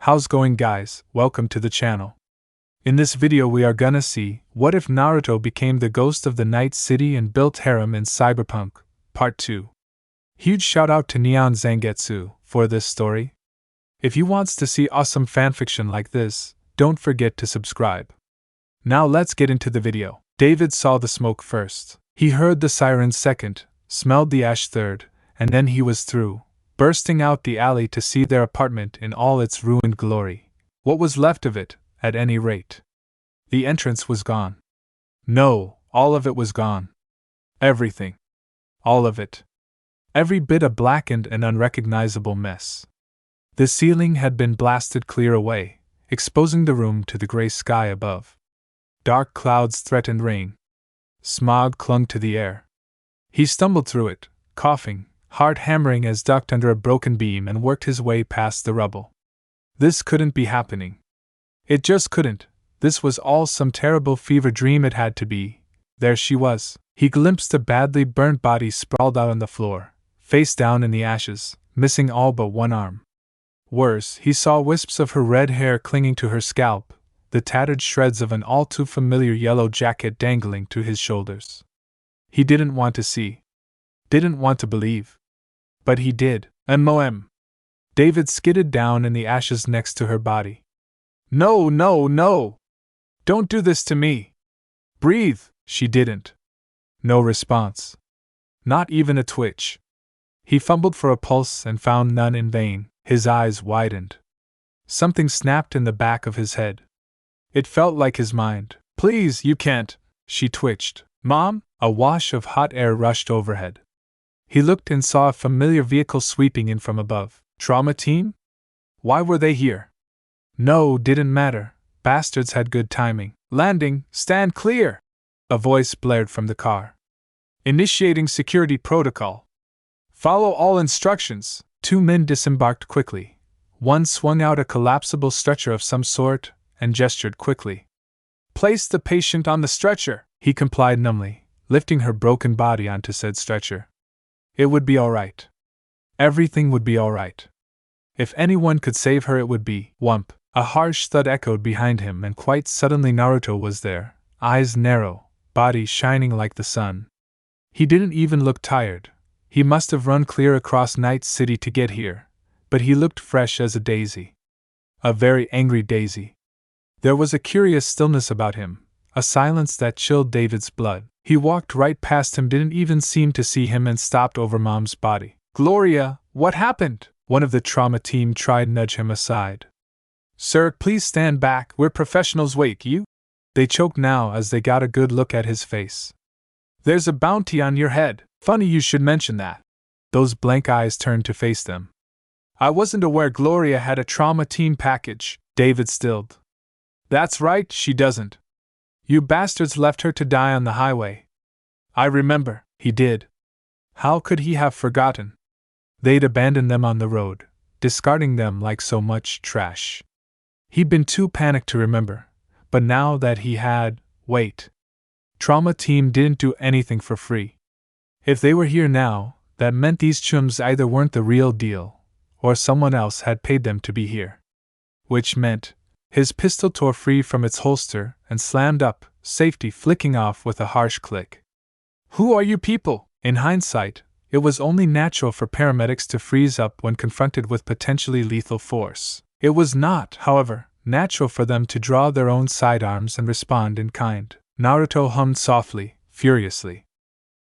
How's going, guys? Welcome to the channel. In this video we are gonna see, what if Naruto became the ghost of the Night City and built Harem in Cyberpunk, Part 2. Huge shout out to NeonZangetsu for this story. If you wants to see awesome fanfiction like this, don't forget to subscribe. Now let's get into the video. David saw the smoke first. He heard the sirens second, smelled the ash third, and then he was through, bursting out the alley to see their apartment in all its ruined glory. What was left of it, at any rate. The entrance was gone. No, all of it was gone. Everything. All of it. Every bit a blackened and unrecognizable mess. The ceiling had been blasted clear away, exposing the room to the gray sky above. Dark clouds threatened rain. Smog clung to the air. He stumbled through it, coughing, heart hammering as ducked under a broken beam and worked his way past the rubble. This couldn't be happening. It just couldn't. This was all some terrible fever dream. It had to be. There she was. He glimpsed a badly burnt body sprawled out on the floor, face down in the ashes, missing all but one arm. Worse, he saw wisps of her red hair clinging to her scalp, the tattered shreds of an all-too-familiar yellow jacket dangling to his shoulders. He didn't want to see. Didn't want to believe. But he did. M.O.M. David skidded down in the ashes next to her body. No, no, no! Don't do this to me! Breathe! She didn't. No response. Not even a twitch. He fumbled for a pulse and found none. In vain. His eyes widened. Something snapped in the back of his head. It felt like his mind. Please, you can't! She twitched. Mom? A wash of hot air rushed overhead. He looked and saw a familiar vehicle sweeping in from above. Trauma team? Why were they here? No, didn't matter. Bastards had good timing. Landing, stand clear! A voice blared from the car. Initiating security protocol. Follow all instructions. Two men disembarked quickly. One swung out a collapsible stretcher of some sort and gestured quickly. Place the patient on the stretcher, he complied numbly, lifting her broken body onto said stretcher. It would be all right. Everything would be all right. If anyone could save her, it would be Whump. A harsh thud echoed behind him, and quite suddenly Naruto was there, eyes narrow, body shining like the sun. He didn't even look tired. He must have run clear across Night City to get here, but he looked fresh as a daisy. A very angry daisy. There was a curious stillness about him, a silence that chilled David's blood. He walked right past him, didn't even seem to see him, and stopped over Mom's body. Gloria, what happened? One of the trauma team tried to nudge him aside. Sir, please stand back, we're professionals. Wait, you? They choked now as they got a good look at his face. There's a bounty on your head. Funny you should mention that. Those blank eyes turned to face them. I wasn't aware Gloria had a trauma team package, David stilled. That's right, she doesn't. You bastards left her to die on the highway. I remember, he did. How could he have forgotten? They'd abandoned them on the road, discarding them like so much trash. He'd been too panicked to remember, but now that he had, wait. Trauma team didn't do anything for free. If they were here now, that meant these chums either weren't the real deal, or someone else had paid them to be here. Which meant, his pistol tore free from its holster and slammed up, safety flicking off with a harsh click. Who are you people? In hindsight, it was only natural for paramedics to freeze up when confronted with potentially lethal force. It was not, however, natural for them to draw their own sidearms and respond in kind. Naruto hummed softly, furiously.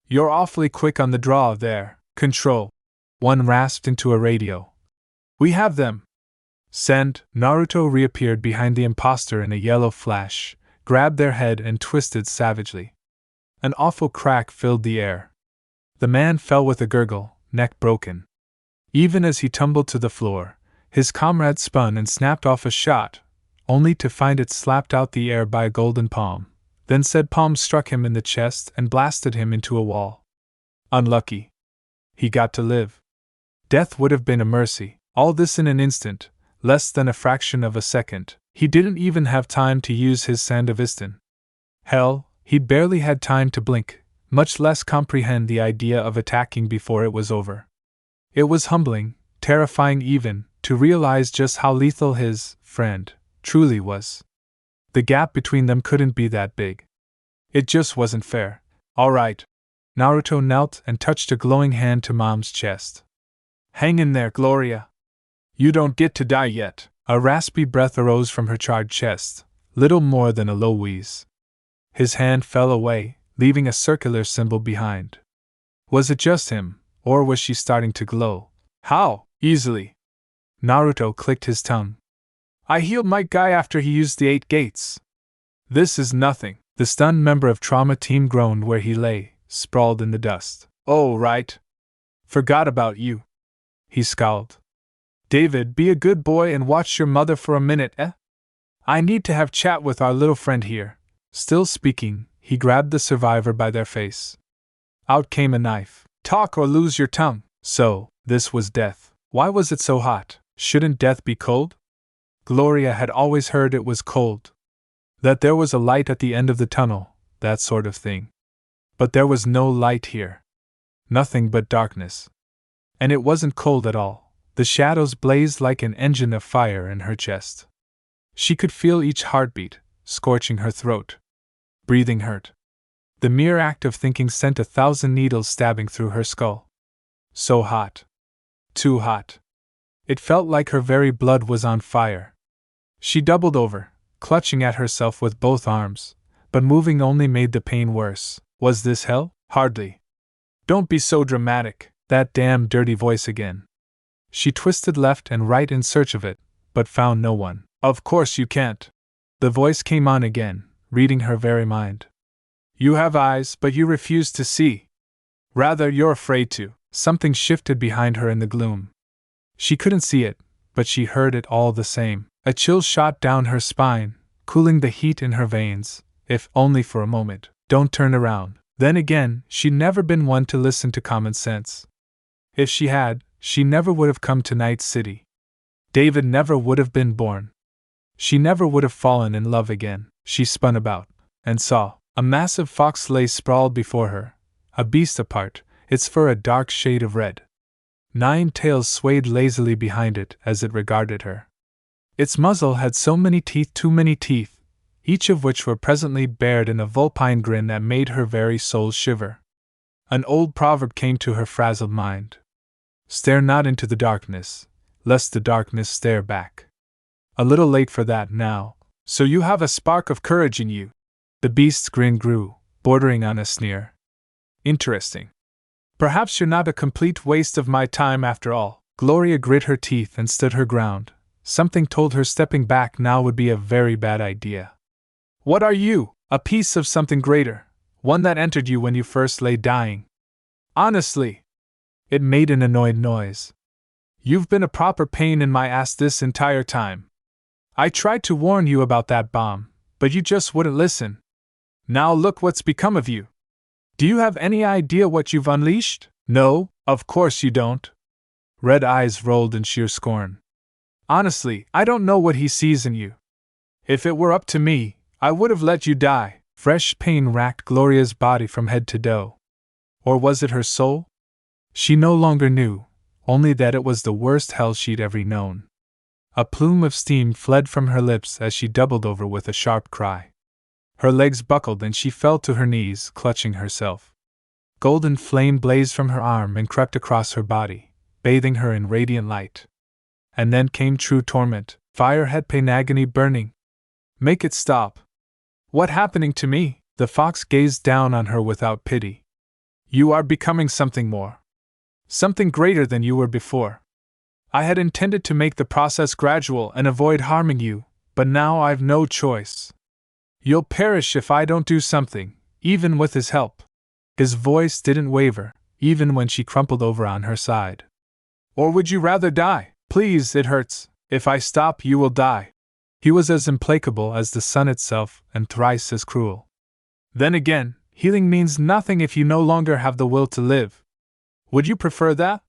You're awfully quick on the draw there, Control. One rasped into a radio. We have them. Send. Naruto reappeared behind the imposter in a yellow flash, grabbed their head and twisted savagely. An awful crack filled the air. The man fell with a gurgle, neck broken. Even as he tumbled to the floor, his comrade spun and snapped off a shot, only to find it slapped out the air by a golden palm. Then said palm struck him in the chest and blasted him into a wall. Unlucky. He got to live. Death would have been a mercy. All this in an instant, less than a fraction of a second. He didn't even have time to use his Sandavistan. Hell, he'd barely had time to blink, much less comprehend the idea of attacking before it was over. It was humbling, terrifying even, to realize just how lethal his friend truly was. The gap between them couldn't be that big. It just wasn't fair. All right. Naruto knelt and touched a glowing hand to Mom's chest. Hang in there, Gloria. You don't get to die yet. A raspy breath arose from her charred chest, little more than a low wheeze. His hand fell away, leaving a circular symbol behind. Was it just him, or was she starting to glow? How? Easily. Naruto clicked his tongue. I healed my guy after he used the 8 gates. This is nothing. The stunned member of Trauma Team groaned where he lay, sprawled in the dust. Oh, right. Forgot about you. He scowled. David, be a good boy and watch your mother for a minute, eh? I need to have chat with our little friend here. Still speaking, he grabbed the survivor by their face. Out came a knife. Talk or lose your tongue. So, this was death. Why was it so hot? Shouldn't death be cold? Gloria had always heard it was cold. That there was a light at the end of the tunnel, that sort of thing. But there was no light here. Nothing but darkness. And it wasn't cold at all. The shadows blazed like an engine of fire in her chest. She could feel each heartbeat, scorching her throat. Breathing hurt. The mere act of thinking sent 1,000 needles stabbing through her skull. So hot. Too hot. It felt like her very blood was on fire. She doubled over, clutching at herself with both arms, but moving only made the pain worse. Was this hell? Hardly. Don't be so dramatic. That damn dirty voice again. She twisted left and right in search of it, but found no one. Of course you can't. The voice came on again, reading her very mind. You have eyes, but you refuse to see. Rather, you're afraid to. Something shifted behind her in the gloom. She couldn't see it, but she heard it all the same. A chill shot down her spine, cooling the heat in her veins, if only for a moment. Don't turn around. Then again, she'd never been one to listen to common sense. If she had, she never would have come to Night City. David never would have been born. She never would have fallen in love again. She spun about, and saw. A massive fox lay sprawled before her, a beast apart, its fur a dark shade of red. 9 tails swayed lazily behind it as it regarded her. Its muzzle had so many teeth, too many teeth, each of which were presently bared in a vulpine grin that made her very soul shiver. An old proverb came to her frazzled mind. Stare not into the darkness, lest the darkness stare back. A little late for that now. So you have a spark of courage in you. The beast's grin grew, bordering on a sneer. Interesting. Perhaps you're not a complete waste of my time after all. Gloria grit her teeth and stood her ground. Something told her stepping back now would be a very bad idea. What are you? A piece of something greater, one that entered you when you first lay dying. Honestly. It made an annoyed noise. You've been a proper pain in my ass this entire time. I tried to warn you about that bomb, but you just wouldn't listen. Now look what's become of you. Do you have any idea what you've unleashed? No, of course you don't. Red eyes rolled in sheer scorn. Honestly, I don't know what he sees in you. If it were up to me, I would have let you die. Fresh pain racked Gloria's body from head to toe. Or was it her soul? She no longer knew, only that it was the worst hell she'd ever known. A plume of steam fled from her lips as she doubled over with a sharp cry. Her legs buckled and she fell to her knees, clutching herself. Golden flame blazed from her arm and crept across her body, bathing her in radiant light. And then came true torment, fire head pain agony burning. Make it stop. What happening to me? The fox gazed down on her without pity. You are becoming something more. Something greater than you were before. I had intended to make the process gradual and avoid harming you, but now I've no choice. You'll perish if I don't do something, even with his help. His voice didn't waver, even when she crumpled over on her side. Or would you rather die? Please, it hurts. If I stop, you will die. He was as implacable as the sun itself and thrice as cruel. Then again, healing means nothing if you no longer have the will to live. Would you prefer that?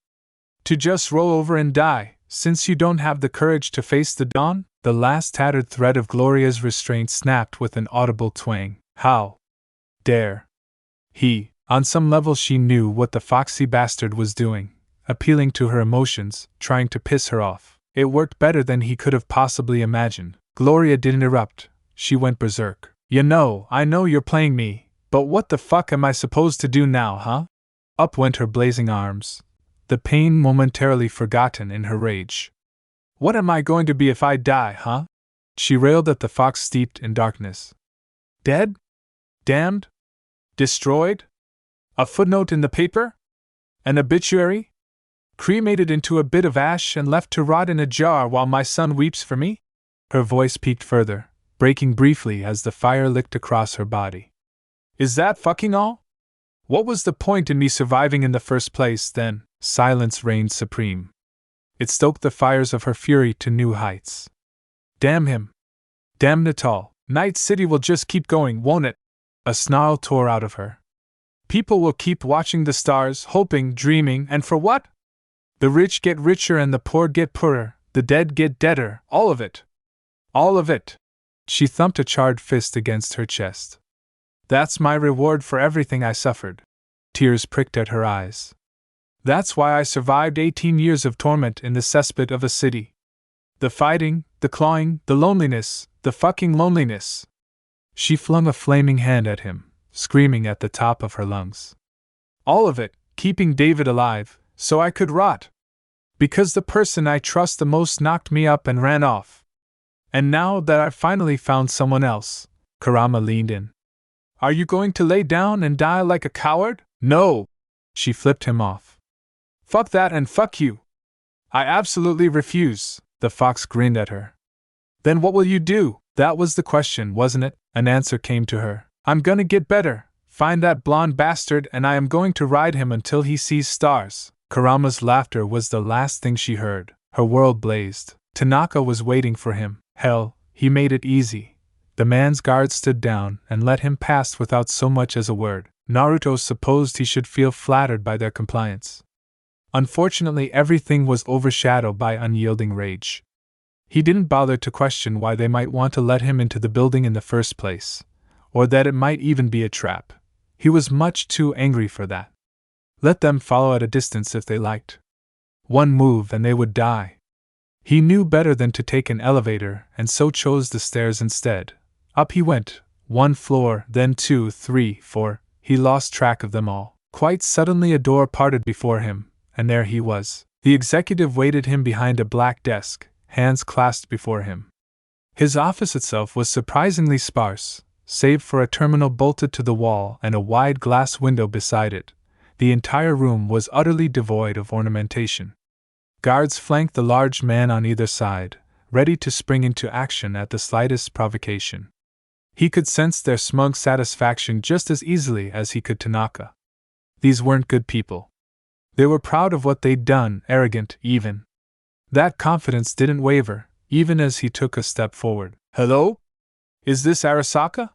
To just roll over and die, since you don't have the courage to face the dawn? The last tattered thread of Gloria's restraint snapped with an audible twang. How dare he? On some level she knew what the foxy bastard was doing, appealing to her emotions, trying to piss her off. It worked better than he could have possibly imagined. Gloria didn't erupt. She went berserk. I know you're playing me, but what the fuck am I supposed to do now, huh? Up went her blazing arms, the pain momentarily forgotten in her rage. What am I going to be if I die, huh? She railed at the fox steeped in darkness. Dead? Damned? Destroyed? A footnote in the paper? An obituary? Cremated into a bit of ash and left to rot in a jar while my son weeps for me? Her voice peaked further, breaking briefly as the fire licked across her body. Is that fucking all? What was the point in me surviving in the first place, then? Silence reigned supreme. It stoked the fires of her fury to new heights. Damn him. Damn Natal. Night City will just keep going, won't it? A snarl tore out of her. People will keep watching the stars, hoping, dreaming, and for what? The rich get richer and the poor get poorer, the dead get deader, all of it. All of it. She thumped a charred fist against her chest. That's my reward for everything I suffered. Tears pricked at her eyes. That's why I survived 18 years of torment in the cesspit of a city. The fighting, the clawing, the loneliness, the fucking loneliness. She flung a flaming hand at him, screaming at the top of her lungs. All of it, keeping David alive, so I could rot. Because the person I trust the most knocked me up and ran off. And now that I've finally found someone else, Kurama leaned in. Are you going to lay down and die like a coward? No! She flipped him off. Fuck that and fuck you! I absolutely refuse, the fox grinned at her. Then what will you do? That was the question, wasn't it? An answer came to her. I'm gonna get better, find that blonde bastard, and I am going to ride him until he sees stars. Kurama's laughter was the last thing she heard. Her world blazed. Tanaka was waiting for him. Hell, he made it easy. The man's guard stood down and let him pass without so much as a word. Naruto supposed he should feel flattered by their compliance. Unfortunately, everything was overshadowed by unyielding rage. He didn't bother to question why they might want to let him into the building in the first place, or that it might even be a trap. He was much too angry for that. Let them follow at a distance if they liked. One move and they would die. He knew better than to take an elevator and so chose the stairs instead. Up he went, 1 floor, then 2, 3, 4, he lost track of them all. Quite suddenly a door parted before him, and there he was. The executive waited him behind a black desk, hands clasped before him. His office itself was surprisingly sparse, save for a terminal bolted to the wall and a wide glass window beside it. The entire room was utterly devoid of ornamentation. Guards flanked the large man on either side, ready to spring into action at the slightest provocation. He could sense their smug satisfaction just as easily as he could Tanaka. These weren't good people. They were proud of what they'd done, arrogant, even. That confidence didn't waver, even as he took a step forward. Hello? Is this Arasaka?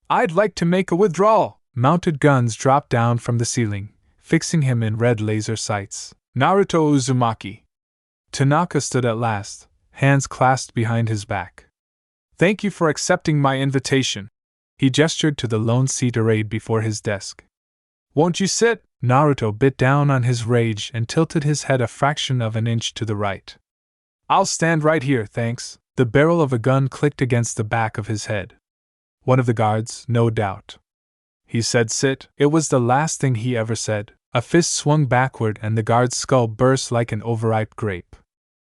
I'd like to make a withdrawal. Mounted guns dropped down from the ceiling, fixing him in red laser sights. Naruto Uzumaki. Tanaka stood at last, hands clasped behind his back. Thank you for accepting my invitation. He gestured to the lone seat arrayed before his desk. Won't you sit? Naruto bit down on his rage and tilted his head a fraction of an inch to the right. I'll stand right here, thanks. The barrel of a gun clicked against the back of his head. One of the guards, no doubt. He said sit. It was the last thing he ever said. A fist swung backward and the guard's skull burst like an overripe grape.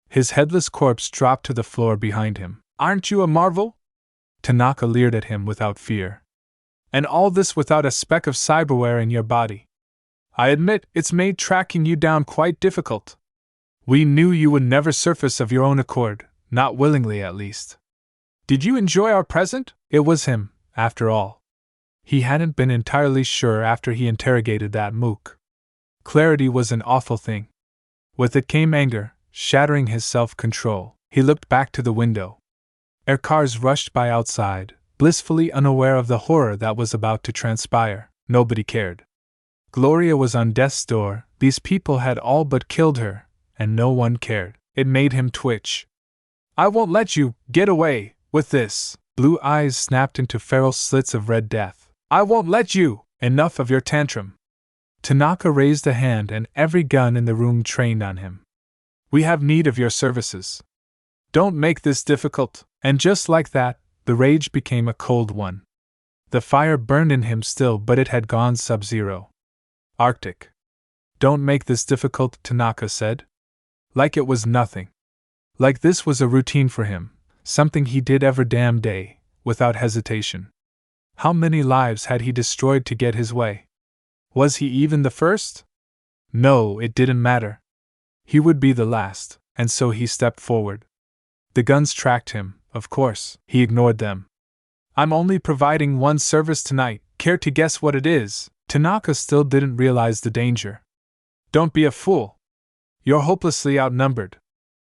His headless corpse dropped to the floor behind him. Aren't you a marvel? Tanaka leered at him without fear. And all this without a speck of cyberware in your body. I admit, it's made tracking you down quite difficult. We knew you would never surface of your own accord, not willingly at least. Did you enjoy our present? It was him, after all. He hadn't been entirely sure after he interrogated that mook. Clarity was an awful thing. With it came anger, shattering his self-control. He looked back to the window. Air cars rushed by outside, blissfully unaware of the horror that was about to transpire. Nobody cared. Gloria was on death's door. These people had all but killed her, and no one cared. It made him twitch. I won't let you get away with this. Blue eyes snapped into feral slits of red death. I won't let you! Enough of your tantrum. Tanaka raised a hand and every gun in the room trained on him. We have need of your services. Don't make this difficult. And just like that, the rage became a cold one. The fire burned in him still, but it had gone sub-zero. Arctic. Don't make this difficult, Tanaka said. Like it was nothing. Like this was a routine for him, something he did every damn day, without hesitation. How many lives had he destroyed to get his way? Was he even the first? No, it didn't matter. He would be the last, and so he stepped forward. The guns tracked him, of course. He ignored them. I'm only providing one service tonight. Care to guess what it is? Tanaka still didn't realize the danger. Don't be a fool. You're hopelessly outnumbered.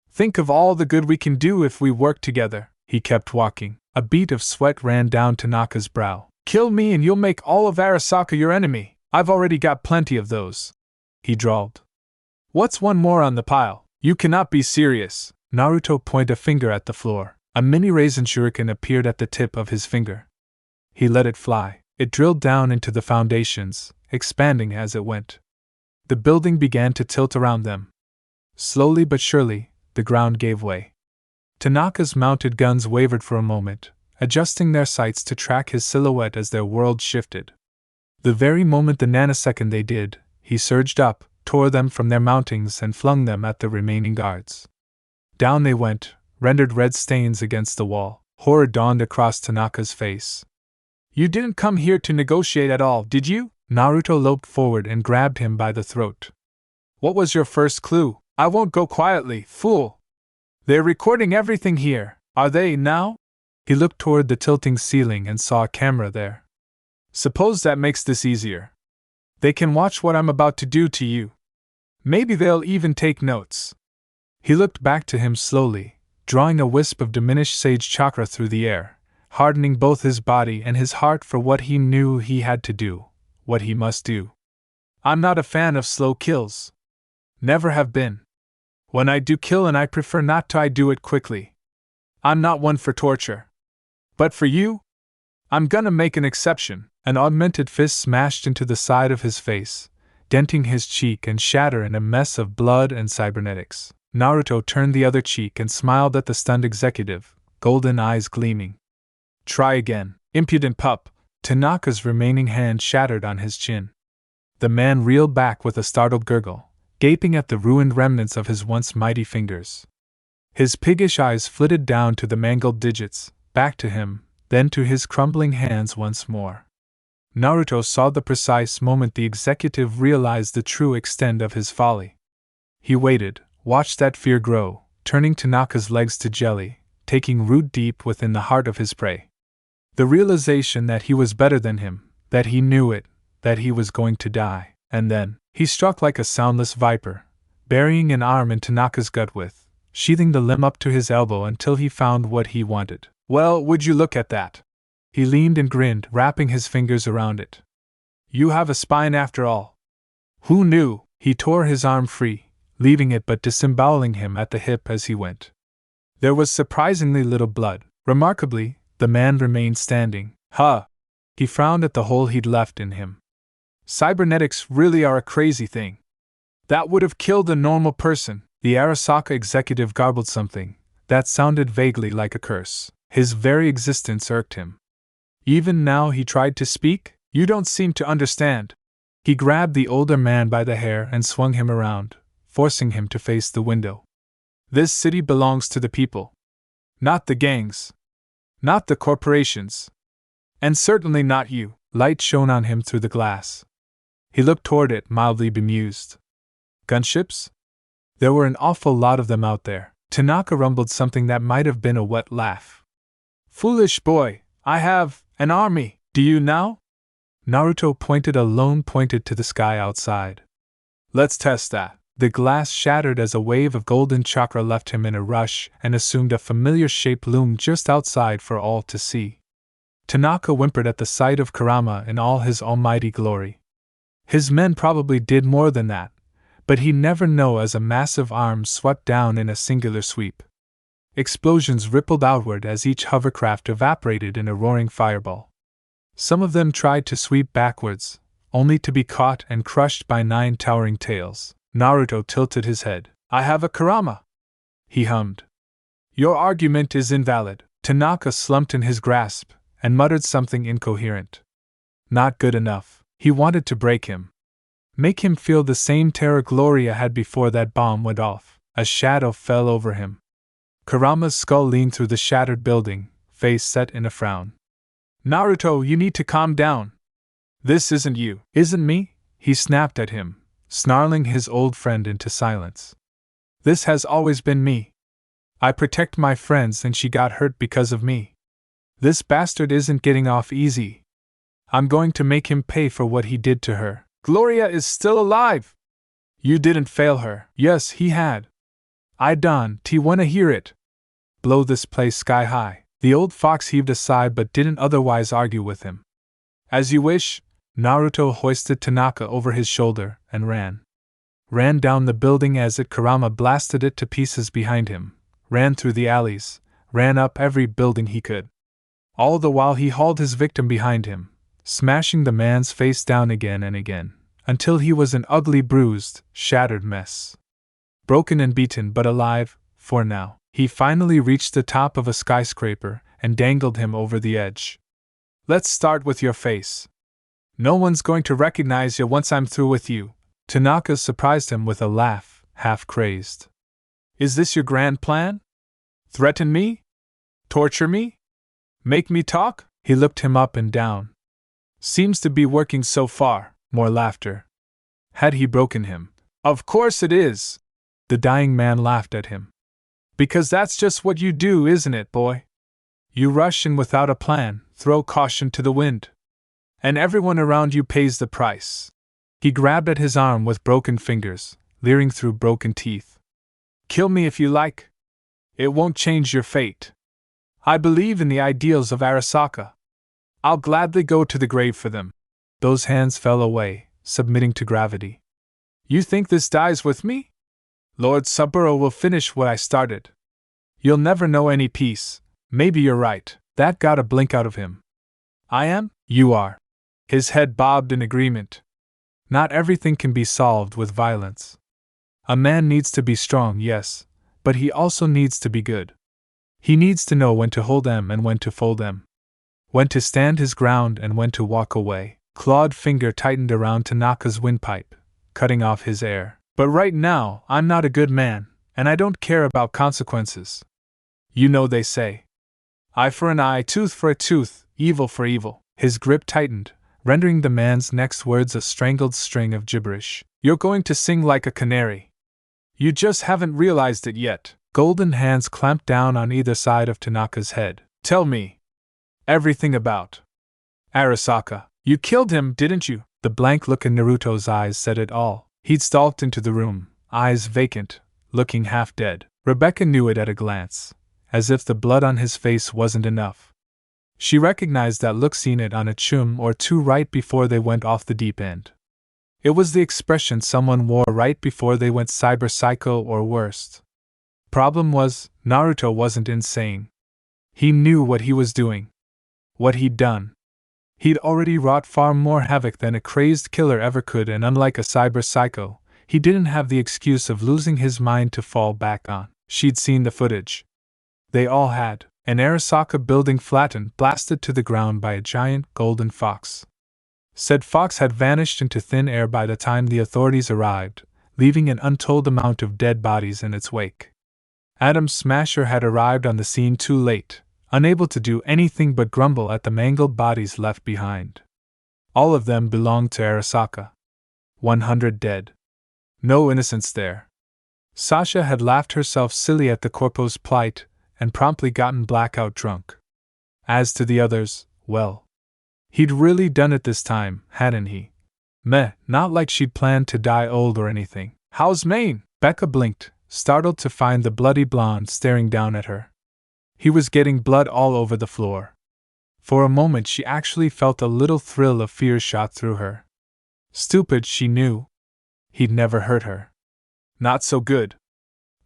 Think of all the good we can do if we work together. He kept walking. A bead of sweat ran down Tanaka's brow. Kill me and you'll make all of Arasaka your enemy. I've already got plenty of those. He drawled. What's one more on the pile? You cannot be serious. Naruto pointed a finger at the floor. A mini raisin shuriken appeared at the tip of his finger. He let it fly. It drilled down into the foundations, expanding as it went. The building began to tilt around them. Slowly but surely, the ground gave way. Tanaka's mounted guns wavered for a moment, adjusting their sights to track his silhouette as their world shifted. The very moment the nanosecond they did, he surged up, tore them from their mountings and flung them at the remaining guards. Down they went, rendered red stains against the wall. Horror dawned across Tanaka's face. You didn't come here to negotiate at all, did you? Naruto loped forward and grabbed him by the throat. What was your first clue? I won't go quietly, fool. They're recording everything here, are they now? He looked toward the tilting ceiling and saw a camera there. Suppose that makes this easier. They can watch what I'm about to do to you. Maybe they'll even take notes. He looked back to him slowly, drawing a wisp of diminished sage chakra through the air, hardening both his body and his heart for what he knew he had to do, what he must do. I'm not a fan of slow kills. Never have been. When I do kill and I prefer not to, I do it quickly. I'm not one for torture. But for you? I'm gonna make an exception. An augmented fist smashed into the side of his face, denting his cheek and shatter in a mess of blood and cybernetics. Naruto turned the other cheek and smiled at the stunned executive, golden eyes gleaming. Try again, impudent pup. Tanaka's remaining hand shattered on his chin. The man reeled back with a startled gurgle, gaping at the ruined remnants of his once mighty fingers. His piggish eyes flitted down to the mangled digits, back to him, then to his crumbling hands once more. Naruto saw the precise moment the executive realized the true extent of his folly. He waited, watched that fear grow, turning Tanaka's legs to jelly, taking root deep within the heart of his prey. The realization that he was better than him, that he knew it, that he was going to die, and then, he struck like a soundless viper, burying an arm in Tanaka's gut with, sheathing the limb up to his elbow until he found what he wanted. Well, would you look at that? He leaned and grinned, wrapping his fingers around it. You have a spine after all. Who knew? He tore his arm free, leaving it but disemboweling him at the hip as he went. There was surprisingly little blood. Remarkably, the man remained standing. Huh! He frowned at the hole he'd left in him. Cybernetics really are a crazy thing. That would have killed a normal person. The Arasaka executive garbled something that sounded vaguely like a curse. His very existence irked him. Even now he tried to speak. You don't seem to understand. He grabbed the older man by the hair and swung him around, forcing him to face the window. This city belongs to the people. Not the gangs. Not the corporations. And certainly not you. Light shone on him through the glass. He looked toward it, mildly bemused. Gunships? There were an awful lot of them out there. Tanaka rumbled something that might have been a wet laugh. Foolish boy, I have an army. Do you now? Naruto pointed to the sky outside. Let's test that. The glass shattered as a wave of golden chakra left him in a rush and assumed a familiar shape loomed just outside for all to see. Tanaka whimpered at the sight of Kurama in all his almighty glory. His men probably did more than that, but he'd never know as a massive arm swept down in a singular sweep. Explosions rippled outward as each hovercraft evaporated in a roaring fireball. Some of them tried to sweep backwards, only to be caught and crushed by 9 towering tails. Naruto tilted his head. I have a Kurama, he hummed. Your argument is invalid. Tanaka slumped in his grasp and muttered something incoherent. Not good enough. He wanted to break him. Make him feel the same terror Gloria had before that bomb went off. A shadow fell over him. Kurama's skull leaned through the shattered building, face set in a frown. Naruto, you need to calm down. This isn't you. Isn't me? He snapped at him, snarling his old friend into silence. This has always been me. I protect my friends and she got hurt because of me. This bastard isn't getting off easy. I'm going to make him pay for what he did to her. Gloria is still alive! You didn't fail her. Yes, he had. I don't wanna hear it. Blow this place sky high. The old fox heaved a sigh but didn't otherwise argue with him. As you wish. Naruto hoisted Tanaka over his shoulder and ran. Ran down the building as it Kurama blasted it to pieces behind him. Ran through the alleys. Ran up every building he could. All the while he hauled his victim behind him, smashing the man's face down again and again, until he was an ugly bruised, shattered mess. Broken and beaten but alive, for now, he finally reached the top of a skyscraper and dangled him over the edge. Let's start with your face. No one's going to recognize you once I'm through with you. Tanaka surprised him with a laugh, half crazed. Is this your grand plan? Threaten me? Torture me? Make me talk? He looked him up and down. Seems to be working so far. More laughter. Had he broken him? Of course it is. The dying man laughed at him. Because that's just what you do, isn't it, boy? You rush in without a plan, throw caution to the wind. And everyone around you pays the price. He grabbed at his arm with broken fingers, leering through broken teeth. Kill me if you like. It won't change your fate. I believe in the ideals of Arasaka. I'll gladly go to the grave for them. Those hands fell away, submitting to gravity. You think this dies with me? Lord Saburo will finish what I started. You'll never know any peace. Maybe you're right. That got a blink out of him. I am? You are. His head bobbed in agreement. Not everything can be solved with violence. A man needs to be strong, yes, but he also needs to be good. He needs to know when to hold them and when to fold them. When to stand his ground and when to walk away. Clawed finger tightened around Tanaka's windpipe, cutting off his air. But right now, I'm not a good man, and I don't care about consequences. You know they say, eye for an eye, tooth for a tooth, evil for evil. His grip tightened, rendering the man's next words a strangled string of gibberish. You're going to sing like a canary. You just haven't realized it yet. Golden hands clamped down on either side of Tanaka's head. Tell me everything about Arasaka. You killed him, didn't you? The blank look in Naruto's eyes said it all. He'd stalked into the room, eyes vacant, looking half dead. Rebecca knew it at a glance, as if the blood on his face wasn't enough. She recognized that look, seen it on a chum or two right before they went off the deep end. It was the expression someone wore right before they went cyber psycho or worse. Problem was, Naruto wasn't insane. He knew what he was doing. What he'd done. He'd already wrought far more havoc than a crazed killer ever could, and unlike a cyber psycho, he didn't have the excuse of losing his mind to fall back on. She'd seen the footage. They all had. An Arasaka building flattened, blasted to the ground by a giant golden fox. Said fox had vanished into thin air by the time the authorities arrived, leaving an untold amount of dead bodies in its wake. Adam Smasher had arrived on the scene too late, unable to do anything but grumble at the mangled bodies left behind. All of them belonged to Arasaka. 100 dead. No innocence there. Sasha had laughed herself silly at the corpo's plight, and promptly gotten blackout drunk. As to the others, well, he'd really done it this time, hadn't he? Meh, not like she'd planned to die old or anything. How's Maine? Becca blinked, startled to find the bloody blonde staring down at her. He was getting blood all over the floor. For a moment she actually felt a little thrill of fear shot through her. Stupid, she knew. He'd never hurt her. Not so good.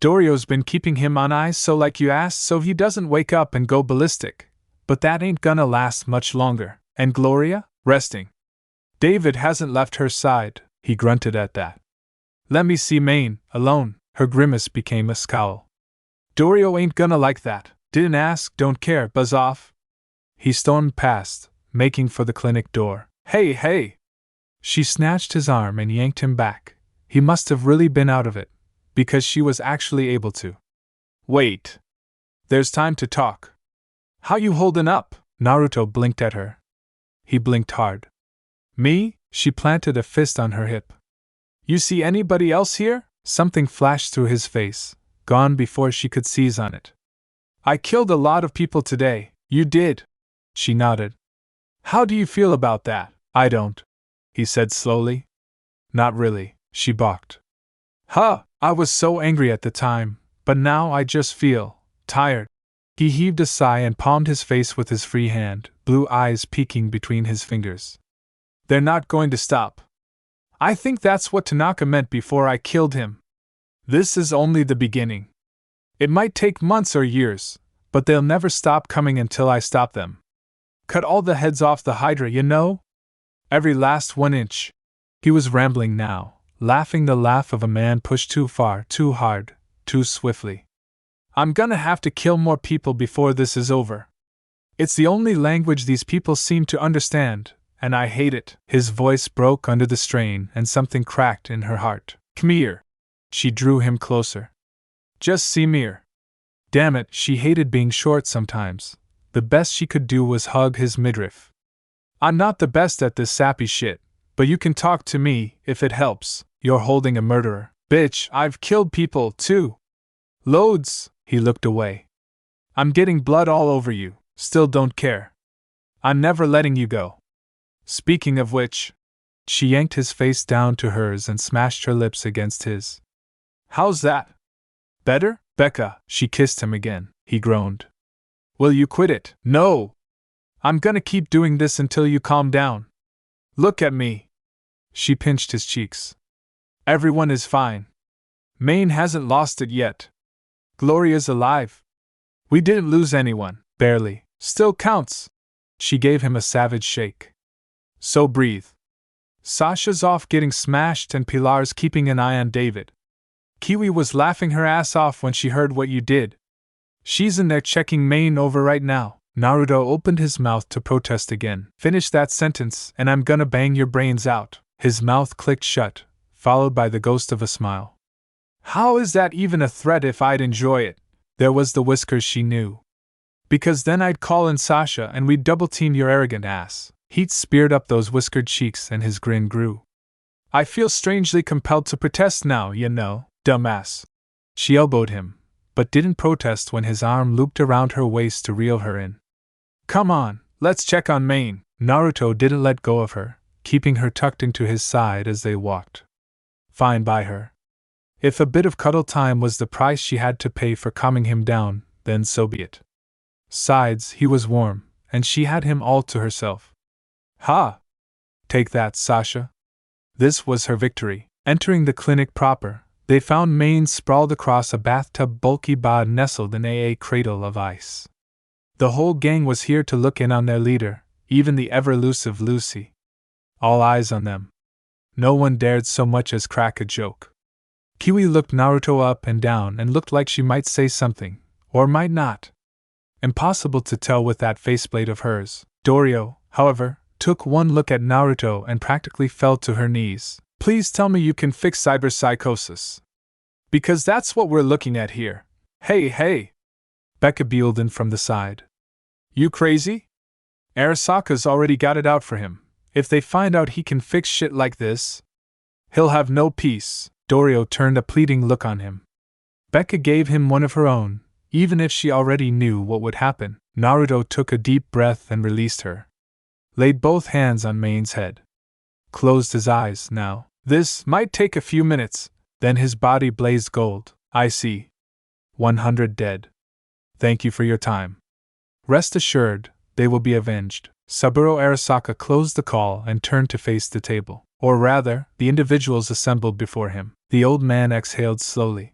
Dorio's been keeping him on ice so like you asked so he doesn't wake up and go ballistic. But that ain't gonna last much longer. And Gloria? Resting. David hasn't left her side, he grunted at that. Let me see Maine, alone. Her grimace became a scowl. Dorio ain't gonna like that. Didn't ask, don't care, buzz off. He stormed past, making for the clinic door. Hey, hey! She snatched his arm and yanked him back. He must have really been out of it, because she was actually able to. Wait. There's time to talk. How you holdin' up? Naruto blinked at her. He blinked hard. Me? She planted a fist on her hip. You see anybody else here? Something flashed through his face, gone before she could seize on it. I killed a lot of people today. You did? She nodded. How do you feel about that? I don't, he said slowly. Not really, she balked. Huh, I was so angry at the time, but now I just feel tired. He heaved a sigh and palmed his face with his free hand, blue eyes peeking between his fingers. They're not going to stop. I think that's what Tanaka meant before I killed him. This is only the beginning. It might take months or years, but they'll never stop coming until I stop them. Cut all the heads off the Hydra, you know? Every last 1 inch. He was rambling now, laughing the laugh of a man pushed too far, too hard, too swiftly. I'm gonna have to kill more people before this is over. It's the only language these people seem to understand, and I hate it. His voice broke under the strain and something cracked in her heart. Come here. She drew him closer. Just see me here. Damn it, she hated being short sometimes. The best she could do was hug his midriff. I'm not the best at this sappy shit, but you can talk to me if it helps. You're holding a murderer. Bitch, I've killed people, too. Loads. He looked away. I'm getting blood all over you, still don't care. I'm never letting you go. Speaking of which, she yanked his face down to hers and smashed her lips against his. How's that? Better? Becca, she kissed him again. He groaned. Will you quit it? No! I'm gonna keep doing this until you calm down. Look at me. She pinched his cheeks. Everyone is fine. Maine hasn't lost it yet. Gloria's alive. We didn't lose anyone, barely. Still counts. She gave him a savage shake. So breathe. Sasha's off getting smashed and Pilar's keeping an eye on David. Kiwi was laughing her ass off when she heard what you did. She's in there checking Maine over right now. Naruto opened his mouth to protest again. Finish that sentence and I'm gonna bang your brains out. His mouth clicked shut, followed by the ghost of a smile. How is that even a threat if I'd enjoy it? There was the whiskers she knew. Because then I'd call in Sasha and we'd double-team your arrogant ass. Heat speared up those whiskered cheeks and his grin grew. I feel strangely compelled to protest now, you know, dumbass. She elbowed him, but didn't protest when his arm looped around her waist to reel her in. Come on, let's check on Maine. Naruto didn't let go of her, keeping her tucked into his side as they walked. Fine by her. If a bit of cuddle time was the price she had to pay for calming him down, then so be it. Besides, he was warm, and she had him all to herself. Ha! Take that, Sasha. This was her victory. Entering the clinic proper, they found Maine sprawled across a bathtub, bulky bod nestled in a cradle of ice. The whole gang was here to look in on their leader, even the ever-elusive Lucy. All eyes on them. No one dared so much as crack a joke. Kiwi looked Naruto up and down and looked like she might say something, or might not. Impossible to tell with that faceplate of hers. Dorio, however, took one look at Naruto and practically fell to her knees. Please tell me you can fix cyberpsychosis. Because that's what we're looking at here. Hey, hey! Becca beeled in from the side. You crazy? Arasaka's already got it out for him. If they find out he can fix shit like this, he'll have no peace. Dorio turned a pleading look on him. Becca gave him one of her own, even if she already knew what would happen. Naruto took a deep breath and released her. Laid both hands on Maine's head. Closed his eyes now. This might take a few minutes, then his body blazed gold. I see. 100 dead. Thank you for your time. Rest assured, they will be avenged. Saburo Arasaka closed the call and turned to face the table. Or rather, the individuals assembled before him. The old man exhaled slowly.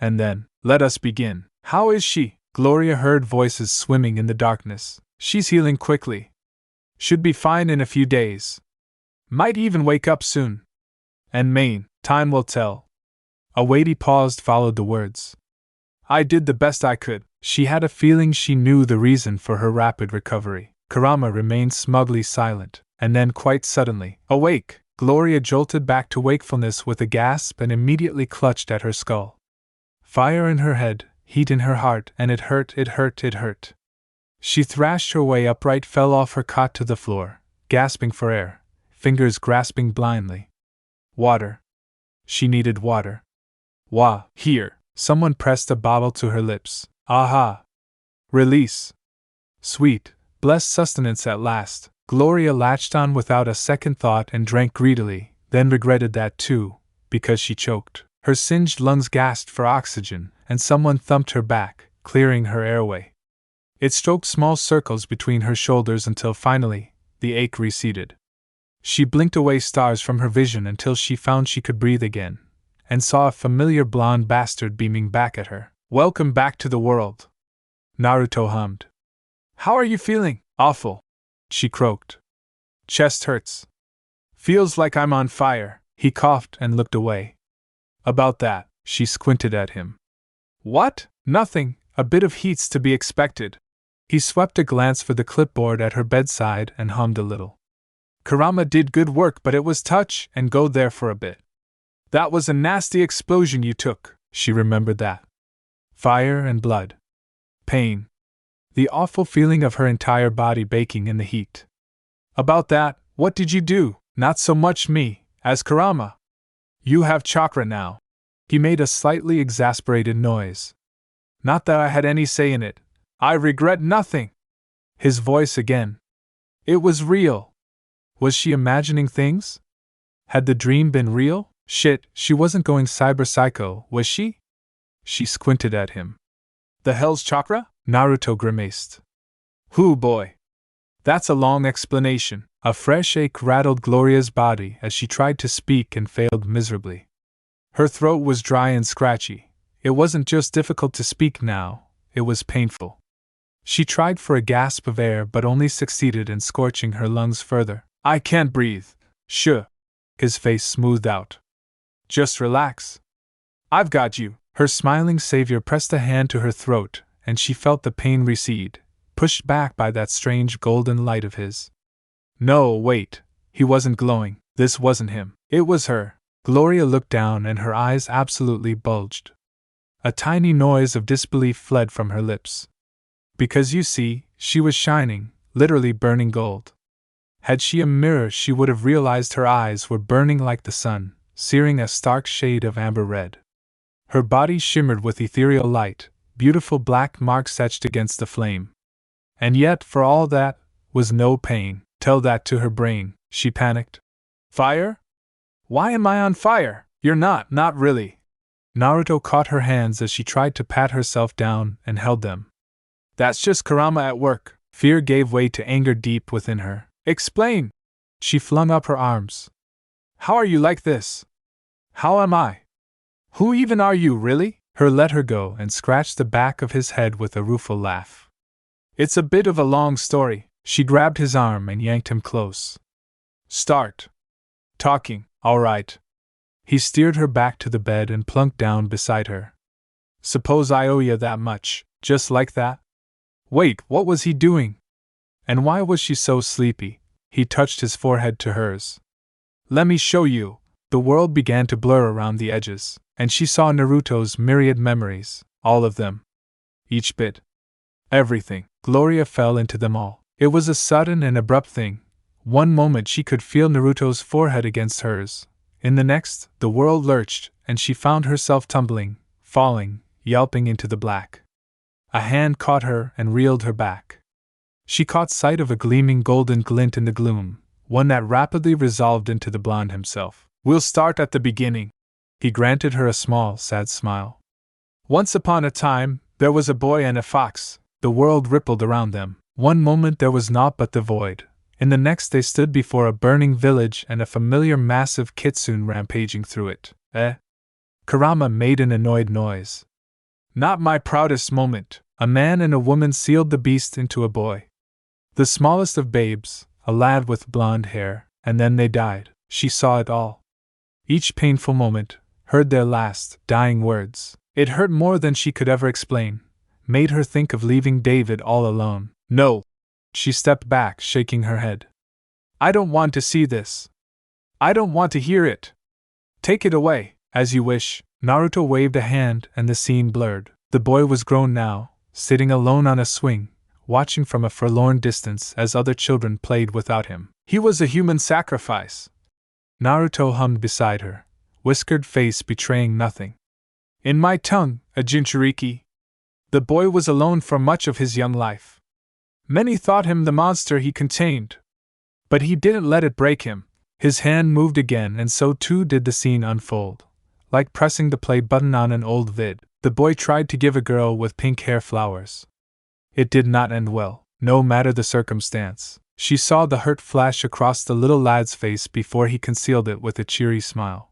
And then, let us begin. How is she? Gloria heard voices swimming in the darkness. She's healing quickly. Should be fine in a few days. Might even wake up soon. And Maine, time will tell. A weighty pause followed the words. I did the best I could. She had a feeling she knew the reason for her rapid recovery. Kurama remained smugly silent, and then quite suddenly, awake, Gloria jolted back to wakefulness with a gasp and immediately clutched at her skull. Fire in her head, heat in her heart, and it hurt, it hurt, it hurt. She thrashed her way upright, fell off her cot to the floor, gasping for air, fingers grasping blindly. Water. She needed water. Wah, here. Someone pressed a bottle to her lips. Aha! Release! Sweet, blessed sustenance at last. Gloria latched on without a second thought and drank greedily, then regretted that too, because she choked. Her singed lungs gasped for oxygen, and someone thumped her back, clearing her airway. It stroked small circles between her shoulders until finally, the ache receded. She blinked away stars from her vision until she found she could breathe again, and saw a familiar blonde bastard beaming back at her. Welcome back to the world. Naruto hummed. How are you feeling? Awful. She croaked. Chest hurts. Feels like I'm on fire. He coughed and looked away. About that, she squinted at him. What? Nothing, a bit of heat's to be expected. He swept a glance for the clipboard at her bedside and hummed a little. Kurama did good work, but it was touch and go there for a bit. That was a nasty explosion you took, she remembered that. Fire and blood. Pain. The awful feeling of her entire body baking in the heat. About that, what did you do? Not so much me, as Kurama. You have chakra now. He made a slightly exasperated noise. Not that I had any say in it. I regret nothing. His voice again. It was real. Was she imagining things? Had the dream been real? Shit, she wasn't going cyber psycho, was she? She squinted at him. The hell's chakra? Naruto grimaced. Hoo boy. That's a long explanation. A fresh ache rattled Gloria's body as she tried to speak and failed miserably. Her throat was dry and scratchy. It wasn't just difficult to speak now, it was painful. She tried for a gasp of air but only succeeded in scorching her lungs further. I can't breathe. Shh. His face smoothed out. Just relax. I've got you. Her smiling savior pressed a hand to her throat, and she felt the pain recede, pushed back by that strange golden light of his. No, wait. He wasn't glowing. This wasn't him. It was her. Gloria looked down and her eyes absolutely bulged. A tiny noise of disbelief fled from her lips. Because you see, she was shining, literally burning gold. Had she a mirror, she would have realized her eyes were burning like the sun, searing a stark shade of amber red. Her body shimmered with ethereal light, beautiful black marks etched against the flame. And yet, for all that, was no pain. Tell that to her brain, she panicked. Fire? Why am I on fire? You're not really. Naruto caught her hands as she tried to pat herself down and held them. That's just Kurama at work. Fear gave way to anger deep within her. Explain! She flung up her arms. How are you like this? How am I? Who even are you, really? Her let her go and scratched the back of his head with a rueful laugh. It's a bit of a long story. She grabbed his arm and yanked him close. Start talking, all right. He steered her back to the bed and plunked down beside her. Suppose I owe you that much, just like that? Wait, what was he doing? And why was she so sleepy? He touched his forehead to hers. Let me show you. The world began to blur around the edges, and she saw Naruto's myriad memories, all of them. Each bit. Everything. Gloria fell into them all. It was a sudden and abrupt thing. One moment she could feel Naruto's forehead against hers. In the next, the world lurched, and she found herself tumbling, falling, yelping into the black. A hand caught her and reeled her back. She caught sight of a gleaming golden glint in the gloom, one that rapidly resolved into the blonde himself. We'll start at the beginning. He granted her a small, sad smile. Once upon a time, there was a boy and a fox. The world rippled around them. One moment there was naught but the void. In the next they stood before a burning village and a familiar massive kitsune rampaging through it. Kurama made an annoyed noise. Not my proudest moment. A man and a woman sealed the beast into a boy. The smallest of babes, a lad with blonde hair, and then they died. She saw it all. Each painful moment, heard their last, dying words. It hurt more than she could ever explain, made her think of leaving David all alone. No! She stepped back, shaking her head. I don't want to see this. I don't want to hear it. Take it away, as you wish. Naruto waved a hand and the scene blurred. The boy was grown now, sitting alone on a swing, watching from a forlorn distance as other children played without him. He was a human sacrifice. Naruto hummed beside her, whiskered face betraying nothing. In my tongue, a Jinchuriki. The boy was alone for much of his young life. Many thought him the monster he contained. But he didn't let it break him. His hand moved again, and so too did the scene unfold. Like pressing the play button on an old vid, the boy tried to give a girl with pink hair flowers. It did not end well, no matter the circumstance. She saw the hurt flash across the little lad's face before he concealed it with a cheery smile.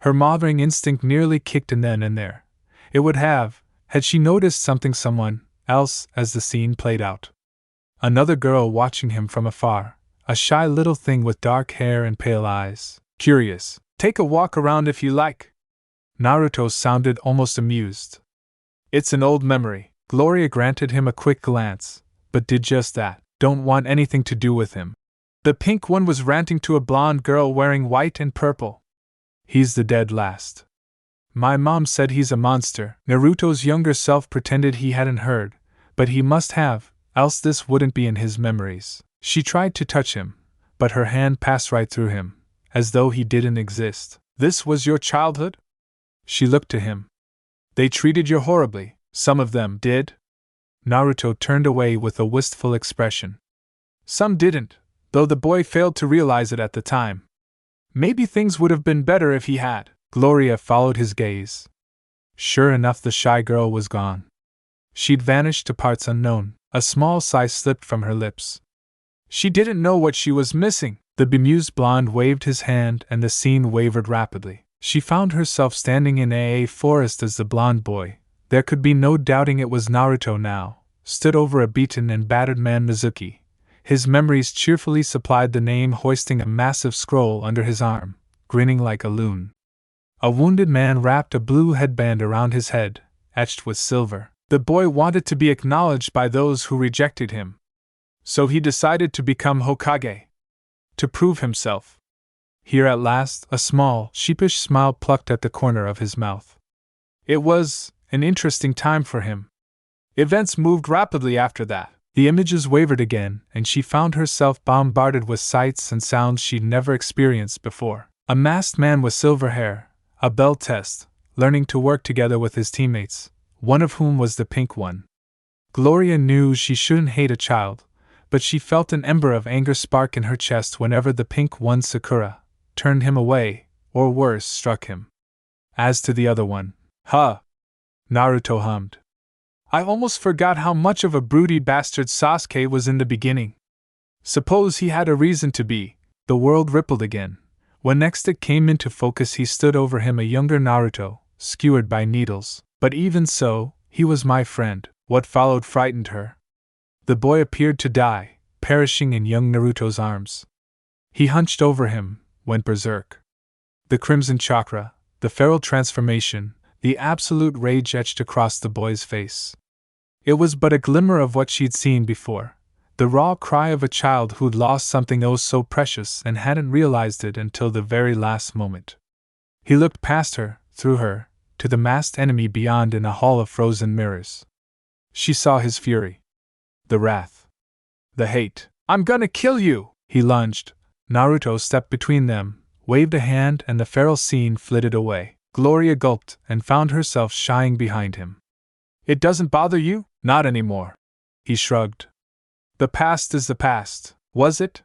Her mothering instinct nearly kicked in then and there. It would have, had she noticed someone else as the scene played out. Another girl watching him from afar, a shy little thing with dark hair and pale eyes. Curious. Take a walk around if you like. Naruto sounded almost amused. It's an old memory. Gloria granted him a quick glance, but did just that. Don't want anything to do with him. The pink one was ranting to a blonde girl wearing white and purple. He's the dead last. My mom said he's a monster. Naruto's younger self pretended he hadn't heard, but he must have, else this wouldn't be in his memories. She tried to touch him, but her hand passed right through him, as though he didn't exist. This was your childhood? She looked to him. They treated you horribly, some of them did? Naruto turned away with a wistful expression. Some didn't, though the boy failed to realize it at the time. Maybe things would have been better if he had. Gloria followed his gaze. Sure enough, the shy girl was gone. She'd vanished to parts unknown. A small sigh slipped from her lips. She didn't know what she was missing. The bemused blonde waved his hand and the scene wavered rapidly. She found herself standing in a forest as the blonde boy, there could be no doubting it was Naruto now, stood over a beaten and battered man Mizuki. His memories cheerfully supplied the name, hoisting a massive scroll under his arm, grinning like a loon. A wounded man wrapped a blue headband around his head, etched with silver. The boy wanted to be acknowledged by those who rejected him. So he decided to become Hokage. To prove himself. Here at last, a small, sheepish smile plucked at the corner of his mouth. It was an interesting time for him. Events moved rapidly after that. The images wavered again, and she found herself bombarded with sights and sounds she'd never experienced before. A masked man with silver hair, a bell test, learning to work together with his teammates, one of whom was the pink one. Gloria knew she shouldn't hate a child, but she felt an ember of anger spark in her chest whenever the pink one, Sakura, turned him away, or worse, struck him. As to the other one, Naruto hummed. I almost forgot how much of a broody bastard Sasuke was in the beginning. Suppose he had a reason to be. The world rippled again. When next it came into focus, he stood over him, a younger Naruto, skewered by needles. But even so, he was my friend. What followed frightened her. The boy appeared to die, perishing in young Naruto's arms. He hunched over him, went berserk. The crimson chakra, the feral transformation, the absolute rage etched across the boy's face. It was but a glimmer of what she'd seen before, the raw cry of a child who'd lost something oh so precious and hadn't realized it until the very last moment. He looked past her, through her, to the masked enemy beyond in a hall of frozen mirrors. She saw his fury. The wrath. The hate. I'm gonna kill you! He lunged. Naruto stepped between them, waved a hand, and the feral scene flitted away. Gloria gulped and found herself shying behind him. It doesn't bother you? Not anymore. He shrugged. The past is the past. Was it?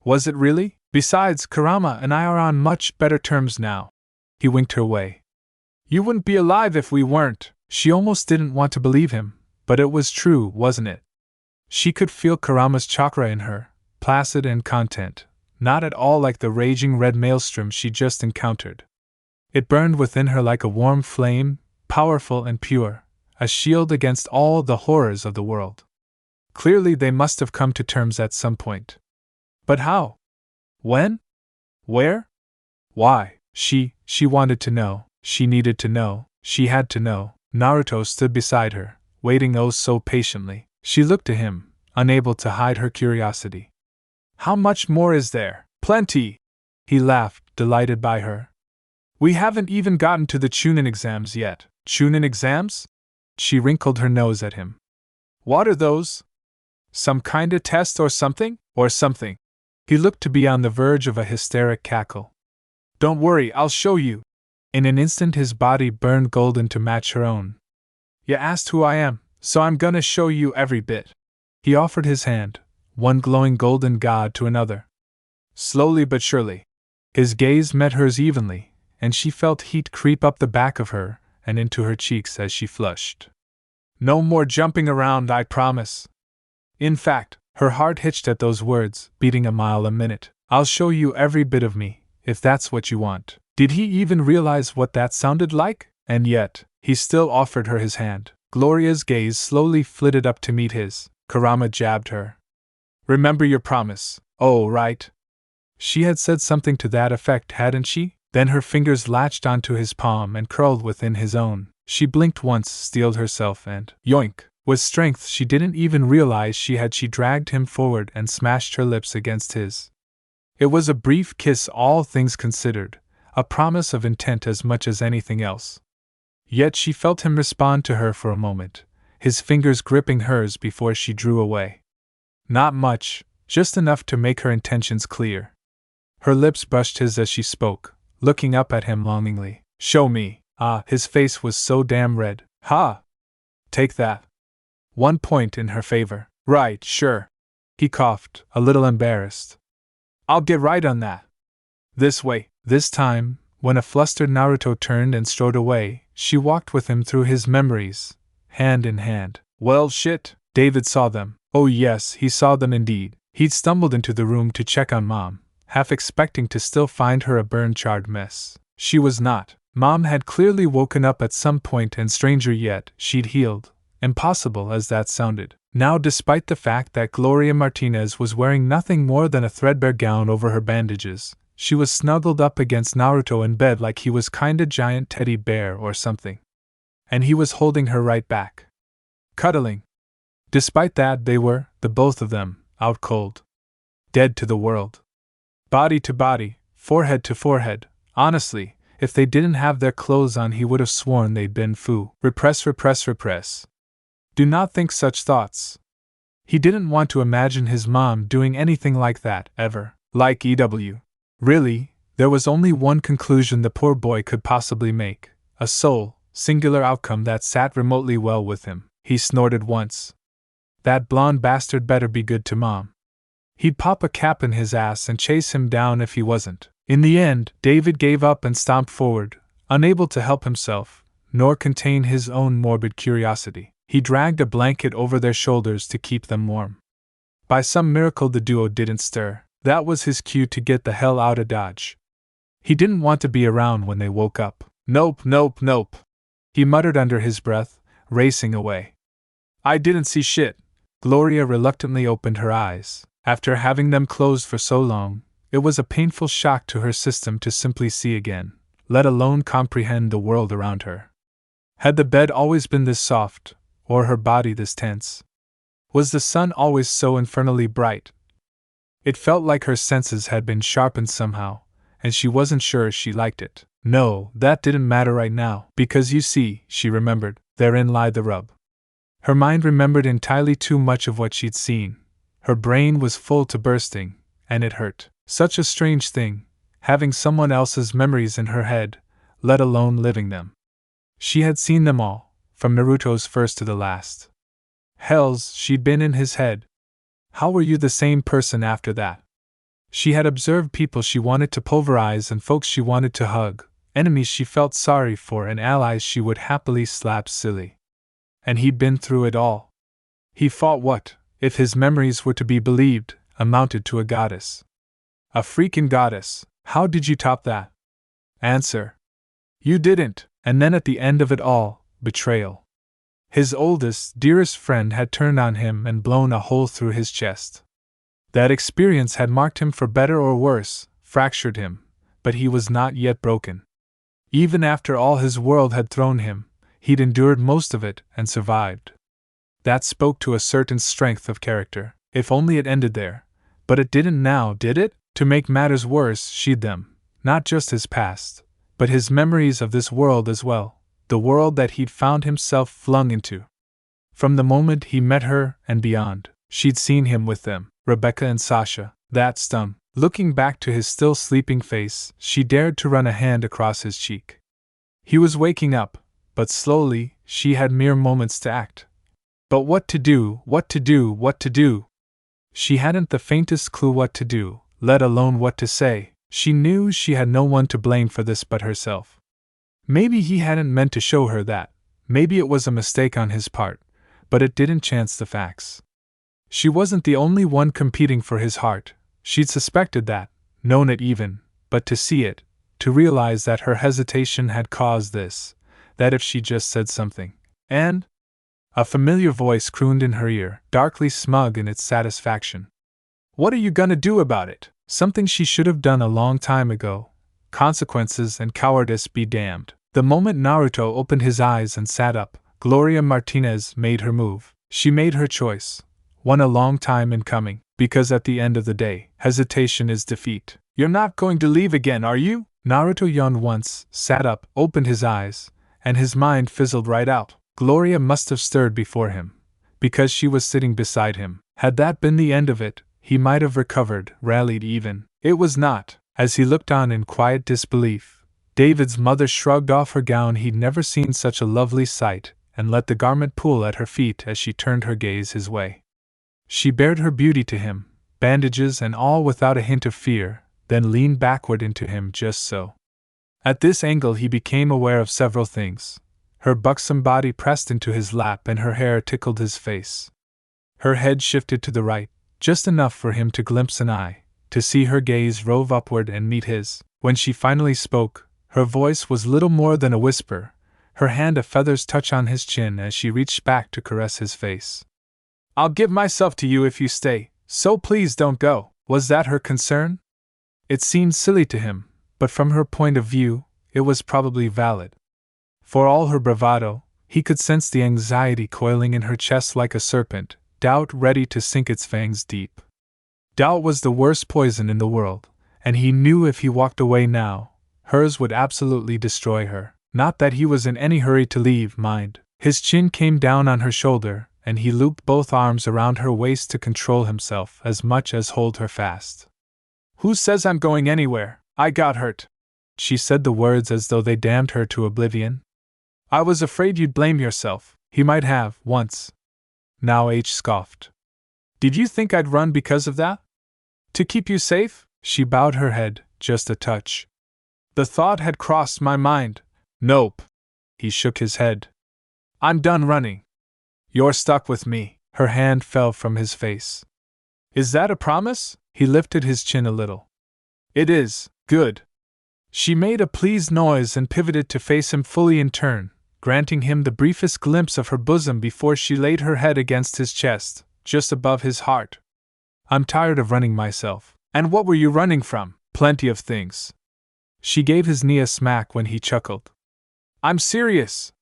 Was it really? Besides, Kurama and I are on much better terms now. He winked her way. You wouldn't be alive if we weren't. She almost didn't want to believe him, but it was true, wasn't it? She could feel Kurama's chakra in her, placid and content, not at all like the raging red maelstrom she just encountered. It burned within her like a warm flame, powerful and pure, a shield against all the horrors of the world. Clearly they must have come to terms at some point. But how? When? Where? Why? She wanted to know. She needed to know, she had to know. Naruto stood beside her, waiting oh so patiently. She looked to him, unable to hide her curiosity. How much more is there? Plenty! He laughed, delighted by her. We haven't even gotten to the Chunin exams yet. Chunin exams? She wrinkled her nose at him. What are those? Some kinda test or something? Or something. He looked to be on the verge of a hysteric cackle. Don't worry, I'll show you. In an instant his body burned golden to match her own. You asked who I am, so I'm gonna show you every bit. He offered his hand, one glowing golden god to another. Slowly but surely. His gaze met hers evenly, and she felt heat creep up the back of her and into her cheeks as she flushed. No more jumping around, I promise. In fact, her heart hitched at those words, beating a mile a minute. I'll show you every bit of me, if that's what you want. Did he even realize what that sounded like? And yet, he still offered her his hand. Gloria's gaze slowly flitted up to meet his. Kurama jabbed her. Remember your promise. Oh, right. She had said something to that effect, hadn't she? Then her fingers latched onto his palm and curled within his own. She blinked once, steeled herself, and yoink! With strength she didn't even realize she dragged him forward and smashed her lips against his. It was a brief kiss, all things considered, a promise of intent as much as anything else. Yet she felt him respond to her for a moment, his fingers gripping hers before she drew away. Not much, just enough to make her intentions clear. Her lips brushed his as she spoke, looking up at him longingly. Show me. Ah, his face was so damn red. Ha! Take that. 1 point in her favor. Right, sure. He coughed, a little embarrassed. I'll get right on that. This way. This time, when a flustered Naruto turned and strode away, she walked with him through his memories, hand in hand. Well, shit. David saw them. Oh yes, he saw them indeed. He'd stumbled into the room to check on Mom, half expecting to still find her a burn-charred mess. She was not. Mom had clearly woken up at some point, and stranger yet, she'd healed. Impossible as that sounded. Now, despite the fact that Gloria Martinez was wearing nothing more than a threadbare gown over her bandages, she was snuggled up against Naruto in bed like he was kinda giant teddy bear or something. And he was holding her right back. Cuddling. Despite that, they were, the both of them, out cold. Dead to the world. Body to body, forehead to forehead. Honestly, if they didn't have their clothes on, he would have sworn they'd been foo. Repress, repress, repress. Do not think such thoughts. He didn't want to imagine his mom doing anything like that, ever. Like EW. Really, there was only one conclusion the poor boy could possibly make. A sole, singular outcome that sat remotely well with him. He snorted once. That blonde bastard better be good to Mom. He'd pop a cap in his ass and chase him down if he wasn't. In the end, David gave up and stomped forward, unable to help himself, nor contain his own morbid curiosity. He dragged a blanket over their shoulders to keep them warm. By some miracle the duo didn't stir. That was his cue to get the hell out of Dodge. He didn't want to be around when they woke up. Nope, nope, nope. He muttered under his breath, racing away. I didn't see shit. Gloria reluctantly opened her eyes. After having them closed for so long, it was a painful shock to her system to simply see again, let alone comprehend the world around her. Had the bed always been this soft, or her body this tense? Was the sun always so infernally bright? It felt like her senses had been sharpened somehow, and she wasn't sure she liked it. No, that didn't matter right now, because you see, she remembered, therein lied the rub. Her mind remembered entirely too much of what she'd seen. Her brain was full to bursting, and it hurt. Such a strange thing, having someone else's memories in her head, let alone living them. She had seen them all, from Naruto's first to the last. Hells, she'd been in his head. How were you the same person after that? She had observed people she wanted to pulverize and folks she wanted to hug, enemies she felt sorry for and allies she would happily slap silly. And he'd been through it all. He fought what, if his memories were to be believed, amounted to a goddess. A freaking goddess. How did you top that? Answer. You didn't. And then at the end of it all, betrayal. His oldest, dearest friend had turned on him and blown a hole through his chest. That experience had marked him for better or worse, fractured him, but he was not yet broken. Even after all his world had thrown him, he'd endured most of it and survived. That spoke to a certain strength of character, if only it ended there. But it didn't now, did it? To make matters worse, she'd them, not just his past, but his memories of this world as well, the world that he'd found himself flung into. From the moment he met her and beyond, she'd seen him with them, Rebecca and Sasha. That stung. Looking back to his still sleeping face, she dared to run a hand across his cheek. He was waking up, but slowly. She had mere moments to act. But what to do, what to do, what to do? She hadn't the faintest clue what to do, let alone what to say. She knew she had no one to blame for this but herself. Maybe he hadn't meant to show her that. Maybe it was a mistake on his part, but it didn't chance the facts. She wasn't the only one competing for his heart. She'd suspected that, known it even, but to see it, to realize that her hesitation had caused this, that if she just said something, and a familiar voice crooned in her ear, darkly smug in its satisfaction. What are you gonna do about it? Something she should have done a long time ago. Consequences and cowardice be damned. The moment Naruto opened his eyes and sat up, Gloria Martinez made her move. She made her choice. One a long time in coming, because at the end of the day, hesitation is defeat. You're not going to leave again, are you? Naruto yawned once, sat up, opened his eyes, and his mind fizzled right out. Gloria must have stirred before him, because she was sitting beside him. Had that been the end of it, he might have recovered, rallied even. It was not. As he looked on in quiet disbelief, David's mother shrugged off her gown. He'd never seen such a lovely sight, and let the garment pool at her feet as she turned her gaze his way. She bared her beauty to him, bandages and all, without a hint of fear, then leaned backward into him just so. At this angle he became aware of several things. Her buxom body pressed into his lap and her hair tickled his face. Her head shifted to the right, just enough for him to glimpse an eye, to see her gaze rove upward and meet his. When she finally spoke, her voice was little more than a whisper, her hand a feather's touch on his chin as she reached back to caress his face. I'll give myself to you if you stay, so please don't go. Was that her concern? It seemed silly to him, but from her point of view, it was probably valid. For all her bravado, he could sense the anxiety coiling in her chest like a serpent, doubt ready to sink its fangs deep. Doubt was the worst poison in the world, and he knew if he walked away now, hers would absolutely destroy her. Not that he was in any hurry to leave, mind. His chin came down on her shoulder, and he looped both arms around her waist to control himself as much as hold her fast. Who says I'm going anywhere? I got hurt. She said the words as though they damned her to oblivion. I was afraid you'd blame yourself. He might have, once. Now H scoffed. Did you think I'd run because of that? To keep you safe? She bowed her head, just a touch. The thought had crossed my mind. Nope. He shook his head. I'm done running. You're stuck with me. Her hand fell from his face. Is that a promise? He lifted his chin a little. It is. Good. She made a pleased noise and pivoted to face him fully in turn, granting him the briefest glimpse of her bosom before she laid her head against his chest, just above his heart. I'm tired of running myself. And what were you running from? Plenty of things. She gave his knee a smack when he chuckled. I'm serious.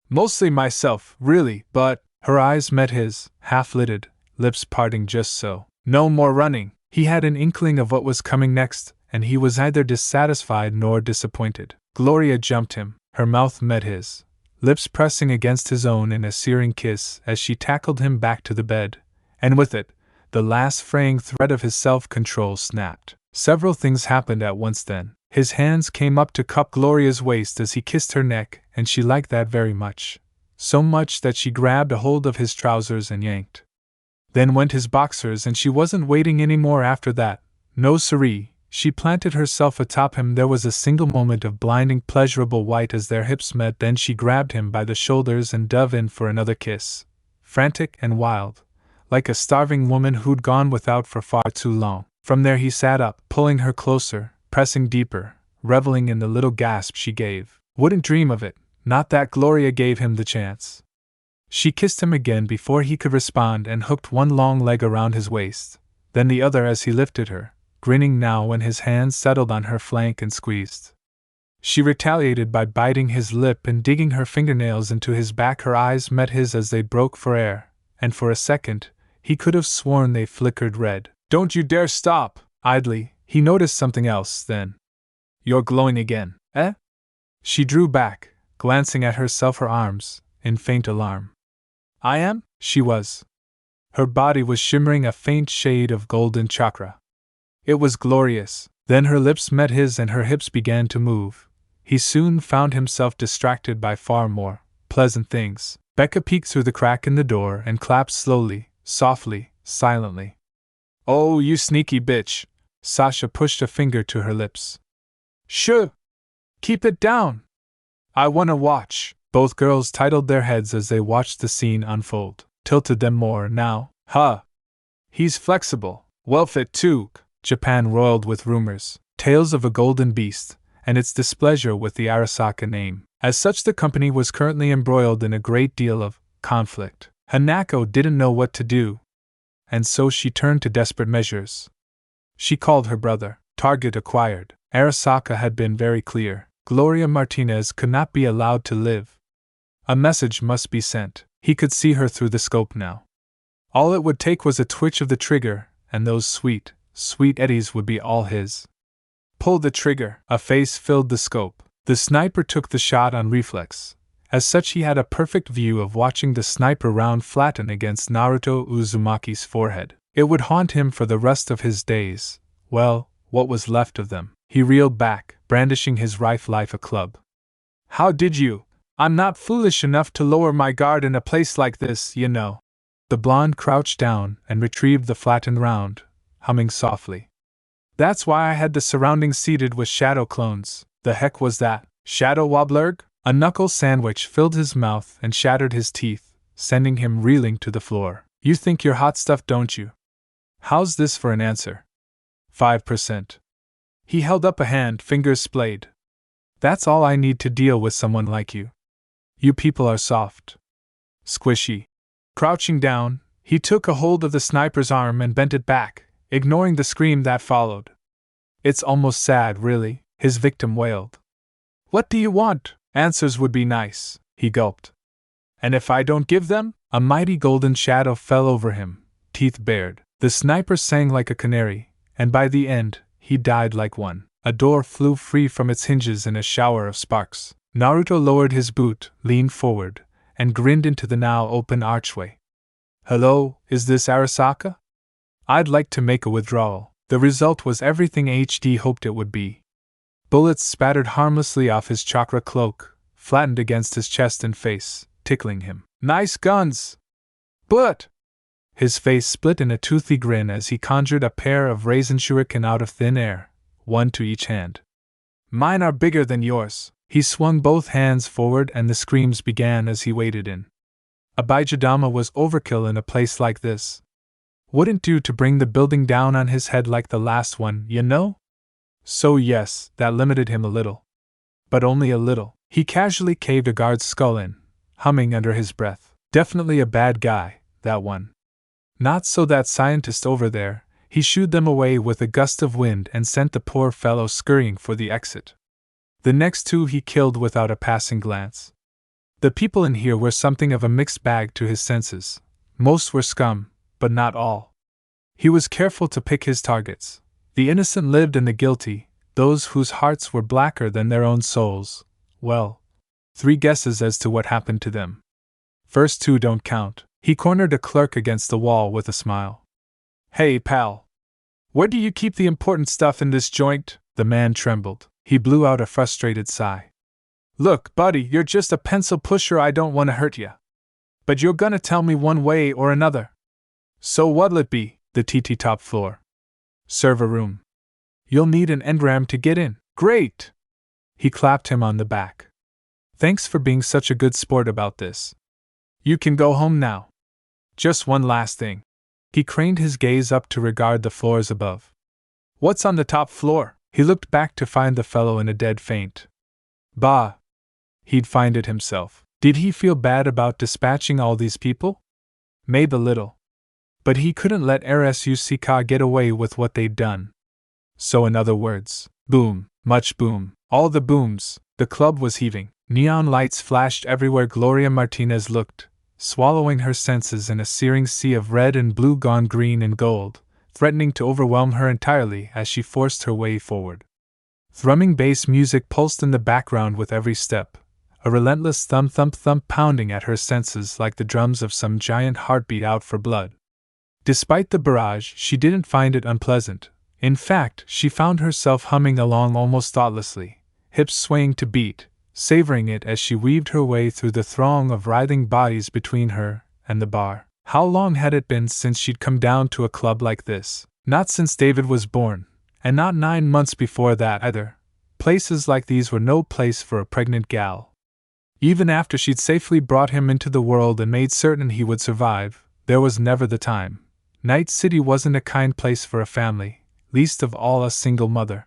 Mostly myself, really, but... Her eyes met his, half-lidded, lips parting just so. No more running. He had an inkling of what was coming next, and he was neither dissatisfied nor disappointed. Gloria jumped him, her mouth met his, lips pressing against his own in a searing kiss as she tackled him back to the bed, and with it, the last fraying thread of his self-control snapped. Several things happened at once then. His hands came up to cup Gloria's waist as he kissed her neck, and she liked that very much. So much that she grabbed a hold of his trousers and yanked. Then went his boxers and she wasn't waiting any more after that. No siree, she planted herself atop him. There was a single moment of blinding pleasurable white as their hips met, then she grabbed him by the shoulders and dove in for another kiss. Frantic and wild, like a starving woman who'd gone without for far too long. From there he sat up, pulling her closer, pressing deeper, reveling in the little gasp she gave. Wouldn't dream of it. Not that Gloria gave him the chance. She kissed him again before he could respond and hooked one long leg around his waist, then the other as he lifted her, grinning now when his hands settled on her flank and squeezed. She retaliated by biting his lip and digging her fingernails into his back. Her eyes met his as they broke for air, and for a second, he could have sworn they flickered red. Don't you dare stop! Idly, he noticed something else then. You're glowing again, eh? She drew back, glancing at herself, her arms, in faint alarm. I am? She was. Her body was shimmering a faint shade of golden chakra. It was glorious. Then her lips met his and her hips began to move. He soon found himself distracted by far more pleasant things. Becca peeked through the crack in the door and clapped slowly, softly, silently. Oh, you sneaky bitch! Sasha pushed a finger to her lips. Shh! Keep it down! I wanna watch. Both girls titled their heads as they watched the scene unfold. Tilted them more now. Huh! He's flexible. Well fit too. Japan roiled with rumors, tales of a golden beast, and its displeasure with the Arasaka name. As such, the company was currently embroiled in a great deal of conflict. Hanako didn't know what to do, and so she turned to desperate measures. She called her brother. Target acquired. Arasaka had been very clear. Gloria Martinez could not be allowed to live. A message must be sent. He could see her through the scope now. All it would take was a twitch of the trigger, and those sweet eddies would be all his. Pull the trigger. A face filled the scope. The sniper took the shot on reflex. As such, he had a perfect view of watching the sniper round flatten against Naruto Uzumaki's forehead. It would haunt him for the rest of his days. Well, what was left of them. He reeled back, brandishing his rifle like a club. How did you? I'm not foolish enough to lower my guard in a place like this, you know. The blonde crouched down and retrieved the flattened round, humming softly. That's why I had the surroundings seeded with shadow clones. The heck was that? Shadow wobblerg? A knuckle sandwich filled his mouth and shattered his teeth, sending him reeling to the floor. You think you're hot stuff, don't you? How's this for an answer? 5%. He held up a hand, fingers splayed. That's all I need to deal with someone like you. You people are soft. Squishy. Crouching down, he took a hold of the sniper's arm and bent it back, ignoring the scream that followed. It's almost sad, really, his victim wailed. What do you want? Answers would be nice, he gulped. And if I don't give them? A mighty golden shadow fell over him, teeth bared. The sniper sang like a canary, and by the end, he died like one. A door flew free from its hinges in a shower of sparks. Naruto lowered his boot, leaned forward, and grinned into the now open archway. Hello, is this Arasaka? I'd like to make a withdrawal. The result was everything HD hoped it would be. Bullets spattered harmlessly off his chakra cloak, flattened against his chest and face, tickling him. Nice guns! But! His face split in a toothy grin as he conjured a pair of raisin shuriken out of thin air, one to each hand. Mine are bigger than yours. He swung both hands forward and the screams began as he waded in. A Baijidama was overkill in a place like this. Wouldn't do to bring the building down on his head like the last one, you know? So yes, that limited him a little. But only a little. He casually caved a guard's skull in, humming under his breath. Definitely a bad guy, that one. Not so that scientist over there. He shooed them away with a gust of wind and sent the poor fellow scurrying for the exit. The next two he killed without a passing glance. The people in here were something of a mixed bag to his senses. Most were scum, but not all. He was careful to pick his targets. The innocent lived and the guilty, those whose hearts were blacker than their own souls. Well, 3 guesses as to what happened to them. First 2 don't count. He cornered a clerk against the wall with a smile. Hey, pal. Where do you keep the important stuff in this joint? The man trembled. He blew out a frustrated sigh. Look, buddy, you're just a pencil pusher. I don't want to hurt ya. But you're gonna tell me one way or another. So what'll it be? The TT top floor. Server room. You'll need an engram to get in. Great! He clapped him on the back. Thanks for being such a good sport about this. You can go home now. Just one last thing. He craned his gaze up to regard the floors above. What's on the top floor? He looked back to find the fellow in a dead faint. Bah! He'd find it himself. Did he feel bad about dispatching all these people? Maybe a little. But he couldn't let Arasaka get away with what they'd done. So in other words, boom, much boom, All the booms, the club was heaving. Neon lights flashed everywhere. Gloria Martinez looked, swallowing her senses in a searing sea of red and blue gone green and gold, threatening to overwhelm her entirely as she forced her way forward. Thrumming bass music pulsed in the background with every step, a relentless thump-thump-thump pounding at her senses like the drums of some giant heartbeat out for blood. Despite the barrage, she didn't find it unpleasant. In fact, she found herself humming along almost thoughtlessly, hips swaying to beat, savoring it as she weaved her way through the throng of writhing bodies between her and the bar. How long had it been since she'd come down to a club like this? Not since David was born, and not 9 months before that either. Places like these were no place for a pregnant gal. Even after she'd safely brought him into the world and made certain he would survive, there was never the time. Night City wasn't a kind place for a family, least of all a single mother.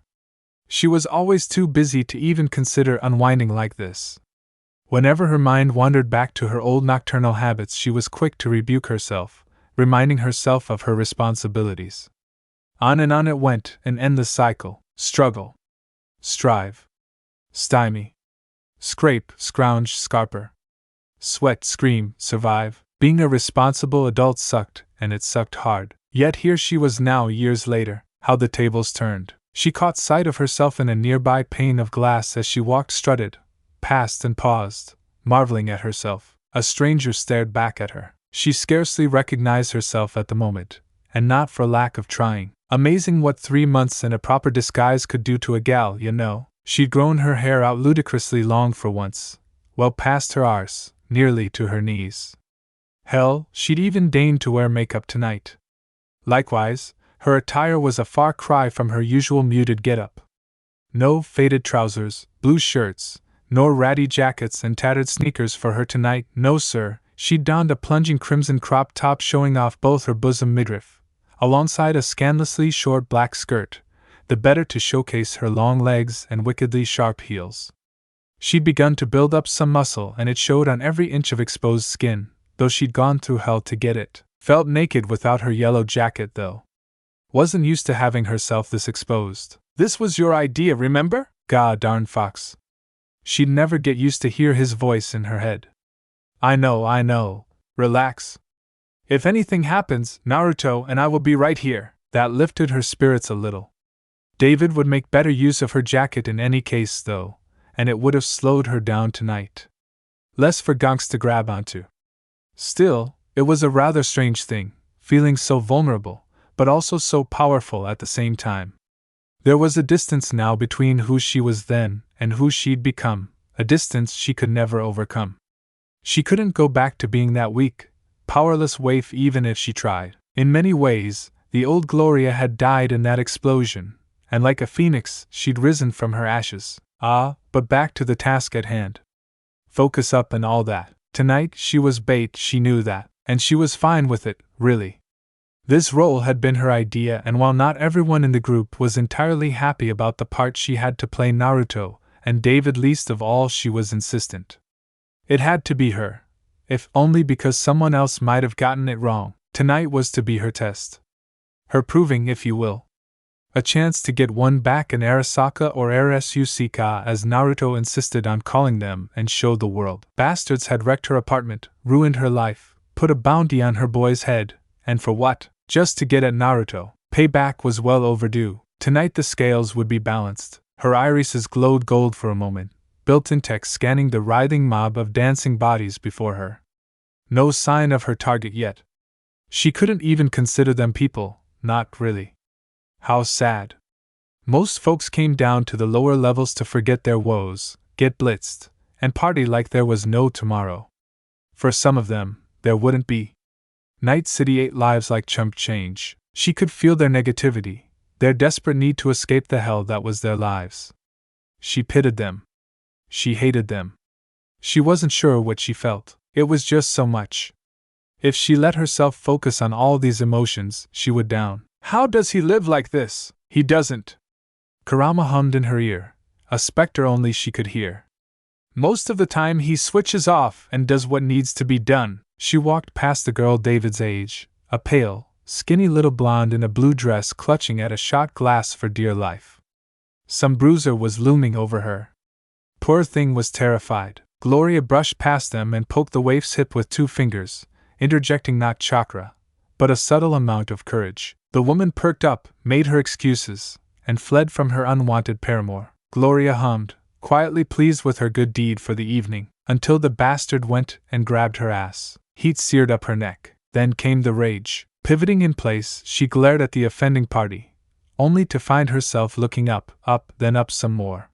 She was always too busy to even consider unwinding like this. Whenever her mind wandered back to her old nocturnal habits, she was quick to rebuke herself, reminding herself of her responsibilities. On and on it went, an endless cycle: struggle, strive, stymie, scrape, scrounge, scarper, sweat, scream, survive. Being a responsible adult sucked, and it sucked hard. Yet here she was now, years later. How the tables turned. She caught sight of herself in a nearby pane of glass as she walked, strutted, passed and paused, marveling at herself. A stranger stared back at her. She scarcely recognized herself at the moment, and not for lack of trying. Amazing what 3 months in a proper disguise could do to a gal, you know. She'd grown her hair out ludicrously long for once, well past her arse, nearly to her knees. Hell, she'd even deigned to wear makeup tonight. Likewise, her attire was a far cry from her usual muted get-up. No faded trousers, blue shirts, nor ratty jackets and tattered sneakers for her tonight. No sir, she'd donned a plunging crimson crop top showing off both her bosom midriff, alongside a scandalously short black skirt, the better to showcase her long legs and wickedly sharp heels. She'd begun to build up some muscle, and it showed on every inch of exposed skin, though she'd gone through hell to get it. Felt naked without her yellow jacket, though. Wasn't used to having herself this exposed. This was your idea, remember? God darn fox. She'd never get used to hear his voice in her head. I know. Relax. If anything happens, Naruto and I will be right here. That lifted her spirits a little. David would make better use of her jacket in any case, though, and it would have slowed her down tonight. Less for gonks to grab onto. Still, it was a rather strange thing, feeling so vulnerable, but also so powerful at the same time. There was a distance now between who she was then and who she'd become, a distance she could never overcome. She couldn't go back to being that weak, powerless waif even if she tried. In many ways, the old Gloria had died in that explosion, and like a phoenix, she'd risen from her ashes. But back to the task at hand. Focus up and all that. Tonight she was bait, she knew that, and she was fine with it, really. This role had been her idea, and while not everyone in the group was entirely happy about the part she had to play Naruto, and David least of all, she was insistent. It had to be her, if only because someone else might have gotten it wrong. Tonight was to be her test. Her proving, if you will. A chance to get one back in Arasaka, or Arasuka as Naruto insisted on calling them, and show the world. Bastards had wrecked her apartment, ruined her life, put a bounty on her boy's head, and for what? Just to get at Naruto. Payback was well overdue. Tonight the scales would be balanced. Her irises glowed gold for a moment, built-in tech scanning the writhing mob of dancing bodies before her. No sign of her target yet. She couldn't even consider them people, not really. How sad. Most folks came down to the lower levels to forget their woes, get blitzed, and party like there was no tomorrow. For some of them, there wouldn't be. Night City ate lives like chump change. She could feel their negativity, their desperate need to escape the hell that was their lives. She pitied them. She hated them. She wasn't sure what she felt. It was just so much. If she let herself focus on all these emotions, she would down. How does he live like this? He doesn't. Kurama hummed in her ear, a specter only she could hear. Most of the time he switches off and does what needs to be done. She walked past the girl David's age, a pale, skinny little blonde in a blue dress clutching at a shot glass for dear life. Some bruiser was looming over her. Poor thing was terrified. Gloria brushed past them and poked the waif's hip with 2 fingers, interjecting not chakra, but a subtle amount of courage. The woman perked up, made her excuses, and fled from her unwanted paramour. Gloria hummed, quietly pleased with her good deed for the evening, until the bastard went and grabbed her ass. Heat seared up her neck. Then came the rage. Pivoting in place, she glared at the offending party, only to find herself looking up, then up some more.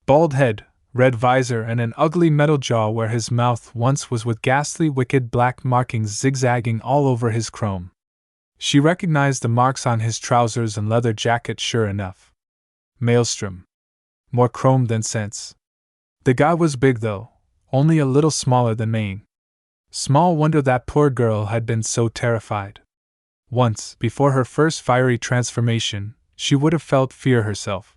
Bald head, red visor, and an ugly metal jaw where his mouth once was, with ghastly wicked black markings zigzagging all over his chrome. She recognized the marks on his trousers and leather jacket sure enough. Maelstrom. More chrome than sense. The guy was big though, only a little smaller than Maine. Small wonder that poor girl had been so terrified. Once, before her first fiery transformation, she would have felt fear herself.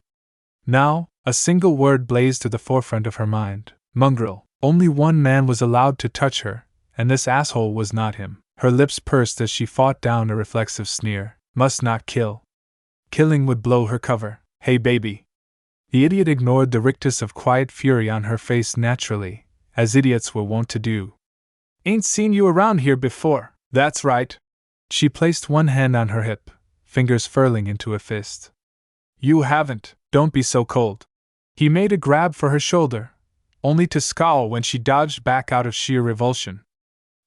Now, a single word blazed to the forefront of her mind. Mongrel. Only one man was allowed to touch her, and this asshole was not him. Her lips pursed as she fought down a reflexive sneer. Must not kill. Killing would blow her cover. Hey baby. The idiot ignored the rictus of quiet fury on her face naturally, as idiots were wont to do. Ain't seen you around here before. That's right. She placed one hand on her hip, fingers furling into a fist. You haven't, don't be so cold. He made a grab for her shoulder, only to scowl when she dodged back out of sheer revulsion.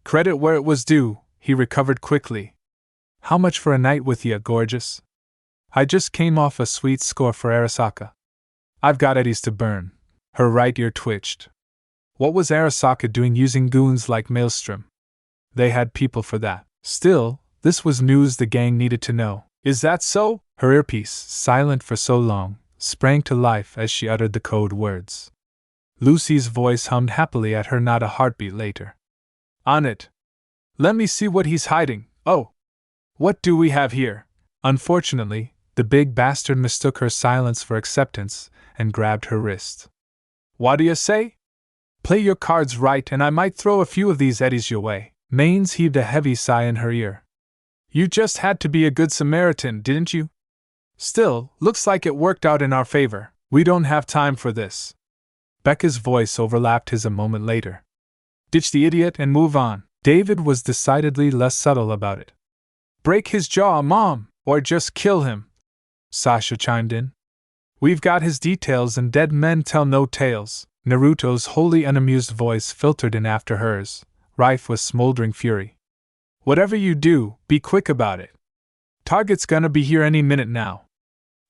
Credit where it was due, he recovered quickly. How much for a night with ya, gorgeous? I just came off a sweet score for Arasaka. I've got eddies to burn. Her right ear twitched. What was Arasaka doing using goons like Maelstrom? They had people for that. Still, this was news the gang needed to know. Is that so? Her earpiece, silent for so long, sprang to life as she uttered the code words. Lucy's voice hummed happily at her not a heartbeat later. On it. Let me see what he's hiding. Oh! What do we have here? Unfortunately, the big bastard mistook her silence for acceptance and grabbed her wrist. What do you say? Play your cards right and I might throw a few of these eddies your way. Maines heaved a heavy sigh in her ear. You just had to be a good Samaritan, didn't you? Still, looks like it worked out in our favor. We don't have time for this. Becca's voice overlapped his a moment later. Ditch the idiot and move on. David was decidedly less subtle about it. Break his jaw, Mom, or just kill him, Sasha chimed in. We've got his details and dead men tell no tales. Naruto's wholly unamused voice filtered in after hers, rife with smoldering fury. Whatever you do, be quick about it. Target's gonna be here any minute now.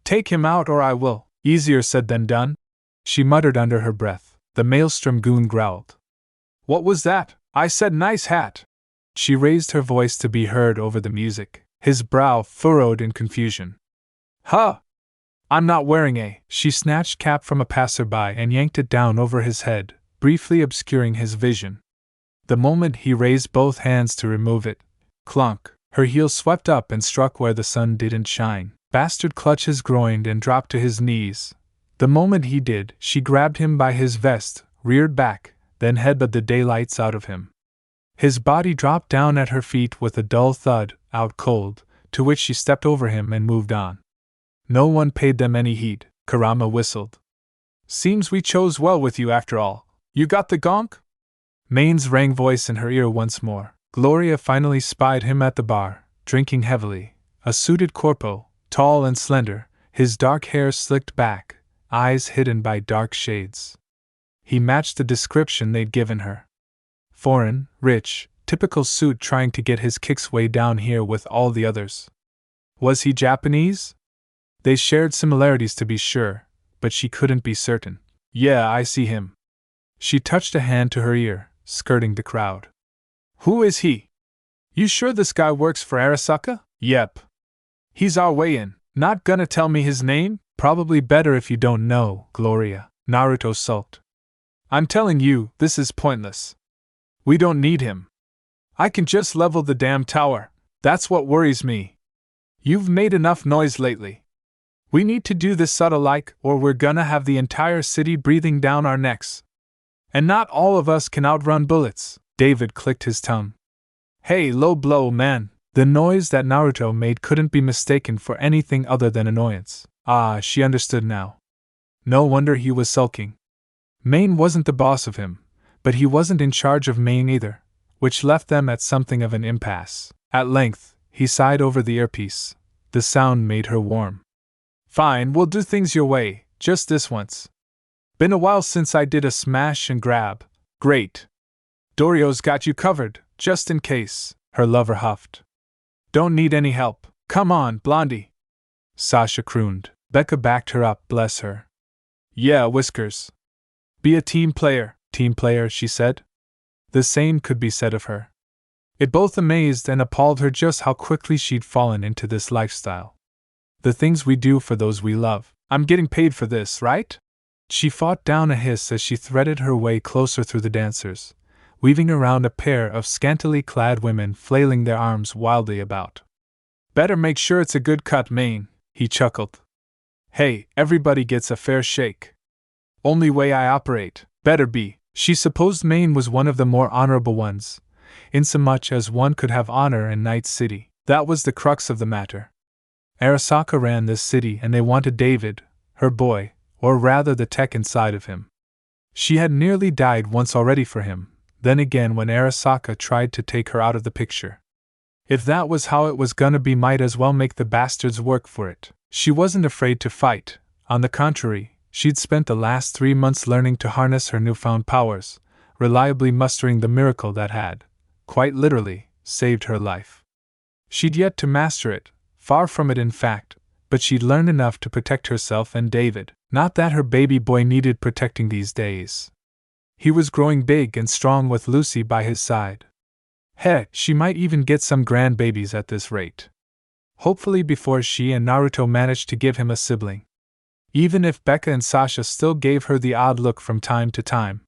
Take him out or I will. Easier said than done, she muttered under her breath. The Maelstrom goon growled. What was that? I said nice hat. She raised her voice to be heard over the music, his brow furrowed in confusion. Huh! I'm not wearing a. She snatched cap from a passerby and yanked it down over his head, briefly obscuring his vision. The moment he raised both hands to remove it, clunk, her heel swept up and struck where the sun didn't shine. Bastard clutched his groin and dropped to his knees. The moment he did, she grabbed him by his vest, reared back, then headbutted the daylights out of him. His body dropped down at her feet with a dull thud, out cold, to which she stepped over him and moved on. No one paid them any heed. Karama whistled. Seems we chose well with you after all. You got the gonk? Maine's rang voice in her ear once more. Gloria finally spied him at the bar, drinking heavily, a suited corpo, tall and slender, his dark hair slicked back, eyes hidden by dark shades. He matched the description they'd given her. Foreign, rich, typical suit trying to get his kicks way down here with all the others. Was he Japanese? They shared similarities to be sure, but she couldn't be certain. Yeah, I see him. She touched a hand to her ear, skirting the crowd. Who is he? You sure this guy works for Arasaka? Yep. He's our way in. Not gonna tell me his name? Probably better if you don't know, Gloria. Naruto sulked. I'm telling you, this is pointless. We don't need him. I can just level the damn tower. That's what worries me. You've made enough noise lately. We need to do this subtle-like, or we're gonna have the entire city breathing down our necks. And not all of us can outrun bullets. David clicked his tongue. Hey, low blow, man. The noise that Naruto made couldn't be mistaken for anything other than annoyance. Ah, she understood now. No wonder he was sulking. Maine wasn't the boss of him, but he wasn't in charge of Maine either, which left them at something of an impasse. At length, he sighed over the earpiece. The sound made her warm. Fine, we'll do things your way, just this once. Been a while since I did a smash and grab. Great. Dorio's got you covered, just in case, her lover huffed. Don't need any help. Come on, Blondie. Sasha crooned. Becca backed her up, bless her. Yeah, Whiskers. Be a team player, she said. The same could be said of her. It both amazed and appalled her just how quickly she'd fallen into this lifestyle. The things we do for those we love. I'm getting paid for this, right? She fought down a hiss as she threaded her way closer through the dancers, weaving around a pair of scantily clad women flailing their arms wildly about. Better make sure it's a good cut, Maine, he chuckled. Hey, everybody gets a fair shake. Only way I operate, better be. She supposed Maine was one of the more honorable ones, insomuch as one could have honor in Night City. That was the crux of the matter. Arasaka ran this city and they wanted David, her boy, or rather the tech inside of him. She had nearly died once already for him, then again when Arasaka tried to take her out of the picture. If that was how it was gonna be, might as well make the bastards work for it. She wasn't afraid to fight. On the contrary, she'd spent the last 3 months learning to harness her newfound powers, reliably mustering the miracle that had, quite literally, saved her life. She'd yet to master it, far from it in fact, but she'd learned enough to protect herself and David. Not that her baby boy needed protecting these days. He was growing big and strong with Lucy by his side. Heck, she might even get some grandbabies at this rate. Hopefully before she and Naruto managed to give him a sibling. Even if Becca and Sasha still gave her the odd look from time to time.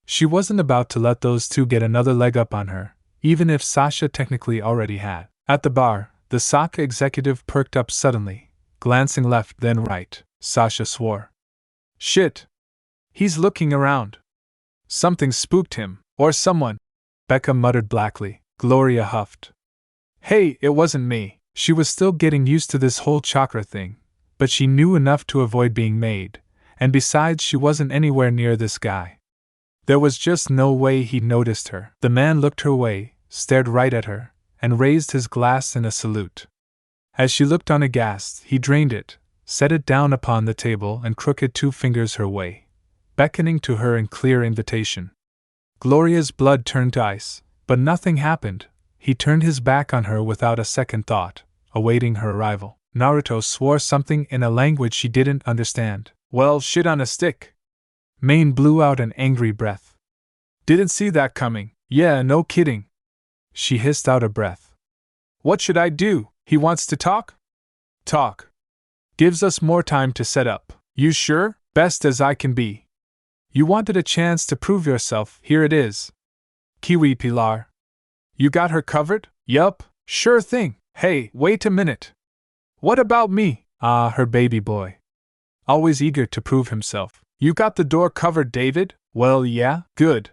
She wasn't about to let those two get another leg up on her, even if Sasha technically already had. At the bar, the sake executive perked up suddenly, glancing left then right. Sasha swore. Shit! He's looking around. Something spooked him, or someone. Becca muttered blackly. Gloria huffed. Hey, it wasn't me. She was still getting used to this whole chakra thing, but she knew enough to avoid being made, and besides she wasn't anywhere near this guy. There was just no way he'd noticed her. The man looked her way, stared right at her, and raised his glass in a salute. As she looked on aghast, he drained it, set it down upon the table and crooked 2 fingers her way, beckoning to her in clear invitation. Gloria's blood turned to ice, but nothing happened. He turned his back on her without a second thought, awaiting her arrival. Naruto swore something in a language she didn't understand. Well, shit on a stick. Maine blew out an angry breath. Didn't see that coming. Yeah, no kidding. She hissed out a breath. What should I do? He wants to talk? Talk. Gives us more time to set up. You sure? Best as I can be. You wanted a chance to prove yourself, here it is. Kiwi Pilar. You got her covered? Yup, sure thing. Hey, wait a minute. What about me? Ah, her baby boy. Always eager to prove himself. You got the door covered, David? Well, yeah, good.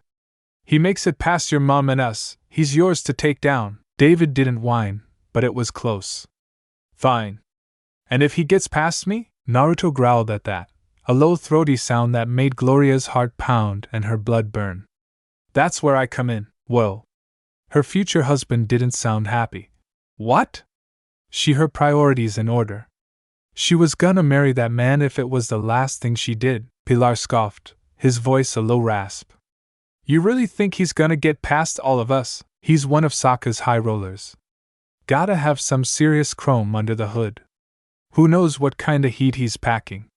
He makes it past your mom and us, he's yours to take down. David didn't whine, but it was close. Fine. And if he gets past me? Naruto growled at that, a low throaty sound that made Gloria's heart pound and her blood burn. That's where I come in. Whoa. Her future husband didn't sound happy. What? She her priorities in order. She was gonna marry that man if it was the last thing she did, Pilar scoffed, his voice a low rasp. You really think he's gonna get past all of us? He's one of Sokka's high rollers. Gotta have some serious chrome under the hood. Who knows what kinda heat he's packing.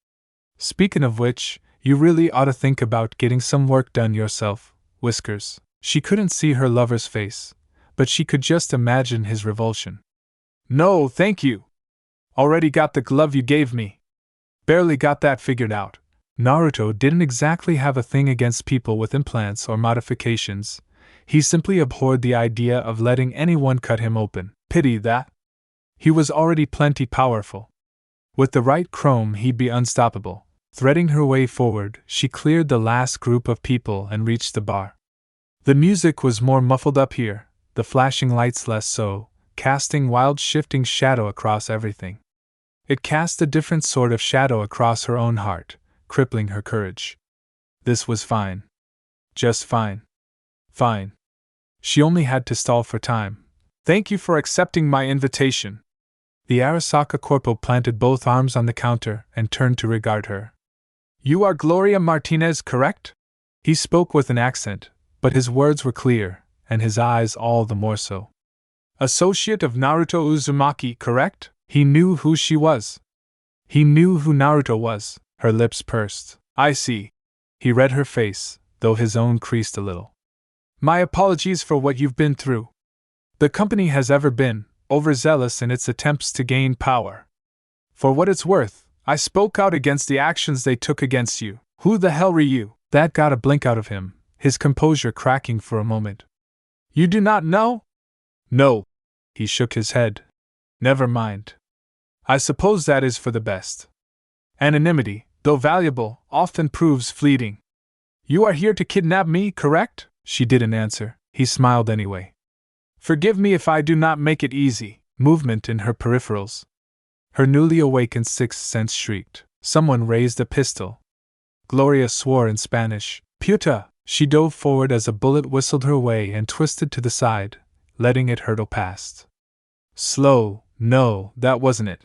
Speaking of which, you really ought to think about getting some work done yourself, Whiskers. She couldn't see her lover's face, but she could just imagine his revulsion. No, thank you. Already got the glove you gave me. Barely got that figured out. Naruto didn't exactly have a thing against people with implants or modifications. He simply abhorred the idea of letting anyone cut him open. Pity that. He was already plenty powerful. With the right chrome he'd be unstoppable. Threading her way forward, she cleared the last group of people and reached the bar. The music was more muffled up here, the flashing lights less so, casting wild shifting shadow across everything. It cast a different sort of shadow across her own heart, crippling her courage. This was fine. Just fine. Fine. She only had to stall for time. Thank you for accepting my invitation. The Arasaka corporal planted both arms on the counter and turned to regard her. You are Gloria Martinez, correct? He spoke with an accent, but his words were clear, and his eyes all the more so. Associate of Naruto Uzumaki, correct? He knew who she was. He knew who Naruto was. Her lips pursed. I see. He read her face, though his own creased a little. My apologies for what you've been through. The company has ever been overzealous in its attempts to gain power. For what it's worth, I spoke out against the actions they took against you. Who the hell were you? That got a blink out of him, his composure cracking for a moment. You do not know? No. He shook his head. Never mind. I suppose that is for the best. Anonymity, though valuable, often proves fleeting. You are here to kidnap me, correct? She didn't answer. He smiled anyway. Forgive me if I do not make it easy. Movement in her peripherals. Her newly awakened sixth sense shrieked. Someone raised a pistol. Gloria swore in Spanish. Puta! She dove forward as a bullet whistled her way and twisted to the side, letting it hurtle past. Slow, no, that wasn't it.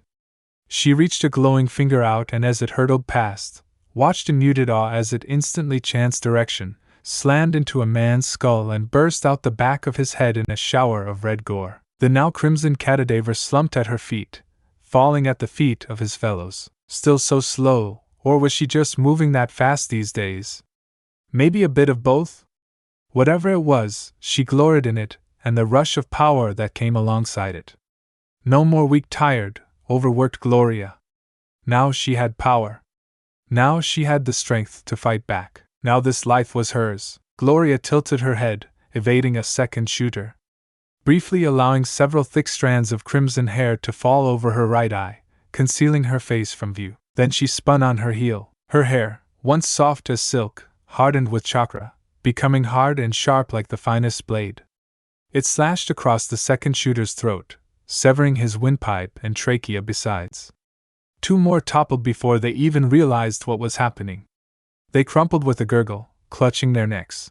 She reached a glowing finger out and as it hurtled past, watched in muted awe as it instantly changed direction, slammed into a man's skull and burst out the back of his head in a shower of red gore. The now crimson cadaver slumped at her feet, falling at the feet of his fellows. Still so slow, or was she just moving that fast these days? Maybe a bit of both? Whatever it was, she gloried in it, and the rush of power that came alongside it. No more weak, tired, overworked Gloria. Now she had power. Now she had the strength to fight back. Now this life was hers. Gloria tilted her head, evading a second shooter. Briefly allowing several thick strands of crimson hair to fall over her right eye, concealing her face from view. Then she spun on her heel, her hair, once soft as silk, hardened with chakra, becoming hard and sharp like the finest blade. It slashed across the second shooter's throat, severing his windpipe and trachea besides. Two more toppled before they even realized what was happening. They crumpled with a gurgle, clutching their necks.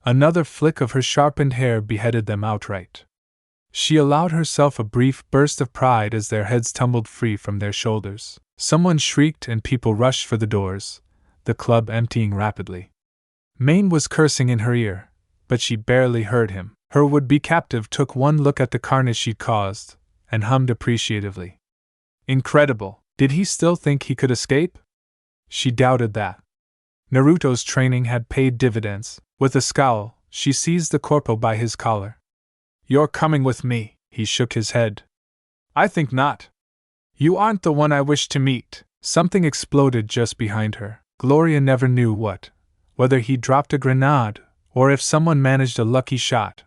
Another flick of her sharpened hair beheaded them outright. She allowed herself a brief burst of pride as their heads tumbled free from their shoulders. Someone shrieked and people rushed for the doors, the club emptying rapidly. Maine was cursing in her ear, but she barely heard him. Her would-be captive took one look at the carnage she'd caused, and hummed appreciatively. Incredible. Did he still think he could escape? She doubted that. Naruto's training had paid dividends. With a scowl, she seized the corporal by his collar. You're coming with me, he shook his head. I think not. You aren't the one I wish to meet. Something exploded just behind her. Gloria never knew what, whether he dropped a grenade, or if someone managed a lucky shot.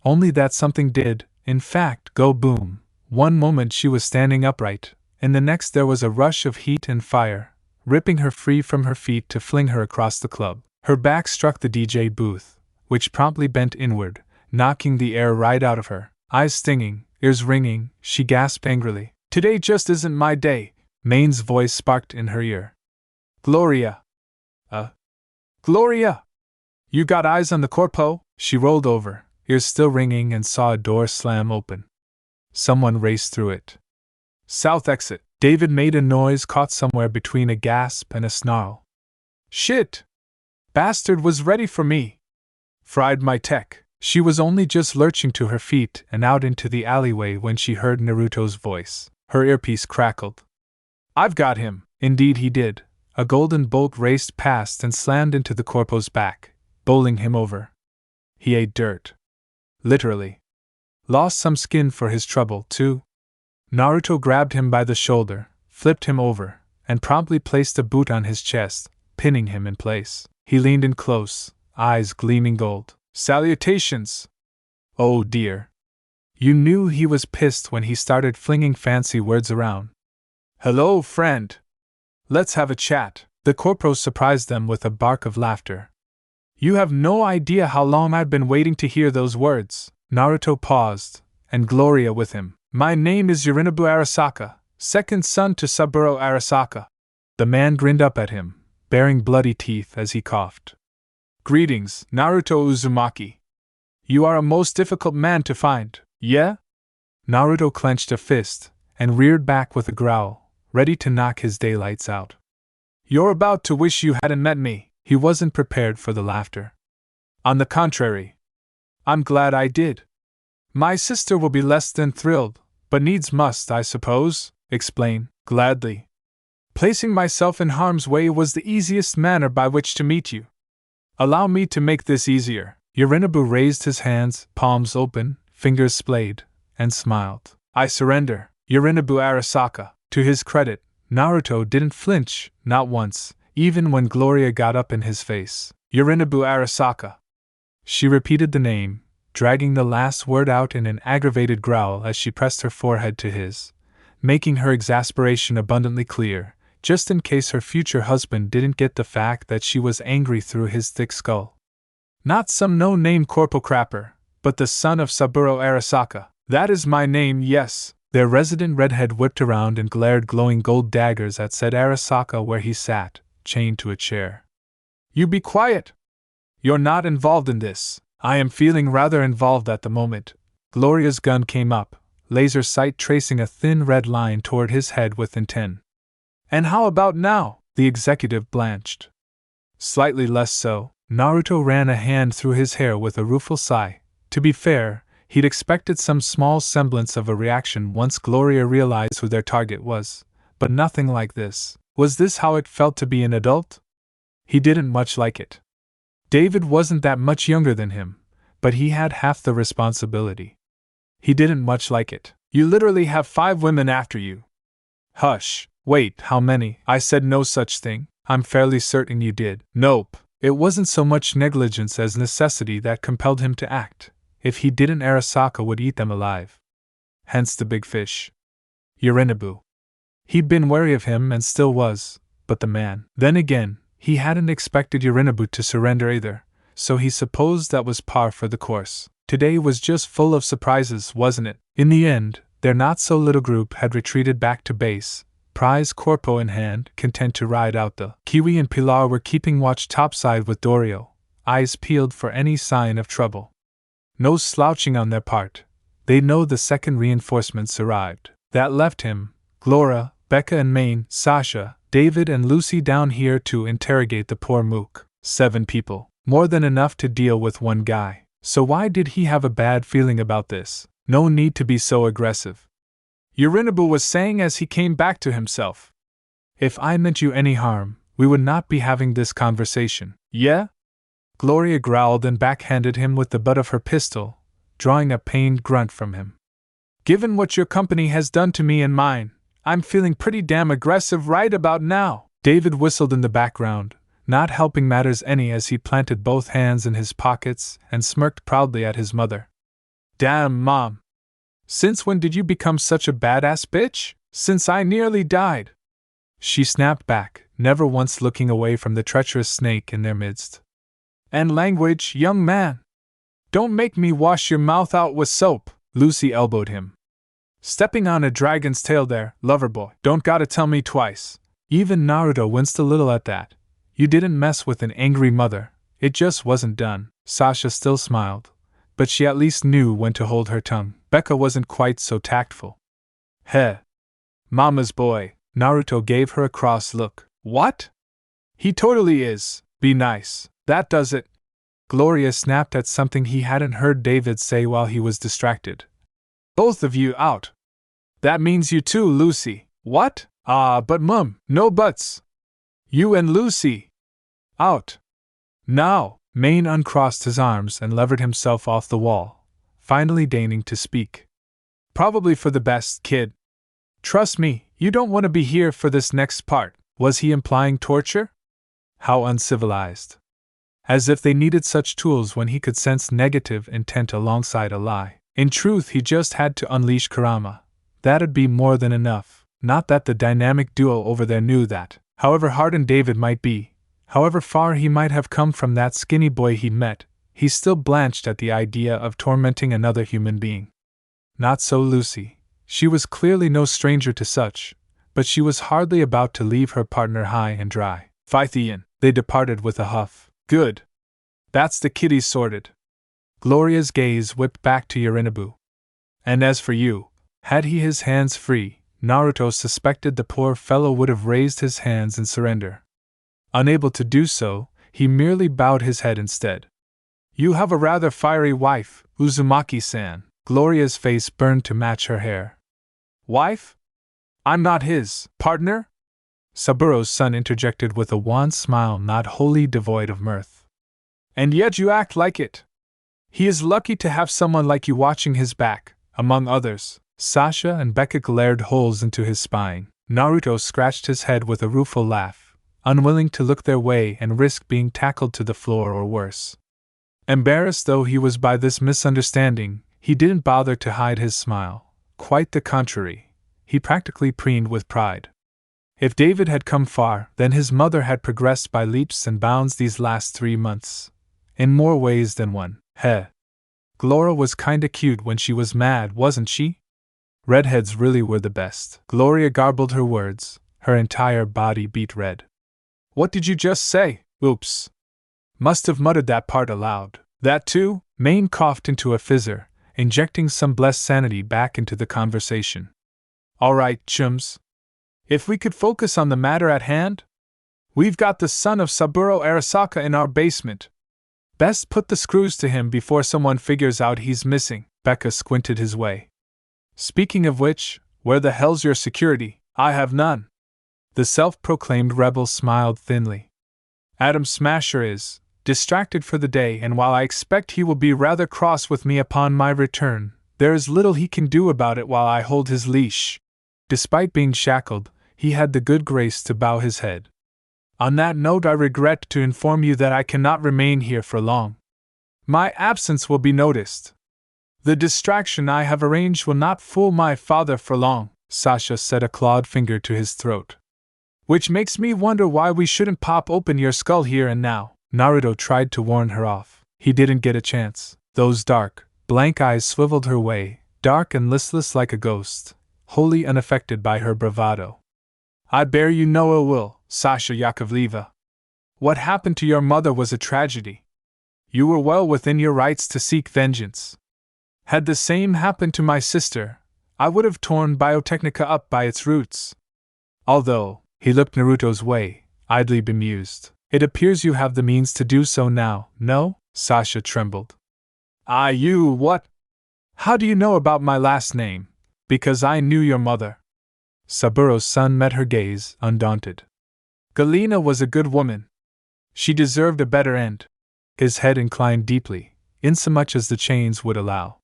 Only that something did, in fact, go boom. One moment she was standing upright, in the next there was a rush of heat and fire, ripping her free from her feet to fling her across the club. Her back struck the DJ booth, which promptly bent inward, knocking the air right out of her. Eyes stinging, ears ringing, she gasped angrily. Today just isn't my day. Maine's voice sparked in her ear. Gloria. Gloria! You got eyes on the corpo? She rolled over, ears still ringing, and saw a door slam open. Someone raced through it. South exit. David made a noise caught somewhere between a gasp and a snarl. Shit! Bastard was ready for me. Fried my tech. She was only just lurching to her feet and out into the alleyway when she heard Naruto's voice. Her earpiece crackled. I've got him. Indeed he did. A golden bolt raced past and slammed into the corpo's back, bowling him over. He ate dirt. Literally. Lost some skin for his trouble, too. Naruto grabbed him by the shoulder, flipped him over, and promptly placed a boot on his chest, pinning him in place. He leaned in close, eyes gleaming gold. Salutations! Oh dear. You knew he was pissed when he started flinging fancy words around. Hello, friend. Let's have a chat. The corporal surprised them with a bark of laughter. You have no idea how long I've been waiting to hear those words. Naruto paused, and Gloria with him. My name is Yorinobu Arasaka, second son to Saburo Arasaka. The man grinned up at him, baring bloody teeth as he coughed. Greetings, Naruto Uzumaki. You are a most difficult man to find, yeah? Naruto clenched a fist and reared back with a growl, ready to knock his daylights out. You're about to wish you hadn't met me. He wasn't prepared for the laughter. On the contrary, I'm glad I did. My sister will be less than thrilled, but needs must, I suppose, explain, gladly. Placing myself in harm's way was the easiest manner by which to meet you. Allow me to make this easier. Yorinobu raised his hands, palms open, fingers splayed, and smiled. I surrender, Yorinobu Arasaka. To his credit, Naruto didn't flinch, not once, even when Gloria got up in his face. Yorinobu Arasaka. She repeated the name, dragging the last word out in an aggravated growl as she pressed her forehead to his, making her exasperation abundantly clear, just in case her future husband didn't get the fact that she was angry through his thick skull. Not some no-name corporal crapper, but the son of Saburo Arasaka. That is my name, yes. Their resident redhead whipped around and glared glowing gold daggers at said Arasaka where he sat, chained to a chair. You be quiet! You're not involved in this. I am feeling rather involved at the moment. Gloria's gun came up, laser sight tracing a thin red line toward his head with intent. And how about now? The executive blanched. Slightly less so. Naruto ran a hand through his hair with a rueful sigh. To be fair, he'd expected some small semblance of a reaction once Gloria realized who their target was, but nothing like this. Was this how it felt to be an adult? He didn't much like it. David wasn't that much younger than him, but he had half the responsibility. He didn't much like it. You literally have 5 women after you. Hush. Wait, how many? I said no such thing. I'm fairly certain you did. Nope. It wasn't so much negligence as necessity that compelled him to act. If he didn't, Arasaka would eat them alive. Hence the big fish. Yorinobu. He'd been wary of him and still was, but the man. Then again, he hadn't expected Yorinobu to surrender either, so he supposed that was par for the course. Today was just full of surprises, wasn't it? In the end, their not-so-little group had retreated back to base, prize corpo in hand, content to ride out the Kiwi and Pilar were keeping watch topside with Dorio, eyes peeled for any sign of trouble. No slouching on their part. They'd know the second reinforcements arrived. That left him, Glora, Becca and Maine, Sasha, David and Lucy down here to interrogate the poor mook. 7 people. More than enough to deal with one guy. So why did he have a bad feeling about this? No need to be so aggressive. Yorinobu was saying as he came back to himself. If I meant you any harm, we would not be having this conversation. Yeah? Gloria growled and backhanded him with the butt of her pistol, drawing a pained grunt from him. Given what your company has done to me and mine, I'm feeling pretty damn aggressive right about now. David whistled in the background, not helping matters any as he planted both hands in his pockets and smirked proudly at his mother. Damn, Mom. Since when did you become such a badass bitch? Since I nearly died. She snapped back, never once looking away from the treacherous snake in their midst. And language, young man. Don't make me wash your mouth out with soap. Lucy elbowed him. Stepping on a dragon's tail there, lover boy. Don't gotta tell me twice. Even Naruto winced a little at that. You didn't mess with an angry mother. It just wasn't done. Sasha still smiled, but she at least knew when to hold her tongue. Becca wasn't quite so tactful. Heh. Mama's boy. Naruto gave her a cross look. What? He totally is. Be nice. That does it. Gloria snapped at something he hadn't heard David say while he was distracted. Both of you out. That means you too, Lucy. What? But Mum. No buts. You and Lucy. Out. Now. Maine uncrossed his arms and levered himself off the wall, finally deigning to speak. Probably for the best, kid. Trust me, you don't want to be here for this next part. Was he implying torture? How uncivilized. As if they needed such tools when he could sense negative intent alongside a lie. In truth, he just had to unleash Kurama. That'd be more than enough. Not that the dynamic duo over there knew that. However hardened David might be, however far he might have come from that skinny boy he met, he still blanched at the idea of tormenting another human being. Not so Lucy. She was clearly no stranger to such, but she was hardly about to leave her partner high and dry. Phythian. They departed with a huff. Good. That's the kitty sorted. Gloria's gaze whipped back to Yorinobu. And as for you, had he his hands free, Naruto suspected the poor fellow would have raised his hands in surrender. Unable to do so, he merely bowed his head instead. You have a rather fiery wife, Uzumaki-san. Gloria's face burned to match her hair. Wife? I'm not his partner? Saburo's son interjected with a wan smile not wholly devoid of mirth. And yet you act like it. He is lucky to have someone like you watching his back, among others. Sasha and Becca glared holes into his spine. Naruto scratched his head with a rueful laugh, unwilling to look their way and risk being tackled to the floor or worse. Embarrassed though he was by this misunderstanding, he didn't bother to hide his smile. Quite the contrary, he practically preened with pride. If David had come far, then his mother had progressed by leaps and bounds these last 3 months. In more ways than one. Heh. Glora was kinda cute when she was mad, wasn't she? Redheads really were the best. Gloria garbled her words, her entire body beat red. What did you just say? Oops. Must have muttered that part aloud. That too? Maine coughed into a fizzer, injecting some blessed sanity back into the conversation. All right, chums. If we could focus on the matter at hand? We've got the son of Saburo Arasaka in our basement. Best put the screws to him before someone figures out he's missing. Becca squinted his way. Speaking of which, where the hell's your security? I have none. The self-proclaimed rebel smiled thinly. Adam Smasher is distracted for the day, and while I expect he will be rather cross with me upon my return, there is little he can do about it while I hold his leash. Despite being shackled, he had the good grace to bow his head. On that note, I regret to inform you that I cannot remain here for long. My absence will be noticed. The distraction I have arranged will not fool my father for long, Sasha set a clawed finger to his throat. Which makes me wonder why we shouldn't pop open your skull here and now. Naruto tried to warn her off. He didn't get a chance. Those dark, blank eyes swiveled her way, dark and listless like a ghost, wholly unaffected by her bravado. I bear you no ill will, Sasha Yakovleva. What happened to your mother was a tragedy. You were well within your rights to seek vengeance. Had the same happened to my sister, I would have torn Biotechnica up by its roots. Although, he looked Naruto's way, idly bemused. It appears you have the means to do so now, no? Sasha trembled. You what? How do you know about my last name? Because I knew your mother. Saburo's son met her gaze, undaunted. Galena was a good woman. She deserved a better end. His head inclined deeply, insomuch as the chains would allow.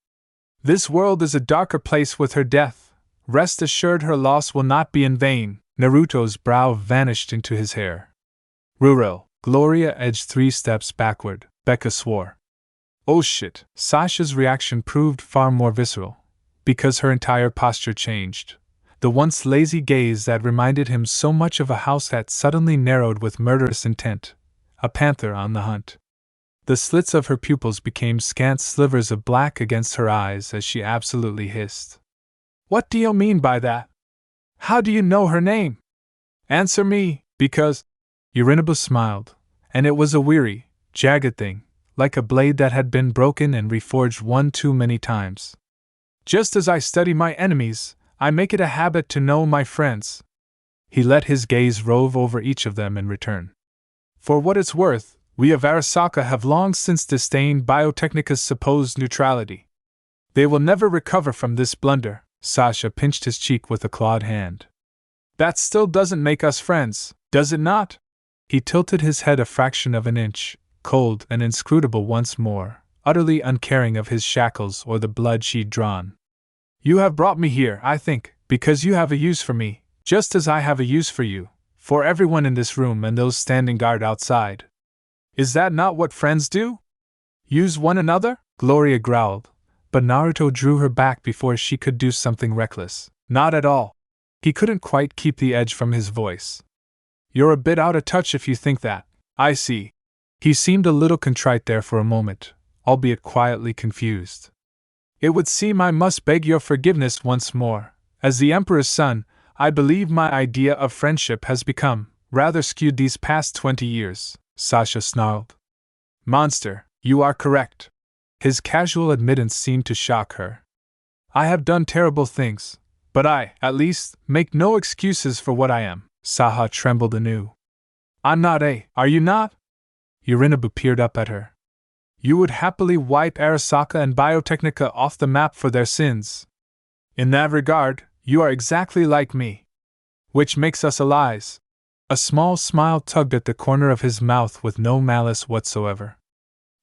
This world is a darker place with her death. Rest assured her loss will not be in vain. Naruto's brow vanished into his hair. Ruro. Gloria edged 3 steps backward. Becca swore. Oh shit. Sasha's reaction proved far more visceral, because her entire posture changed. The once lazy gaze that reminded him so much of a house hat suddenly narrowed with murderous intent, a panther on the hunt. The slits of her pupils became scant slivers of black against her eyes as she absolutely hissed. What do you mean by that? How do you know her name? Answer me, because... Yorinobu smiled, and it was a weary, jagged thing, like a blade that had been broken and reforged one too many times. Just as I study my enemies, I make it a habit to know my friends. He let his gaze rove over each of them in return. For what it's worth, we of Arasaka have long since disdained Biotechnica's supposed neutrality. They will never recover from this blunder. Sasha pinched his cheek with a clawed hand. That still doesn't make us friends, does it not? He tilted his head a fraction of an inch, cold and inscrutable once more, utterly uncaring of his shackles or the blood she'd drawn. You have brought me here, I think, because you have a use for me, just as I have a use for you, for everyone in this room and those standing guard outside. Is that not what friends do? Use one another? Gloria growled, but Naruto drew her back before she could do something reckless. Not at all. He couldn't quite keep the edge from his voice. You're a bit out of touch if you think that. I see. He seemed a little contrite there for a moment, albeit quietly confused. It would seem I must beg your forgiveness once more. As the Emperor's son, I believe my idea of friendship has become, rather skewed these past 20 years, Sasha snarled. Monster, you are correct. His casual admittance seemed to shock her. I have done terrible things, but I, at least, make no excuses for what I am. Saha trembled anew. I'm not are you not? Yorinobu peered up at her. You would happily wipe Arasaka and Biotechnica off the map for their sins. In that regard, you are exactly like me. Which makes us allies. A small smile tugged at the corner of his mouth with no malice whatsoever.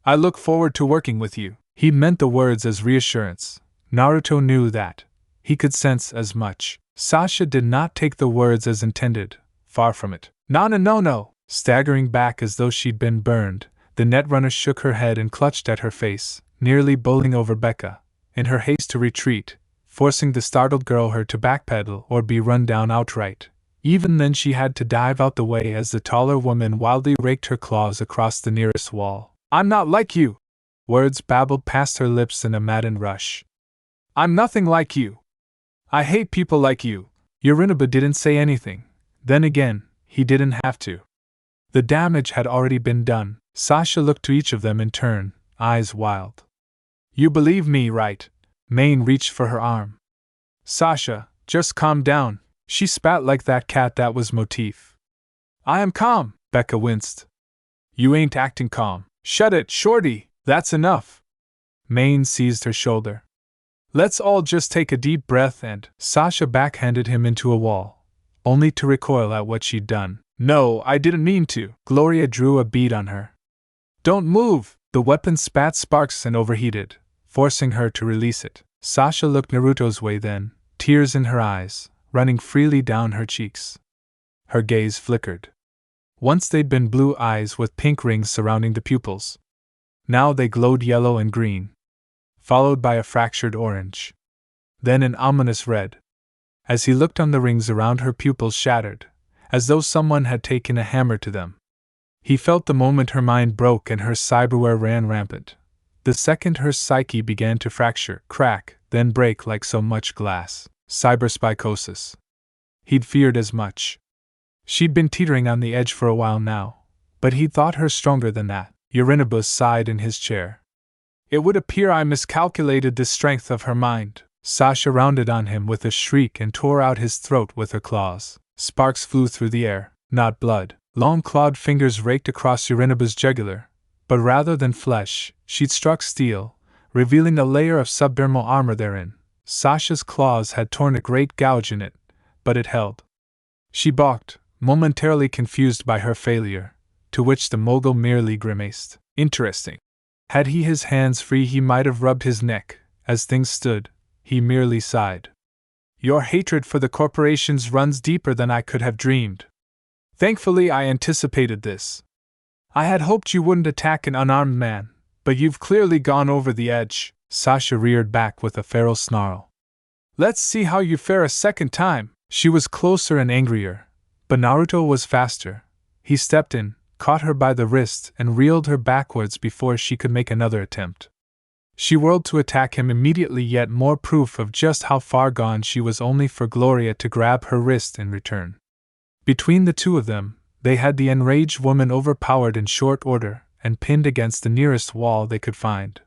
I look forward to working with you. He meant the words as reassurance. Naruto knew that. He could sense as much. Sasha did not take the words as intended. Far from it. No. Staggering back as though she'd been burned, the netrunner shook her head and clutched at her face, nearly bowling over Becca, in her haste to retreat, forcing the startled girl her to backpedal or be run down outright. Even then she had to dive out the way as the taller woman wildly raked her claws across the nearest wall. I'm not like you! Words babbled past her lips in a maddened rush. I'm nothing like you! I hate people like you! Yorinobu didn't say anything. Then again, he didn't have to. The damage had already been done. Sasha looked to each of them in turn, eyes wild. You believe me, right? Maine reached for her arm. Sasha, just calm down. She spat like that cat that was Motif. I am calm, Becca winced. You ain't acting calm. Shut it, Shorty, that's enough. Maine seized her shoulder. Let's all just take a deep breath and… Sasha backhanded him into a wall, only to recoil at what she'd done. No, I didn't mean to. Gloria drew a bead on her. Don't move! The weapon spat sparks and overheated, forcing her to release it. Sasha looked Naruto's way then, tears in her eyes, running freely down her cheeks. Her gaze flickered. Once they'd been blue eyes with pink rings surrounding the pupils. Now they glowed yellow and green, followed by a fractured orange. Then an ominous red. As he looked on, the rings around her pupils shattered, as though someone had taken a hammer to them. He felt the moment her mind broke and her cyberware ran rampant. The second her psyche began to fracture, crack, then break like so much glass. Cyberspicosis. He'd feared as much. She'd been teetering on the edge for a while now, but he'd thought her stronger than that. Yorinobu sighed in his chair. It would appear I miscalculated the strength of her mind. Sasha rounded on him with a shriek and tore out his throat with her claws. Sparks flew through the air, not blood. Long clawed fingers raked across Yorinobu's jugular, but rather than flesh, she'd struck steel, revealing a layer of subdermal armor therein. Sasha's claws had torn a great gouge in it, but it held. She balked, momentarily confused by her failure, to which the mogul merely grimaced. Interesting. Had he his hands free he might have rubbed his neck. As things stood, he merely sighed. Your hatred for the corporations runs deeper than I could have dreamed. Thankfully I anticipated this. I had hoped you wouldn't attack an unarmed man, but you've clearly gone over the edge. Sasha reared back with a feral snarl. Let's see how you fare a second time. She was closer and angrier, but Naruto was faster. He stepped in, caught her by the wrist, and reeled her backwards before she could make another attempt. She whirled to attack him immediately, yet more proof of just how far gone she was only for Gloria to grab her wrist in return. Between the two of them, they had the enraged woman overpowered in short order and pinned against the nearest wall they could find.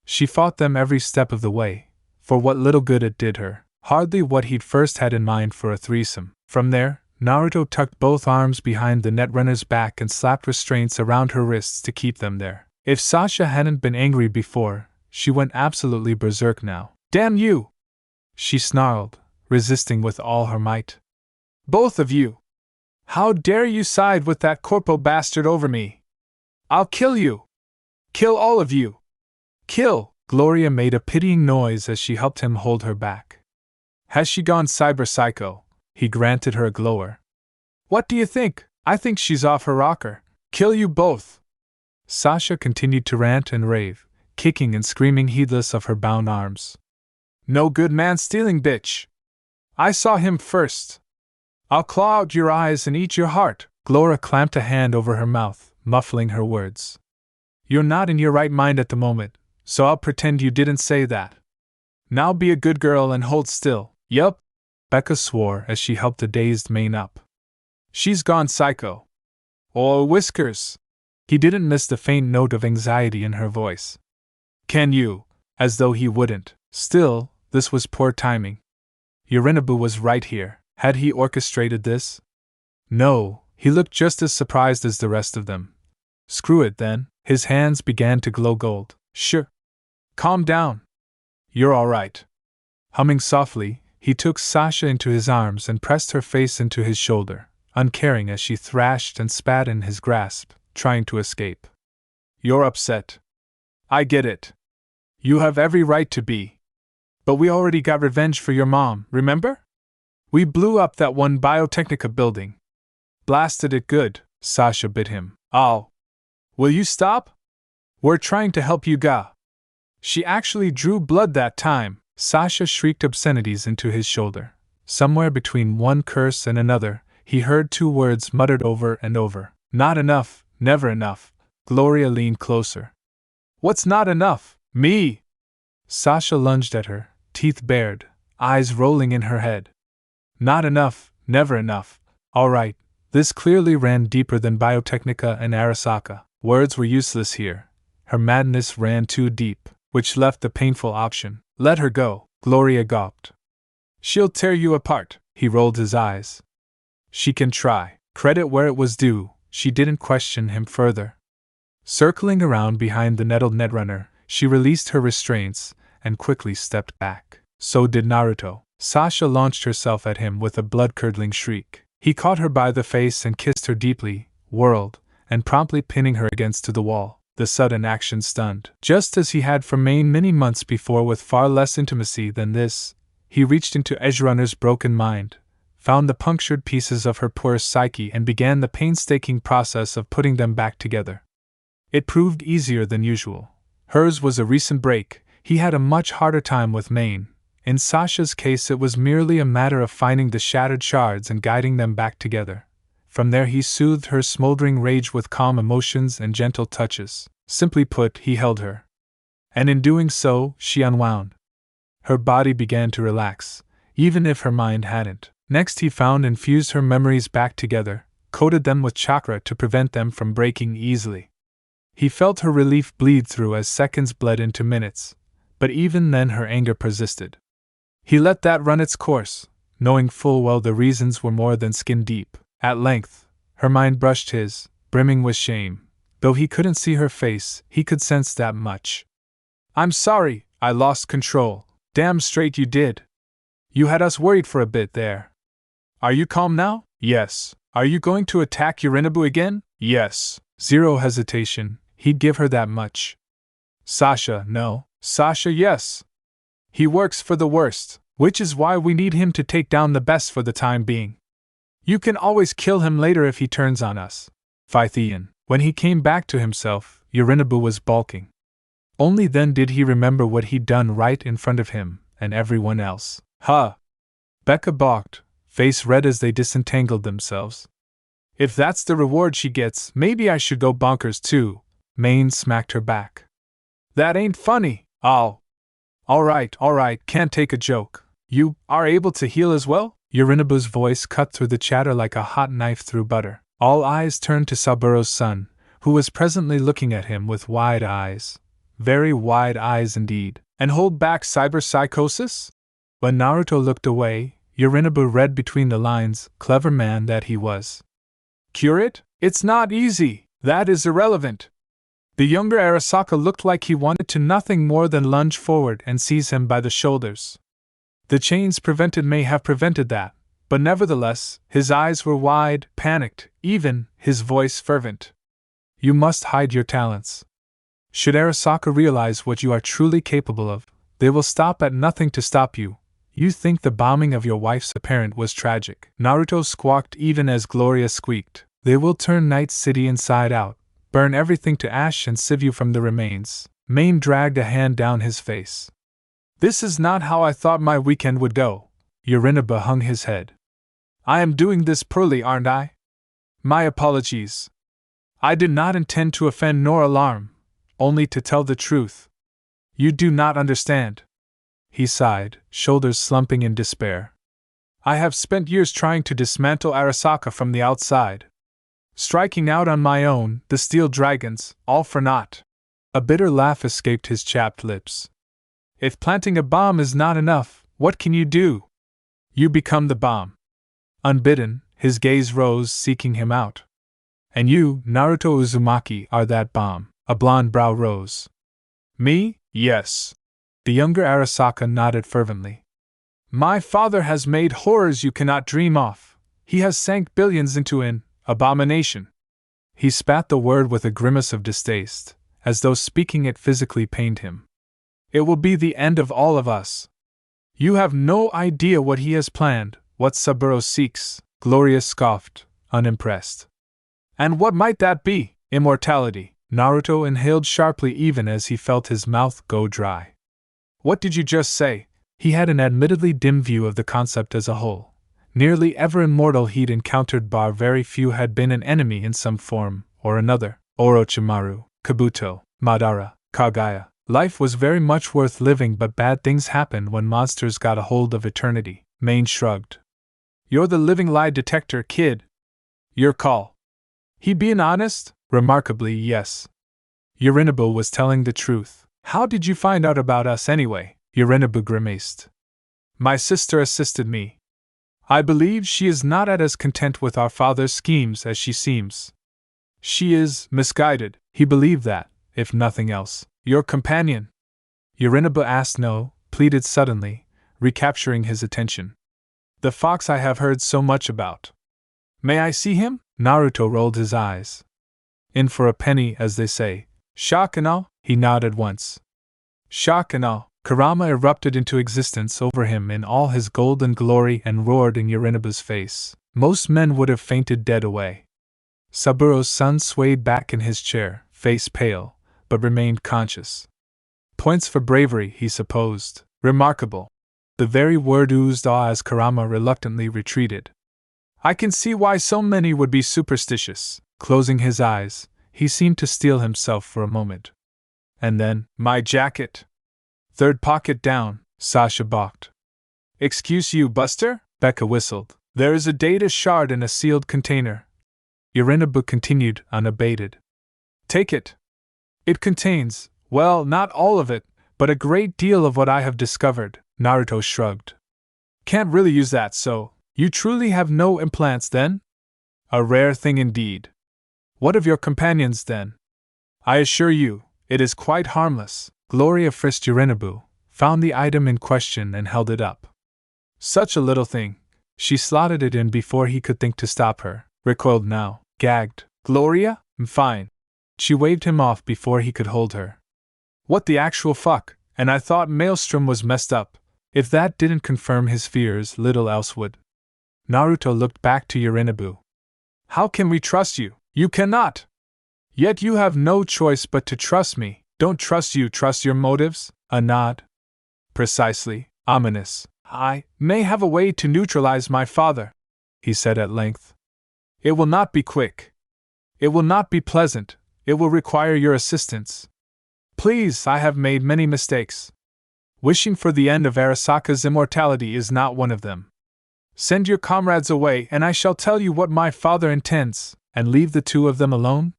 She fought them every step of the way, for what little good it did her, hardly what he'd first had in mind for a threesome. From there, Naruto tucked both arms behind the netrunner's back and slapped restraints around her wrists to keep them there. If Sasha hadn't been angry before, she went absolutely berserk now. Damn you! She snarled, resisting with all her might. Both of you! How dare you side with that corpo bastard over me? I'll kill you! Kill all of you! Kill! Gloria made a pitying noise as she helped him hold her back. Has she gone cyber psycho? He granted her a glower. What do you think? I think she's off her rocker. Kill you both! Sasha continued to rant and rave, kicking and screaming heedless of her bound arms. No good man stealing, bitch! I saw him first! I'll claw out your eyes and eat your heart! Gloria clamped a hand over her mouth, muffling her words. You're not in your right mind at the moment, so I'll pretend you didn't say that. Now be a good girl and hold still. Yup! Becca swore as she helped the dazed Maine up. She's gone psycho. Oh, whiskers! He didn't miss the faint note of anxiety in her voice. Can you? As though he wouldn't. Still, this was poor timing. Yorinobu was right here. Had he orchestrated this? No, he looked just as surprised as the rest of them. Screw it then. His hands began to glow gold. Sure. Calm down. You're all right. Humming softly, he took Sasha into his arms and pressed her face into his shoulder, uncaring as she thrashed and spat in his grasp, trying to escape. You're upset. I get it. You have every right to be. But we already got revenge for your mom, remember? We blew up that one Biotechnica building. Blasted it good, Sasha bit him. Oh. Will you stop? We're trying to help you, ga. She actually drew blood that time. Sasha shrieked obscenities into his shoulder. Somewhere between one curse and another, he heard two words muttered over and over. Not enough, never enough. Gloria leaned closer. What's not enough? Me! Sasha lunged at her, teeth bared, eyes rolling in her head. Not enough, never enough. All right, this clearly ran deeper than Biotechnica and Arasaka. Words were useless here. Her madness ran too deep, which left the painful option. Let her go, Gloria gawped. She'll tear you apart, he rolled his eyes. She can try. Credit where it was due, she didn't question him further. Circling around behind the nettled netrunner, she released her restraints and quickly stepped back. So did Naruto. Sasha launched herself at him with a blood-curdling shriek. He caught her by the face and kissed her deeply, whirled, and promptly pinning her against the wall. The sudden action stunned. Just as he had for many months before with far less intimacy than this, he reached into Edgerunner's broken mind, found the punctured pieces of her poor psyche and began the painstaking process of putting them back together. It proved easier than usual. Hers was a recent break, he had a much harder time with Maine. In Sasha's case it was merely a matter of finding the shattered shards and guiding them back together. From there he soothed her smoldering rage with calm emotions and gentle touches. Simply put, he held her. And in doing so, she unwound. Her body began to relax, even if her mind hadn't. Next he found and fused her memories back together, coated them with chakra to prevent them from breaking easily. He felt her relief bleed through as seconds bled into minutes, but even then her anger persisted. He let that run its course, knowing full well the reasons were more than skin deep. At length, her mind brushed his, brimming with shame. Though he couldn't see her face, he could sense that much. I'm sorry, I lost control. Damn straight you did. You had us worried for a bit there. Are you calm now? Yes. Are you going to attack Yorinobu again? Yes. Zero hesitation, he'd give her that much. Sasha, no. Sasha, yes. He works for the worst, which is why we need him to take down the best for the time being. You can always kill him later if he turns on us. Phythian. When he came back to himself, Yorinobu was balking. Only then did he remember what he'd done right in front of him and everyone else. Huh! Becca balked, face red as they disentangled themselves. If that's the reward she gets, maybe I should go bonkers too. Maine smacked her back. That ain't funny. Oh. All right, can't take a joke. You are able to heal as well? Yorinobu's voice cut through the chatter like a hot knife through butter. All eyes turned to Saburo's son, who was presently looking at him with wide eyes. Very wide eyes indeed. And hold back cyberpsychosis? When Naruto looked away, Yorinobu read between the lines, clever man that he was. Cure it? It's not easy. That is irrelevant. The younger Arasaka looked like he wanted to nothing more than lunge forward and seize him by the shoulders. The chains may have prevented that, but nevertheless, his eyes were wide, panicked, even, his voice fervent. You must hide your talents. Should Arasaka realize what you are truly capable of, they will stop at nothing to stop you. You think the bombing of your wife's apparent was tragic. Naruto squawked even as Gloria squeaked. They will turn Night City inside out, burn everything to ash and sieve you from the remains. Maine dragged a hand down his face. This is not how I thought my weekend would go. Yorinobu hung his head. I am doing this poorly, aren't I? My apologies. I did not intend to offend nor alarm, only to tell the truth. You do not understand. He sighed, shoulders slumping in despair. I have spent years trying to dismantle Arasaka from the outside. Striking out on my own, the steel dragons, all for naught. A bitter laugh escaped his chapped lips. If planting a bomb is not enough, what can you do? You become the bomb. Unbidden, his gaze rose, seeking him out. And you, Naruto Uzumaki, are that bomb. A blonde brow rose. Me? Yes. The younger Arasaka nodded fervently. My father has made horrors you cannot dream of. He has sank billions into an abomination. He spat the word with a grimace of distaste, as though speaking it physically pained him. It will be the end of all of us. You have no idea what he has planned, what Saburo seeks, Gloria scoffed, unimpressed. And what might that be? Immortality. Naruto inhaled sharply even as he felt his mouth go dry. What did you just say? He had an admittedly dim view of the concept as a whole. Nearly every immortal he'd encountered bar very few had been an enemy in some form or another. Orochimaru, Kabuto, Madara, Kagaya. Life was very much worth living, but bad things happened when monsters got a hold of eternity. Main shrugged. You're the living lie detector, kid. Your call. He being honest? Remarkably, yes. Yorinobu was telling the truth. How did you find out about us anyway? Yorinobu grimaced. My sister assisted me. I believe she is not as content with our father's schemes as she seems. She is misguided, he believed that, if nothing else. Your companion? Yorinobu asked. No, pleaded suddenly, recapturing his attention. The fox I have heard so much about. May I see him? Naruto rolled his eyes. In for a penny, as they say. Shock and all? He nodded once. Shock and all. Kurama erupted into existence over him in all his golden glory and roared in Yorinobu's face. Most men would have fainted dead away. Saburo's son swayed back in his chair, face pale, but remained conscious. Points for bravery, he supposed. Remarkable. The very word oozed awe as Kurama reluctantly retreated. I can see why so many would be superstitious. Closing his eyes, he seemed to steel himself for a moment. And then, my jacket! Third pocket down, Sasha balked. Excuse you, Buster? Becca whistled. There is a data shard in a sealed container. Yorinobu continued, unabated. Take it. It contains, well, not all of it, but a great deal of what I have discovered. Naruto shrugged. Can't really use that, so, you truly have no implants then? A rare thing indeed. What of your companions then? I assure you, it is quite harmless. Gloria frisked Yorinobu, found the item in question and held it up. Such a little thing. She slotted it in before he could think to stop her. Recoiled now, gagged. Gloria? Fine. She waved him off before he could hold her. What the actual fuck? And I thought Maelstrom was messed up. If that didn't confirm his fears, little else would. Naruto looked back to Yorinobu. How can we trust you? You cannot! Yet you have no choice but to trust me. Don't trust you, trust your motives? A nod. Precisely, ominous. I may have a way to neutralize my father, he said at length. It will not be quick. It will not be pleasant. It will require your assistance. Please, I have made many mistakes. Wishing for the end of Arasaka's immortality is not one of them. Send your comrades away and I shall tell you what my father intends, and leave the two of them alone?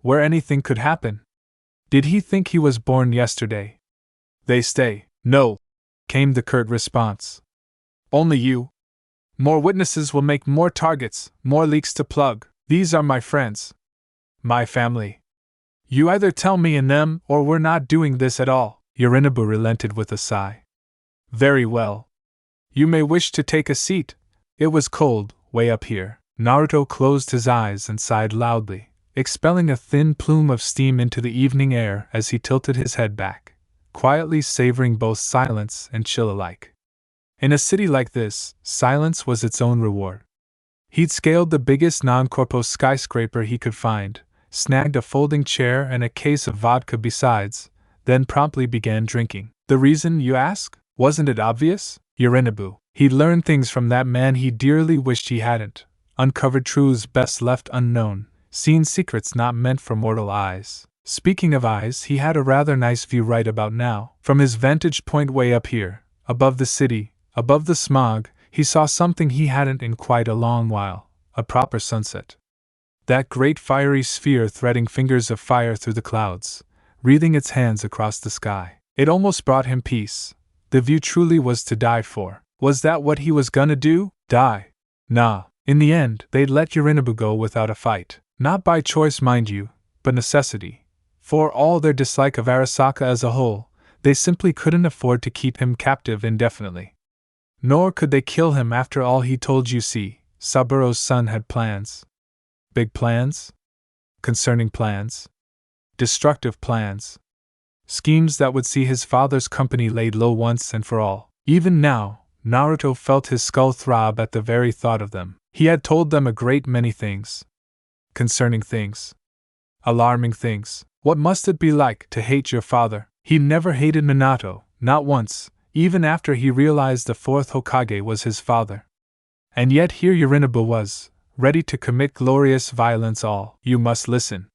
Where anything could happen. Did he think he was born yesterday? They stay. No, came the curt response. Only you. More witnesses will make more targets, more leaks to plug. These are my friends. My family. You either tell me and them, or we're not doing this at all. Yorinobu relented with a sigh. Very well. You may wish to take a seat. It was cold, way up here. Naruto closed his eyes and sighed loudly, expelling a thin plume of steam into the evening air as he tilted his head back, quietly savoring both silence and chill alike. In a city like this, silence was its own reward. He'd scaled the biggest non-corpo skyscraper he could find, snagged a folding chair and a case of vodka besides, then promptly began drinking. The reason, you ask? Wasn't it obvious? Yorinobu. He'd learned things from that man he dearly wished he hadn't, uncovered truths best left unknown, seen secrets not meant for mortal eyes. Speaking of eyes, he had a rather nice view right about now. From his vantage point way up here, above the city, above the smog, he saw something he hadn't in quite a long while, a proper sunset. That great fiery sphere threading fingers of fire through the clouds, wreathing its hands across the sky. It almost brought him peace. The view truly was to die for. Was that what he was gonna do? Die? Nah. In the end, they'd let Yorinobu go without a fight. Not by choice, mind you, but necessity. For all their dislike of Arasaka as a whole, they simply couldn't afford to keep him captive indefinitely. Nor could they kill him after all he told you. See, Saburo's son had plans. Big plans? Concerning plans? Destructive plans. Schemes that would see his father's company laid low once and for all. Even now, Naruto felt his skull throb at the very thought of them. He had told them a great many things. Concerning things. Alarming things. What must it be like to hate your father? He never hated Minato, not once, even after he realized the fourth Hokage was his father. And yet here Yorinobu was, ready to commit glorious violence. All. You must listen.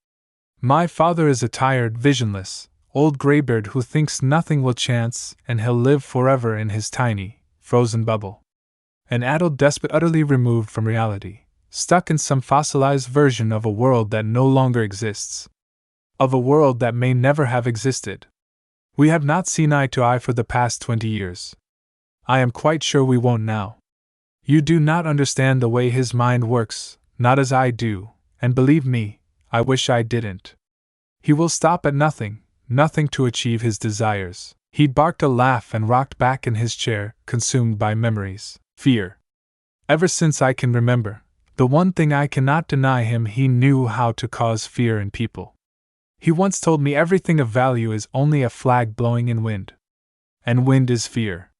My father is a tired, visionless, old graybeard who thinks nothing will chance and he'll live forever in his tiny, frozen bubble. An addled despot utterly removed from reality, stuck in some fossilized version of a world that no longer exists. Of a world that may never have existed. We have not seen eye to eye for the past 20 years. I am quite sure we won't now. You do not understand the way his mind works, not as I do, and believe me, I wish I didn't. He will stop at nothing, nothing to achieve his desires. He barked a laugh and rocked back in his chair, consumed by memories. Fear. Ever since I can remember, the one thing I cannot deny him, he knew how to cause fear in people. He once told me everything of value is only a flag blowing in wind. And wind is fear.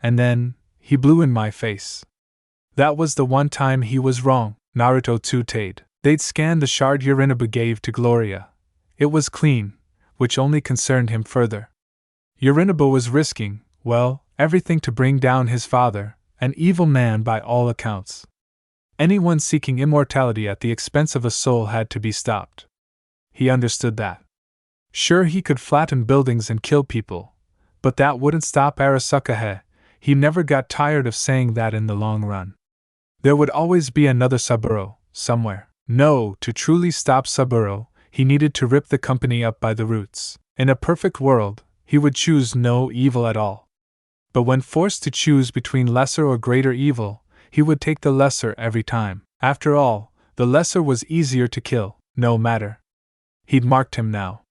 And then, he blew in my face. That was the one time he was wrong. Naruto tooted. They'd scanned the shard Yorinobu gave to Gloria. It was clean, which only concerned him further. Yorinobu was risking, well, everything to bring down his father, an evil man by all accounts. Anyone seeking immortality at the expense of a soul had to be stopped. He understood that. Sure, he could flatten buildings and kill people, but that wouldn't stop Arasaka. He never got tired of saying that in the long run. There would always be another Saburo, somewhere. No, to truly stop Saburo, he needed to rip the company up by the roots. In a perfect world, he would choose no evil at all. But when forced to choose between lesser or greater evil, he would take the lesser every time. After all, the lesser was easier to kill, no matter. He'd marked him now.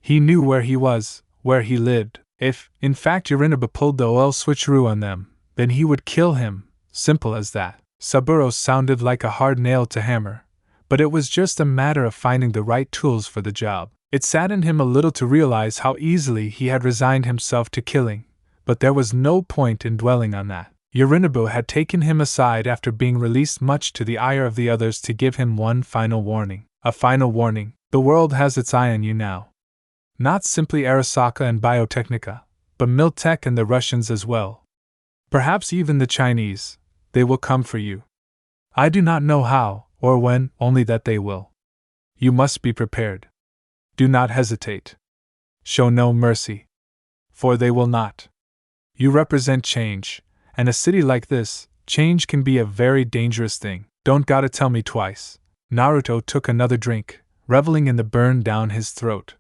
He knew where he was, where he lived. If, in fact, Yorinobu pulled the oil switcheroo on them, then he would kill him, simple as that. Saburo sounded like a hard nail to hammer, but it was just a matter of finding the right tools for the job. It saddened him a little to realize how easily he had resigned himself to killing, but there was no point in dwelling on that. Yorinobu had taken him aside after being released, much to the ire of the others, to give him one final warning. A final warning. The world has its eye on you now. Not simply Arasaka and Biotechnica, but Miltech and the Russians as well. Perhaps even the Chinese. They will come for you. I do not know how, or when, only that they will. You must be prepared. Do not hesitate. Show no mercy. For they will not. You represent change, and a city like this, change can be a very dangerous thing. Don't gotta tell me twice. Naruto took another drink, reveling in the burn down his throat.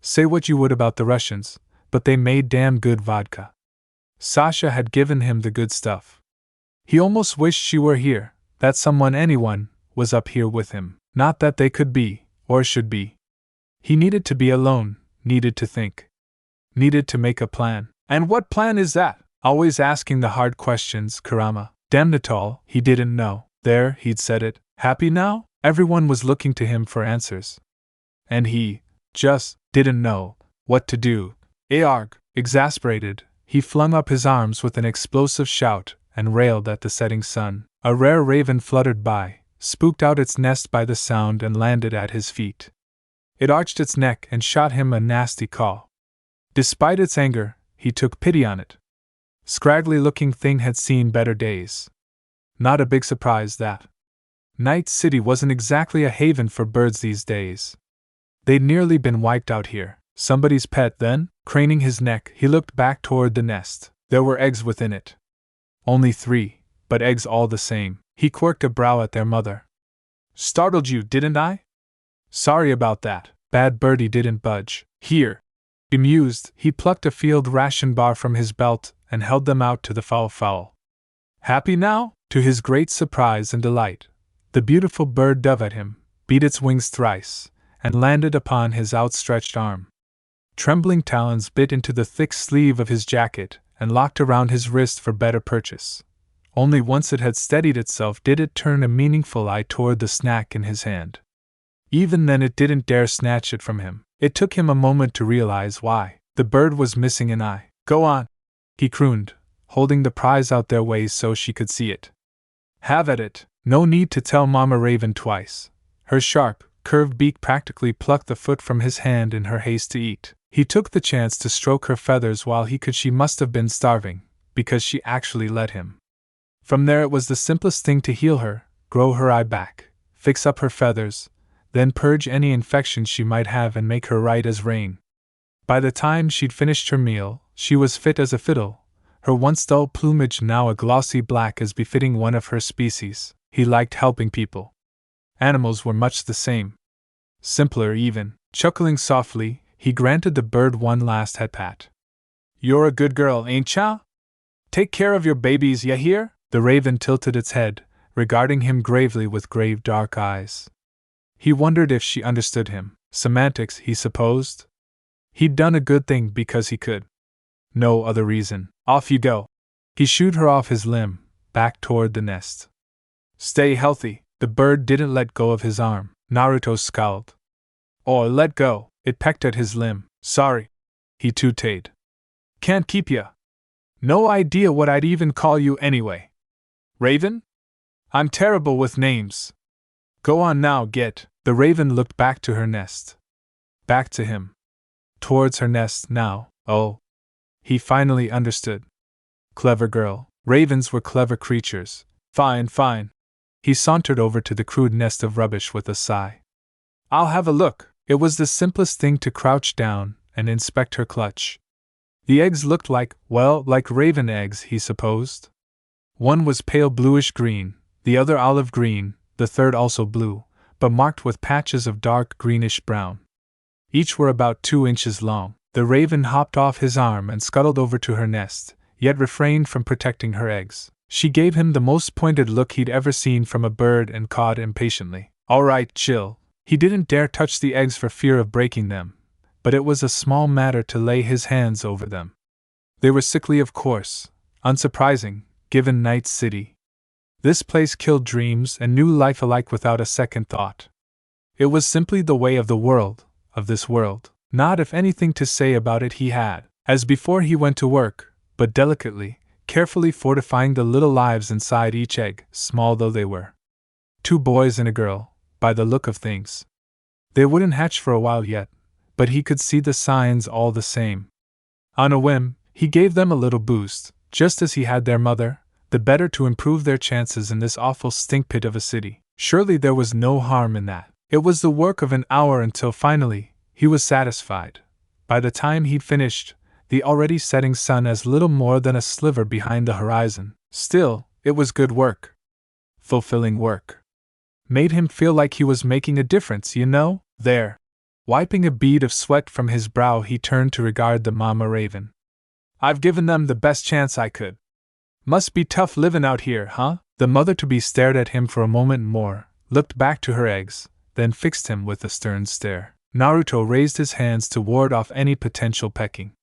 Say what you would about the Russians, but they made damn good vodka. Sasha had given him the good stuff. He almost wished she were here, that someone, anyone, was up here with him. Not that they could be, or should be. He needed to be alone, needed to think. Needed to make a plan. And what plan is that? Always asking the hard questions, Kurama. Damn it all, he didn't know. There, he'd said it. Happy now? Everyone was looking to him for answers. And he, just, didn't know what to do. Arg! Exasperated, he flung up his arms with an explosive shout and railed at the setting sun. A rare raven fluttered by, spooked out its nest by the sound, and landed at his feet. It arched its neck and shot him a nasty caw. Despite its anger, he took pity on it. Scraggly-looking thing had seen better days. Not a big surprise that Night City wasn't exactly a haven for birds these days. They'd nearly been wiped out here. Somebody's pet, then? Craning his neck, he looked back toward the nest. There were eggs within it. Only 3, but eggs all the same. He quirked a brow at their mother. Startled you, didn't I? Sorry about that. Bad birdie didn't budge. Here. Bemused, he plucked a field ration bar from his belt and held them out to the fowl. Happy now? To his great surprise and delight, the beautiful bird dove at him, beat its wings thrice, and landed upon his outstretched arm. Trembling talons bit into the thick sleeve of his jacket and locked around his wrist for better purchase. Only once it had steadied itself did it turn a meaningful eye toward the snack in his hand. Even then it didn't dare snatch it from him. It took him a moment to realize why. The bird was missing an eye. Go on, he crooned, holding the prize out their way so she could see it. Have at it. No need to tell Mama Raven twice. Her sharp, curved beak practically plucked the foot from his hand in her haste to eat. He took the chance to stroke her feathers while he could. She must have been starving, because she actually let him. From there it was the simplest thing to heal her, grow her eye back, fix up her feathers, then purge any infection she might have and make her right as rain. By the time she'd finished her meal, she was fit as a fiddle, her once dull plumage now a glossy black as befitting one of her species. He liked helping people. Animals were much the same. Simpler even. Chuckling softly, he granted the bird one last head pat. You're a good girl, ain't ya? Take care of your babies, ya hear? The raven tilted its head, regarding him gravely with grave dark eyes. He wondered if she understood him. Semantics, he supposed. He'd done a good thing because he could. No other reason. Off you go. He shooed her off his limb, back toward the nest. Stay healthy. The bird didn't let go of his arm. Naruto scowled. Oh, let go. It pecked at his limb. Sorry. He tooted. Can't keep ya. No idea what I'd even call you anyway. Raven? I'm terrible with names. Go on now, get. The raven looked back to her nest. Back to him. Towards her nest now. Oh. He finally understood. Clever girl. Ravens were clever creatures. Fine. He sauntered over to the crude nest of rubbish with a sigh. I'll have a look. It was the simplest thing to crouch down and inspect her clutch. The eggs looked like raven eggs, he supposed. One was pale bluish green, the other olive green, the third also blue, but marked with patches of dark greenish brown. Each were about 2 inches long. The raven hopped off his arm and scuttled over to her nest, yet refrained from protecting her eggs. She gave him the most pointed look he'd ever seen from a bird and cawed impatiently. All right, chill. He didn't dare touch the eggs for fear of breaking them, but it was a small matter to lay his hands over them. They were sickly, of course, unsurprising, given Night City. This place killed dreams and new life alike without a second thought. It was simply the way of the world, of this world. Not if anything to say about it he had. As before he went to work, but delicately, carefully fortifying the little lives inside each egg, small though they were. 2 boys and a girl, by the look of things. They wouldn't hatch for a while yet, but he could see the signs all the same. On a whim, he gave them a little boost, just as he had their mother, the better to improve their chances in this awful stink pit of a city. Surely there was no harm in that. It was the work of an hour until finally, he was satisfied. By the time he'd finished, the already setting sun as little more than a sliver behind the horizon. Still, it was good work. Fulfilling work. Made him feel like he was making a difference, you know? There. Wiping a bead of sweat from his brow, he turned to regard the mama raven. I've given them the best chance I could. Must be tough living out here, huh? The mother-to-be stared at him for a moment more, looked back to her eggs, then fixed him with a stern stare. Naruto raised his hands to ward off any potential pecking.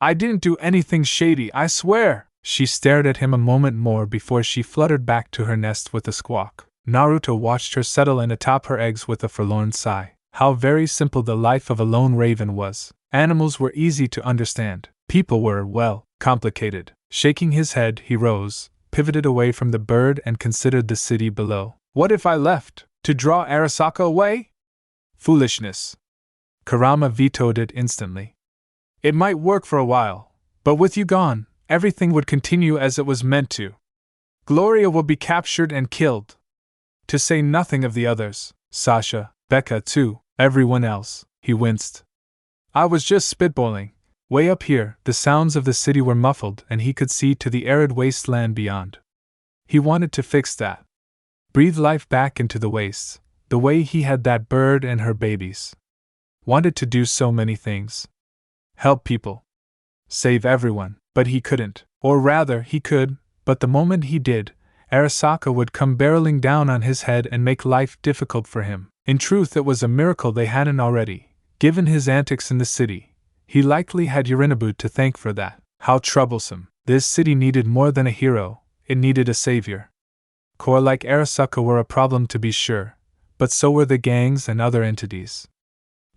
I didn't do anything shady, I swear! She stared at him a moment more before she fluttered back to her nest with a squawk. Naruto watched her settle in atop her eggs with a forlorn sigh. How very simple the life of a lone raven was. Animals were easy to understand. People were, well, complicated. Shaking his head, he rose, pivoted away from the bird and considered the city below. What if I left? To draw Arasaka away? Foolishness. Kurama vetoed it instantly. It might work for a while, but with you gone, everything would continue as it was meant to. Gloria will be captured and killed. To say nothing of the others, Sasha, Becca too, everyone else. He winced. I was just spitballing. Way up here, the sounds of the city were muffled and he could see to the arid wasteland beyond. He wanted to fix that. Breathe life back into the wastes, the way he had that bird and her babies. Wanted to do so many things. Help people. Save everyone, but he couldn't. Or rather, he could, but the moment he did, Arasaka would come barreling down on his head and make life difficult for him. In truth, it was a miracle they hadn't already. Given his antics in the city, he likely had Yorinobu to thank for that. How troublesome. This city needed more than a hero, it needed a savior. Core like Arasaka were a problem to be sure, but so were the gangs and other entities.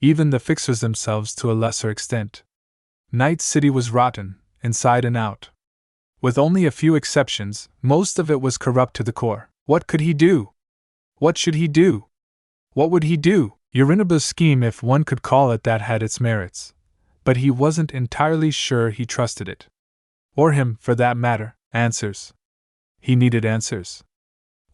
Even the fixers themselves to a lesser extent. Night City was rotten, inside and out. With only a few exceptions, most of it was corrupt to the core. What could he do? What should he do? What would he do? Yorinobu's scheme, if one could call it that, had its merits, but he wasn't entirely sure he trusted it. Or him, for that matter. Answers. He needed answers.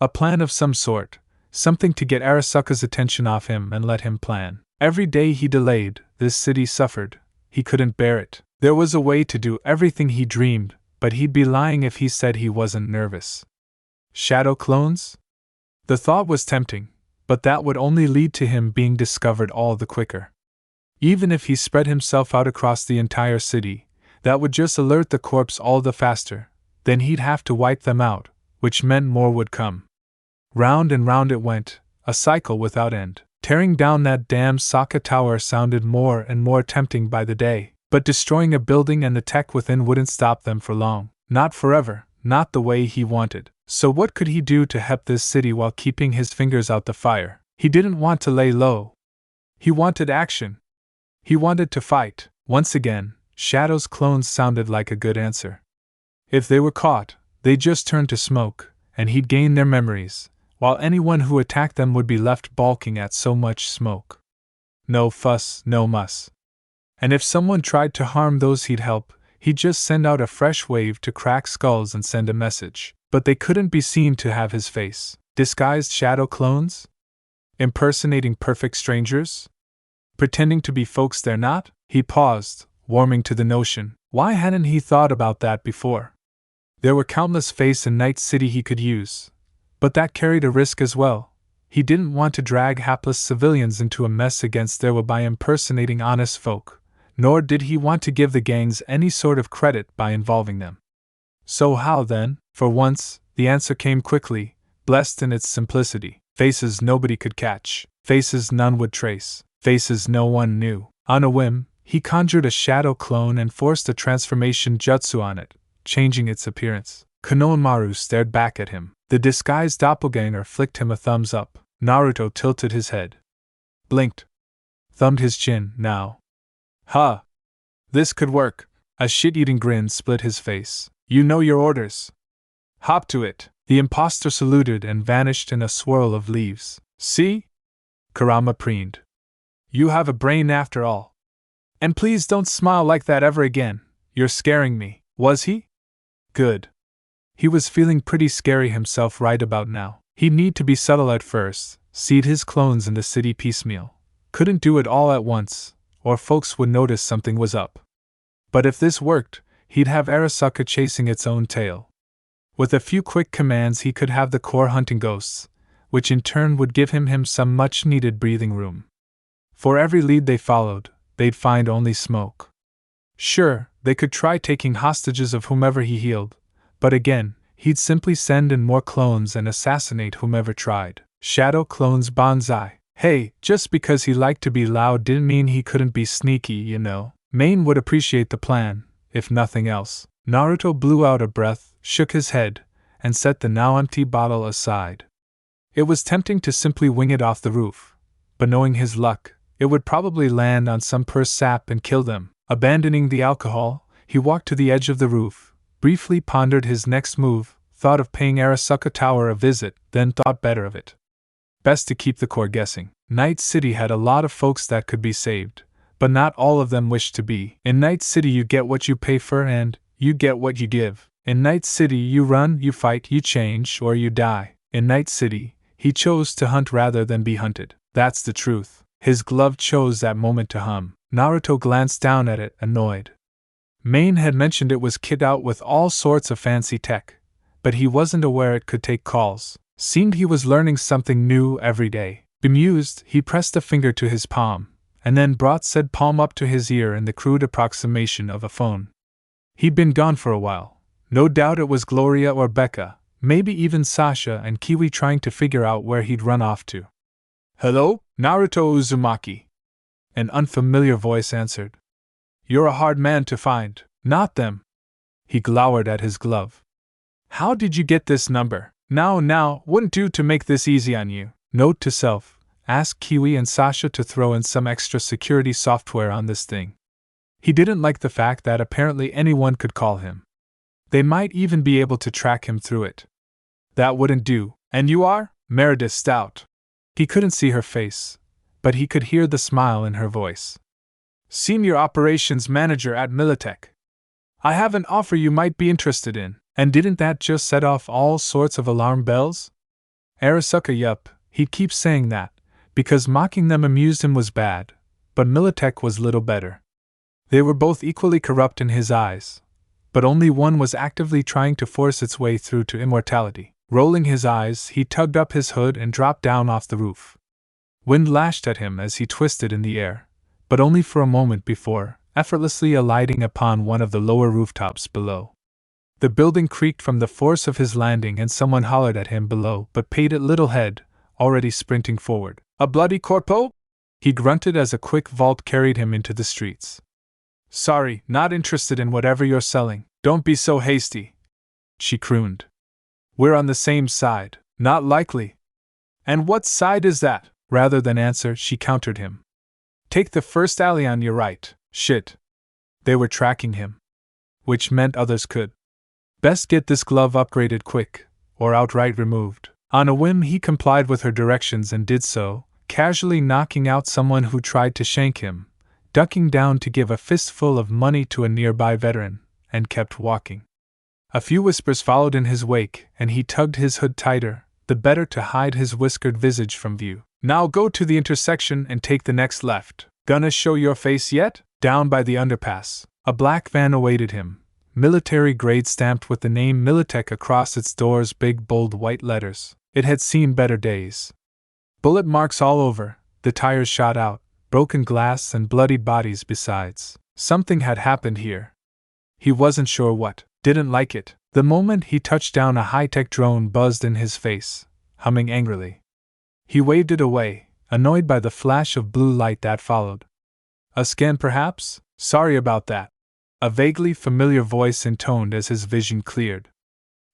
A plan of some sort, something to get Arasaka's attention off him and let him plan. Every day he delayed, this city suffered. He couldn't bear it. There was a way to do everything he dreamed, but he'd be lying if he said he wasn't nervous. Shadow clones? The thought was tempting, but that would only lead to him being discovered all the quicker. Even if he spread himself out across the entire city, that would just alert the corpse all the faster. Then he'd have to wipe them out, which meant more would come. Round and round it went, a cycle without end. Tearing down that damn Saka tower sounded more and more tempting by the day, but destroying a building and the tech within wouldn't stop them for long. Not forever, not the way he wanted. So what could he do to help this city while keeping his fingers out the fire? He didn't want to lay low. He wanted action. He wanted to fight. Once again, Shadow's clones sounded like a good answer. If they were caught, they'd just turn to smoke, and he'd gain their memories, while anyone who attacked them would be left balking at so much smoke. No fuss, no muss. And if someone tried to harm those he'd help, he'd just send out a fresh wave to crack skulls and send a message. But they couldn't be seen to have his face. Disguised shadow clones? Impersonating perfect strangers? Pretending to be folks they're not? He paused, warming to the notion. Why hadn't he thought about that before? There were countless faces in Night City he could use, but that carried a risk as well. He didn't want to drag hapless civilians into a mess against their will by impersonating honest folk, nor did he want to give the gangs any sort of credit by involving them. So how then? For once, the answer came quickly, blessed in its simplicity. Faces nobody could catch, faces none would trace, faces no one knew. On a whim, he conjured a shadow clone and forced a transformation jutsu on it, changing its appearance. Konohamaru stared back at him. The disguised doppelganger flicked him a thumbs up. Naruto tilted his head. Blinked. Thumbed his chin, now. Huh. This could work. A shit-eating grin split his face. You know your orders. Hop to it. The impostor saluted and vanished in a swirl of leaves. See? Kurama preened. You have a brain after all. And please don't smile like that ever again. You're scaring me. Was he? Good. He was feeling pretty scary himself right about now. He'd need to be subtle at first, seed his clones in the city piecemeal. Couldn't do it all at once, or folks would notice something was up. But if this worked, he'd have Arasaka chasing its own tail. With a few quick commands he could have the core hunting ghosts, which in turn would give him some much-needed breathing room. For every lead they followed, they'd find only smoke. Sure, they could try taking hostages of whomever he healed, but again, he'd simply send in more clones and assassinate whomever tried. Shadow clones banzai. Hey, just because he liked to be loud didn't mean he couldn't be sneaky, you know. Main would appreciate the plan, if nothing else. Naruto blew out a breath, shook his head, and set the now empty bottle aside. It was tempting to simply wing it off the roof, but knowing his luck, it would probably land on some purse sap and kill them. Abandoning the alcohol, he walked to the edge of the roof, briefly pondered his next move, thought of paying Arasaka Tower a visit, then thought better of it. Best to keep the core guessing. Night City had a lot of folks that could be saved, but not all of them wished to be. In Night City you get what you pay for and you get what you give. In Night City you run, you fight, you change, or you die. In Night City, he chose to hunt rather than be hunted. That's the truth. His glove chose that moment to hum. Naruto glanced down at it, annoyed. Main had mentioned it was kitted out with all sorts of fancy tech, but he wasn't aware it could take calls. Seemed he was learning something new every day. Bemused, he pressed a finger to his palm, and then brought said palm up to his ear in the crude approximation of a phone. He'd been gone for a while. No doubt it was Gloria or Becca, maybe even Sasha and Kiwi trying to figure out where he'd run off to. "Hello, Naruto Uzumaki," an unfamiliar voice answered. "You're a hard man to find, not them." He glowered at his glove. "How did you get this number? Now, wouldn't do to make this easy on you." Note to self, ask Kiwi and Sasha to throw in some extra security software on this thing. He didn't like the fact that apparently anyone could call him. They might even be able to track him through it. That wouldn't do. "And you are?" Meredith Stout. He couldn't see her face, but he could hear the smile in her voice. "Senior Operations Manager at Militech. I have an offer you might be interested in." And didn't that just set off all sorts of alarm bells? Arasaka, yup, he'd keep saying that, because mocking them amused him was bad, but Militech was little better. They were both equally corrupt in his eyes, but only one was actively trying to force its way through to immortality. Rolling his eyes, he tugged up his hood and dropped down off the roof. Wind lashed at him as he twisted in the air, but only for a moment before, effortlessly alighting upon one of the lower rooftops below. The building creaked from the force of his landing and someone hollered at him below but paid it little heed, already sprinting forward. "A bloody corpo?" he grunted as a quick vault carried him into the streets. "Sorry, not interested in whatever you're selling. Don't be so hasty," she crooned. "We're on the same side." "Not likely." "And what side is that?" Rather than answer, she countered him. "Take the first alley on your right." Shit. They were tracking him. Which meant others could. Best get this glove upgraded quick, or outright removed. On a whim, he complied with her directions and did so, casually knocking out someone who tried to shank him, ducking down to give a fistful of money to a nearby veteran, and kept walking. A few whispers followed in his wake, and he tugged his hood tighter, the better to hide his whiskered visage from view. "Now go to the intersection and take the next left." "Gonna show your face yet?" Down by the underpass, a black van awaited him. Military grade stamped with the name Militech across its door's big bold white letters. It had seen better days. Bullet marks all over, the tires shot out, broken glass and bloodied bodies besides. Something had happened here. He wasn't sure what, didn't like it. The moment he touched down, a high-tech drone buzzed in his face, humming angrily. He waved it away, annoyed by the flash of blue light that followed. "A scan perhaps? Sorry about that," a vaguely familiar voice intoned as his vision cleared.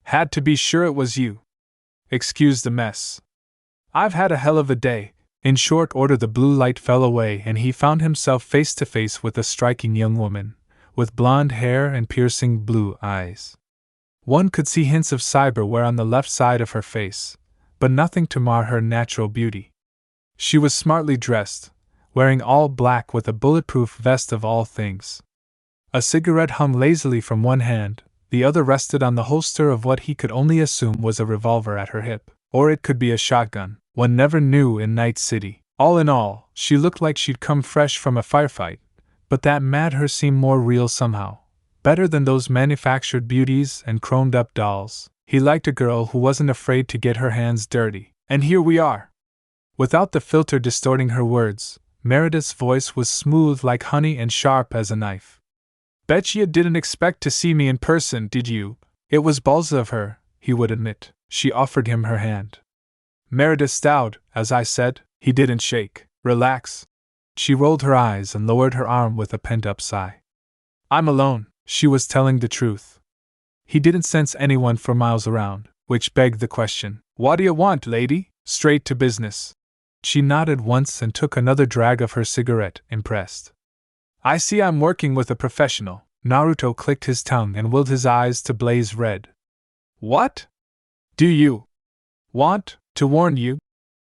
"Had to be sure it was you. Excuse the mess. I've had a hell of a day." In short order, the blue light fell away and he found himself face to face with a striking young woman, with blonde hair and piercing blue eyes. One could see hints of cyberware on the left side of her face, but nothing to mar her natural beauty. She was smartly dressed, wearing all black with a bulletproof vest of all things. A cigarette hung lazily from one hand, the other rested on the holster of what he could only assume was a revolver at her hip. Or it could be a shotgun. One never knew in Night City. All in all, she looked like she'd come fresh from a firefight, but that made her seem more real somehow. Better than those manufactured beauties and chromed-up dolls. He liked a girl who wasn't afraid to get her hands dirty. "And here we are." Without the filter distorting her words, Meredith's voice was smooth like honey and sharp as a knife. "Bet you didn't expect to see me in person, did you?" It was ballsy of her, he would admit. She offered him her hand. Meredith Stout, as I said. He didn't shake. "Relax." She rolled her eyes and lowered her arm with a pent-up sigh. "I'm alone." She was telling the truth. He didn't sense anyone for miles around, which begged the question, "What do you want, lady?" "Straight to business." She nodded once and took another drag of her cigarette, impressed. "I see I'm working with a professional." Naruto clicked his tongue and willed his eyes to blaze red. "What? Do you want to warn you?"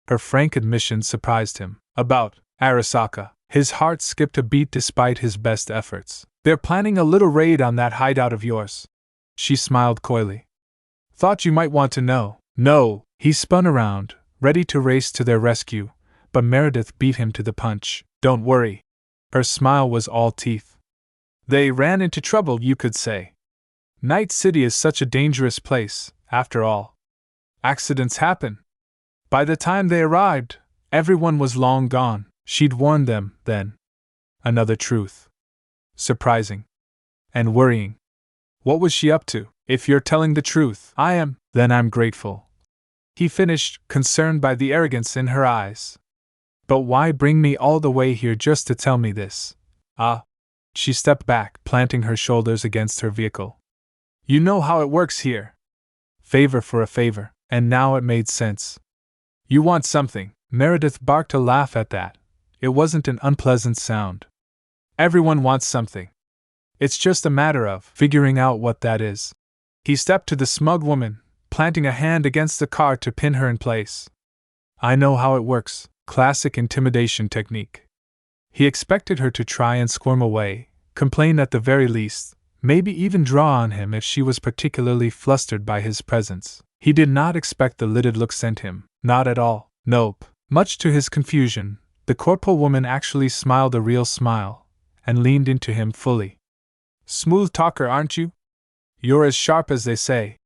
Her frank admission surprised him. "About Arasaka." His heart skipped a beat despite his best efforts. "They're planning a little raid on that hideout of yours." She smiled coyly. "Thought you might want to know." "No." He spun around, ready to race to their rescue, but Meredith beat him to the punch. "Don't worry." Her smile was all teeth. "They ran into trouble, you could say. Night City is such a dangerous place, After all, accidents happen. By the time they arrived, everyone was long gone. She'd warned them then. Another truth. Surprising. And worrying. What was she up to? If you're telling the truth, I am, then I'm grateful. He finished, concerned by the arrogance in her eyes. But why bring me all the way here just to tell me this? Ah. She stepped back, planting her shoulders against her vehicle. You know how it works here. Favor for a favor, and now it made sense. You want something. Meredith barked a laugh at that. It wasn't an unpleasant sound. Everyone wants something. It's just a matter of figuring out what that is. He stepped to the smug woman, planting a hand against the car to pin her in place. I know how it works, classic intimidation technique. He expected her to try and squirm away, complain at the very least, maybe even draw on him if she was particularly flustered by his presence. He did not expect the lidded look sent him, not at all, nope. Much to his confusion, the corporal woman actually smiled a real smile, and leaned into him fully. Smooth talker, aren't you? You're as sharp as they say.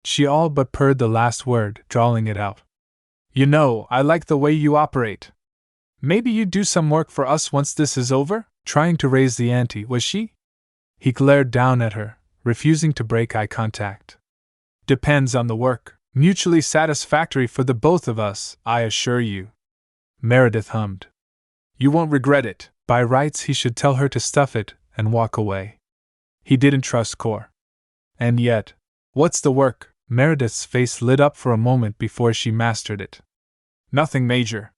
She all but purred the last word, drawling it out. You know, I like the way you operate. Maybe you'd do some work for us once this is over? Trying to raise the ante, was she? He glared down at her, refusing to break eye contact. Depends on the work. Mutually satisfactory for the both of us, I assure you. Meredith hummed. You won't regret it. By rights he should tell her to stuff it and walk away. He didn't trust Cor. And yet, what's the work? Meredith's face lit up for a moment before she mastered it. Nothing major.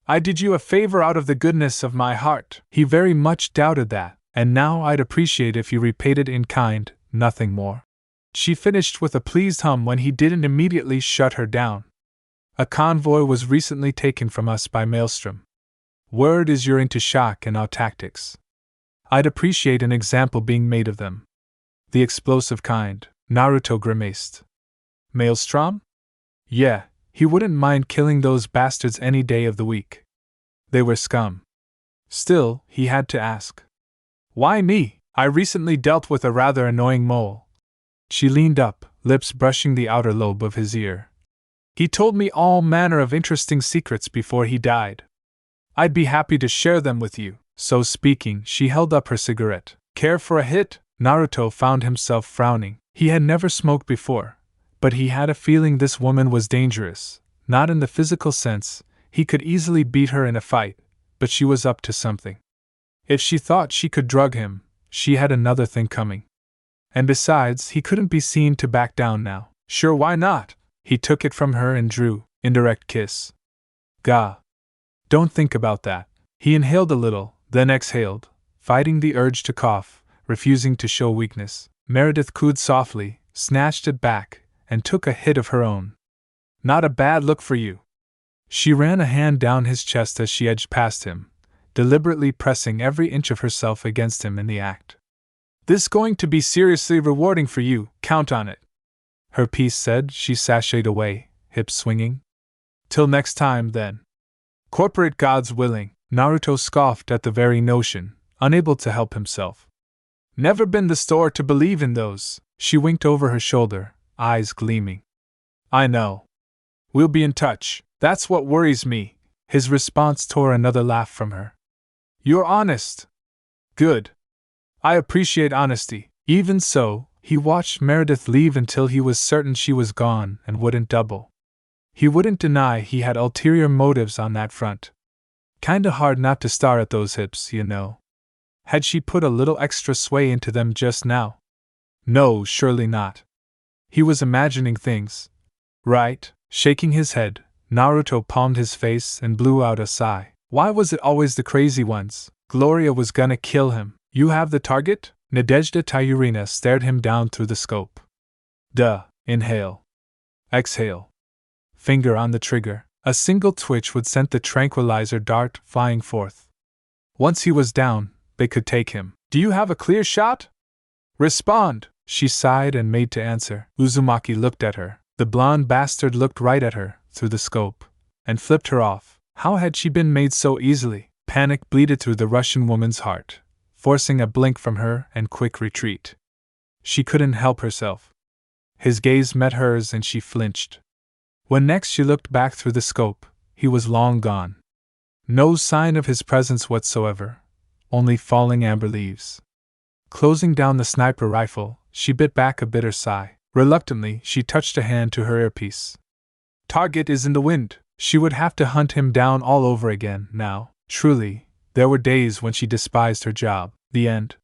I did you a favor out of the goodness of my heart. He very much doubted that, and now I'd appreciate if you repaid it in kind, nothing more. She finished with a pleased hum when he didn't immediately shut her down. A convoy was recently taken from us by Maelstrom. Word is you're into shock and awe tactics. I'd appreciate an example being made of them. The explosive kind, Naruto grimaced. Maelstrom? Yeah, he wouldn't mind killing those bastards any day of the week. They were scum. Still, he had to ask. Why me? I recently dealt with a rather annoying mole. She leaned up, lips brushing the outer lobe of his ear. He told me all manner of interesting secrets before he died. I'd be happy to share them with you. So speaking, she held up her cigarette. Care for a hit? Naruto found himself frowning. He had never smoked before, but he had a feeling this woman was dangerous. Not in the physical sense, he could easily beat her in a fight, but she was up to something. If she thought she could drug him, she had another thing coming. And besides, he couldn't be seen to back down now. Sure, why not? He took it from her and drew, indirect kiss. Gah. Don't think about that. He inhaled a little, then exhaled, fighting the urge to cough, refusing to show weakness. Meredith cooed softly, snatched it back, and took a hit of her own. Not a bad look for you. She ran a hand down his chest as she edged past him, deliberately pressing every inch of herself against him in the act. This going to be seriously rewarding for you, count on it. Her piece said, she sashayed away, hips swinging. Till next time, then. Corporate gods willing, Naruto scoffed at the very notion, unable to help himself. Never been the store to believe in those. She winked over her shoulder, eyes gleaming. I know. We'll be in touch. That's what worries me. His response tore another laugh from her. You're honest. Good. I appreciate honesty. Even so, he watched Meredith leave until he was certain she was gone and wouldn't double. He wouldn't deny he had ulterior motives on that front. Kinda hard not to stare at those hips, you know. Had she put a little extra sway into them just now? No, surely not. He was imagining things. Right, shaking his head, Naruto palmed his face and blew out a sigh. Why was it always the crazy ones? Gloria was gonna kill him. You have the target? Nadezhda Tayurina stared him down through the scope. Duh. Inhale. Exhale. Finger on the trigger. A single twitch would send the tranquilizer dart flying forth. Once he was down, they could take him. Do you have a clear shot? Respond! She sighed and made to answer. Uzumaki looked at her. The blonde bastard looked right at her, through the scope, and flipped her off. How had she been made so easily? Panic bleeded through the Russian woman's heart, forcing a blink from her and quick retreat. She couldn't help herself. His gaze met hers and she flinched. When next she looked back through the scope, he was long gone. No sign of his presence whatsoever, only falling amber leaves. Closing down the sniper rifle, she bit back a bitter sigh. Reluctantly, she touched a hand to her earpiece. Target is in the wind. She would have to hunt him down all over again now. Truly, there were days when she despised her job. The end.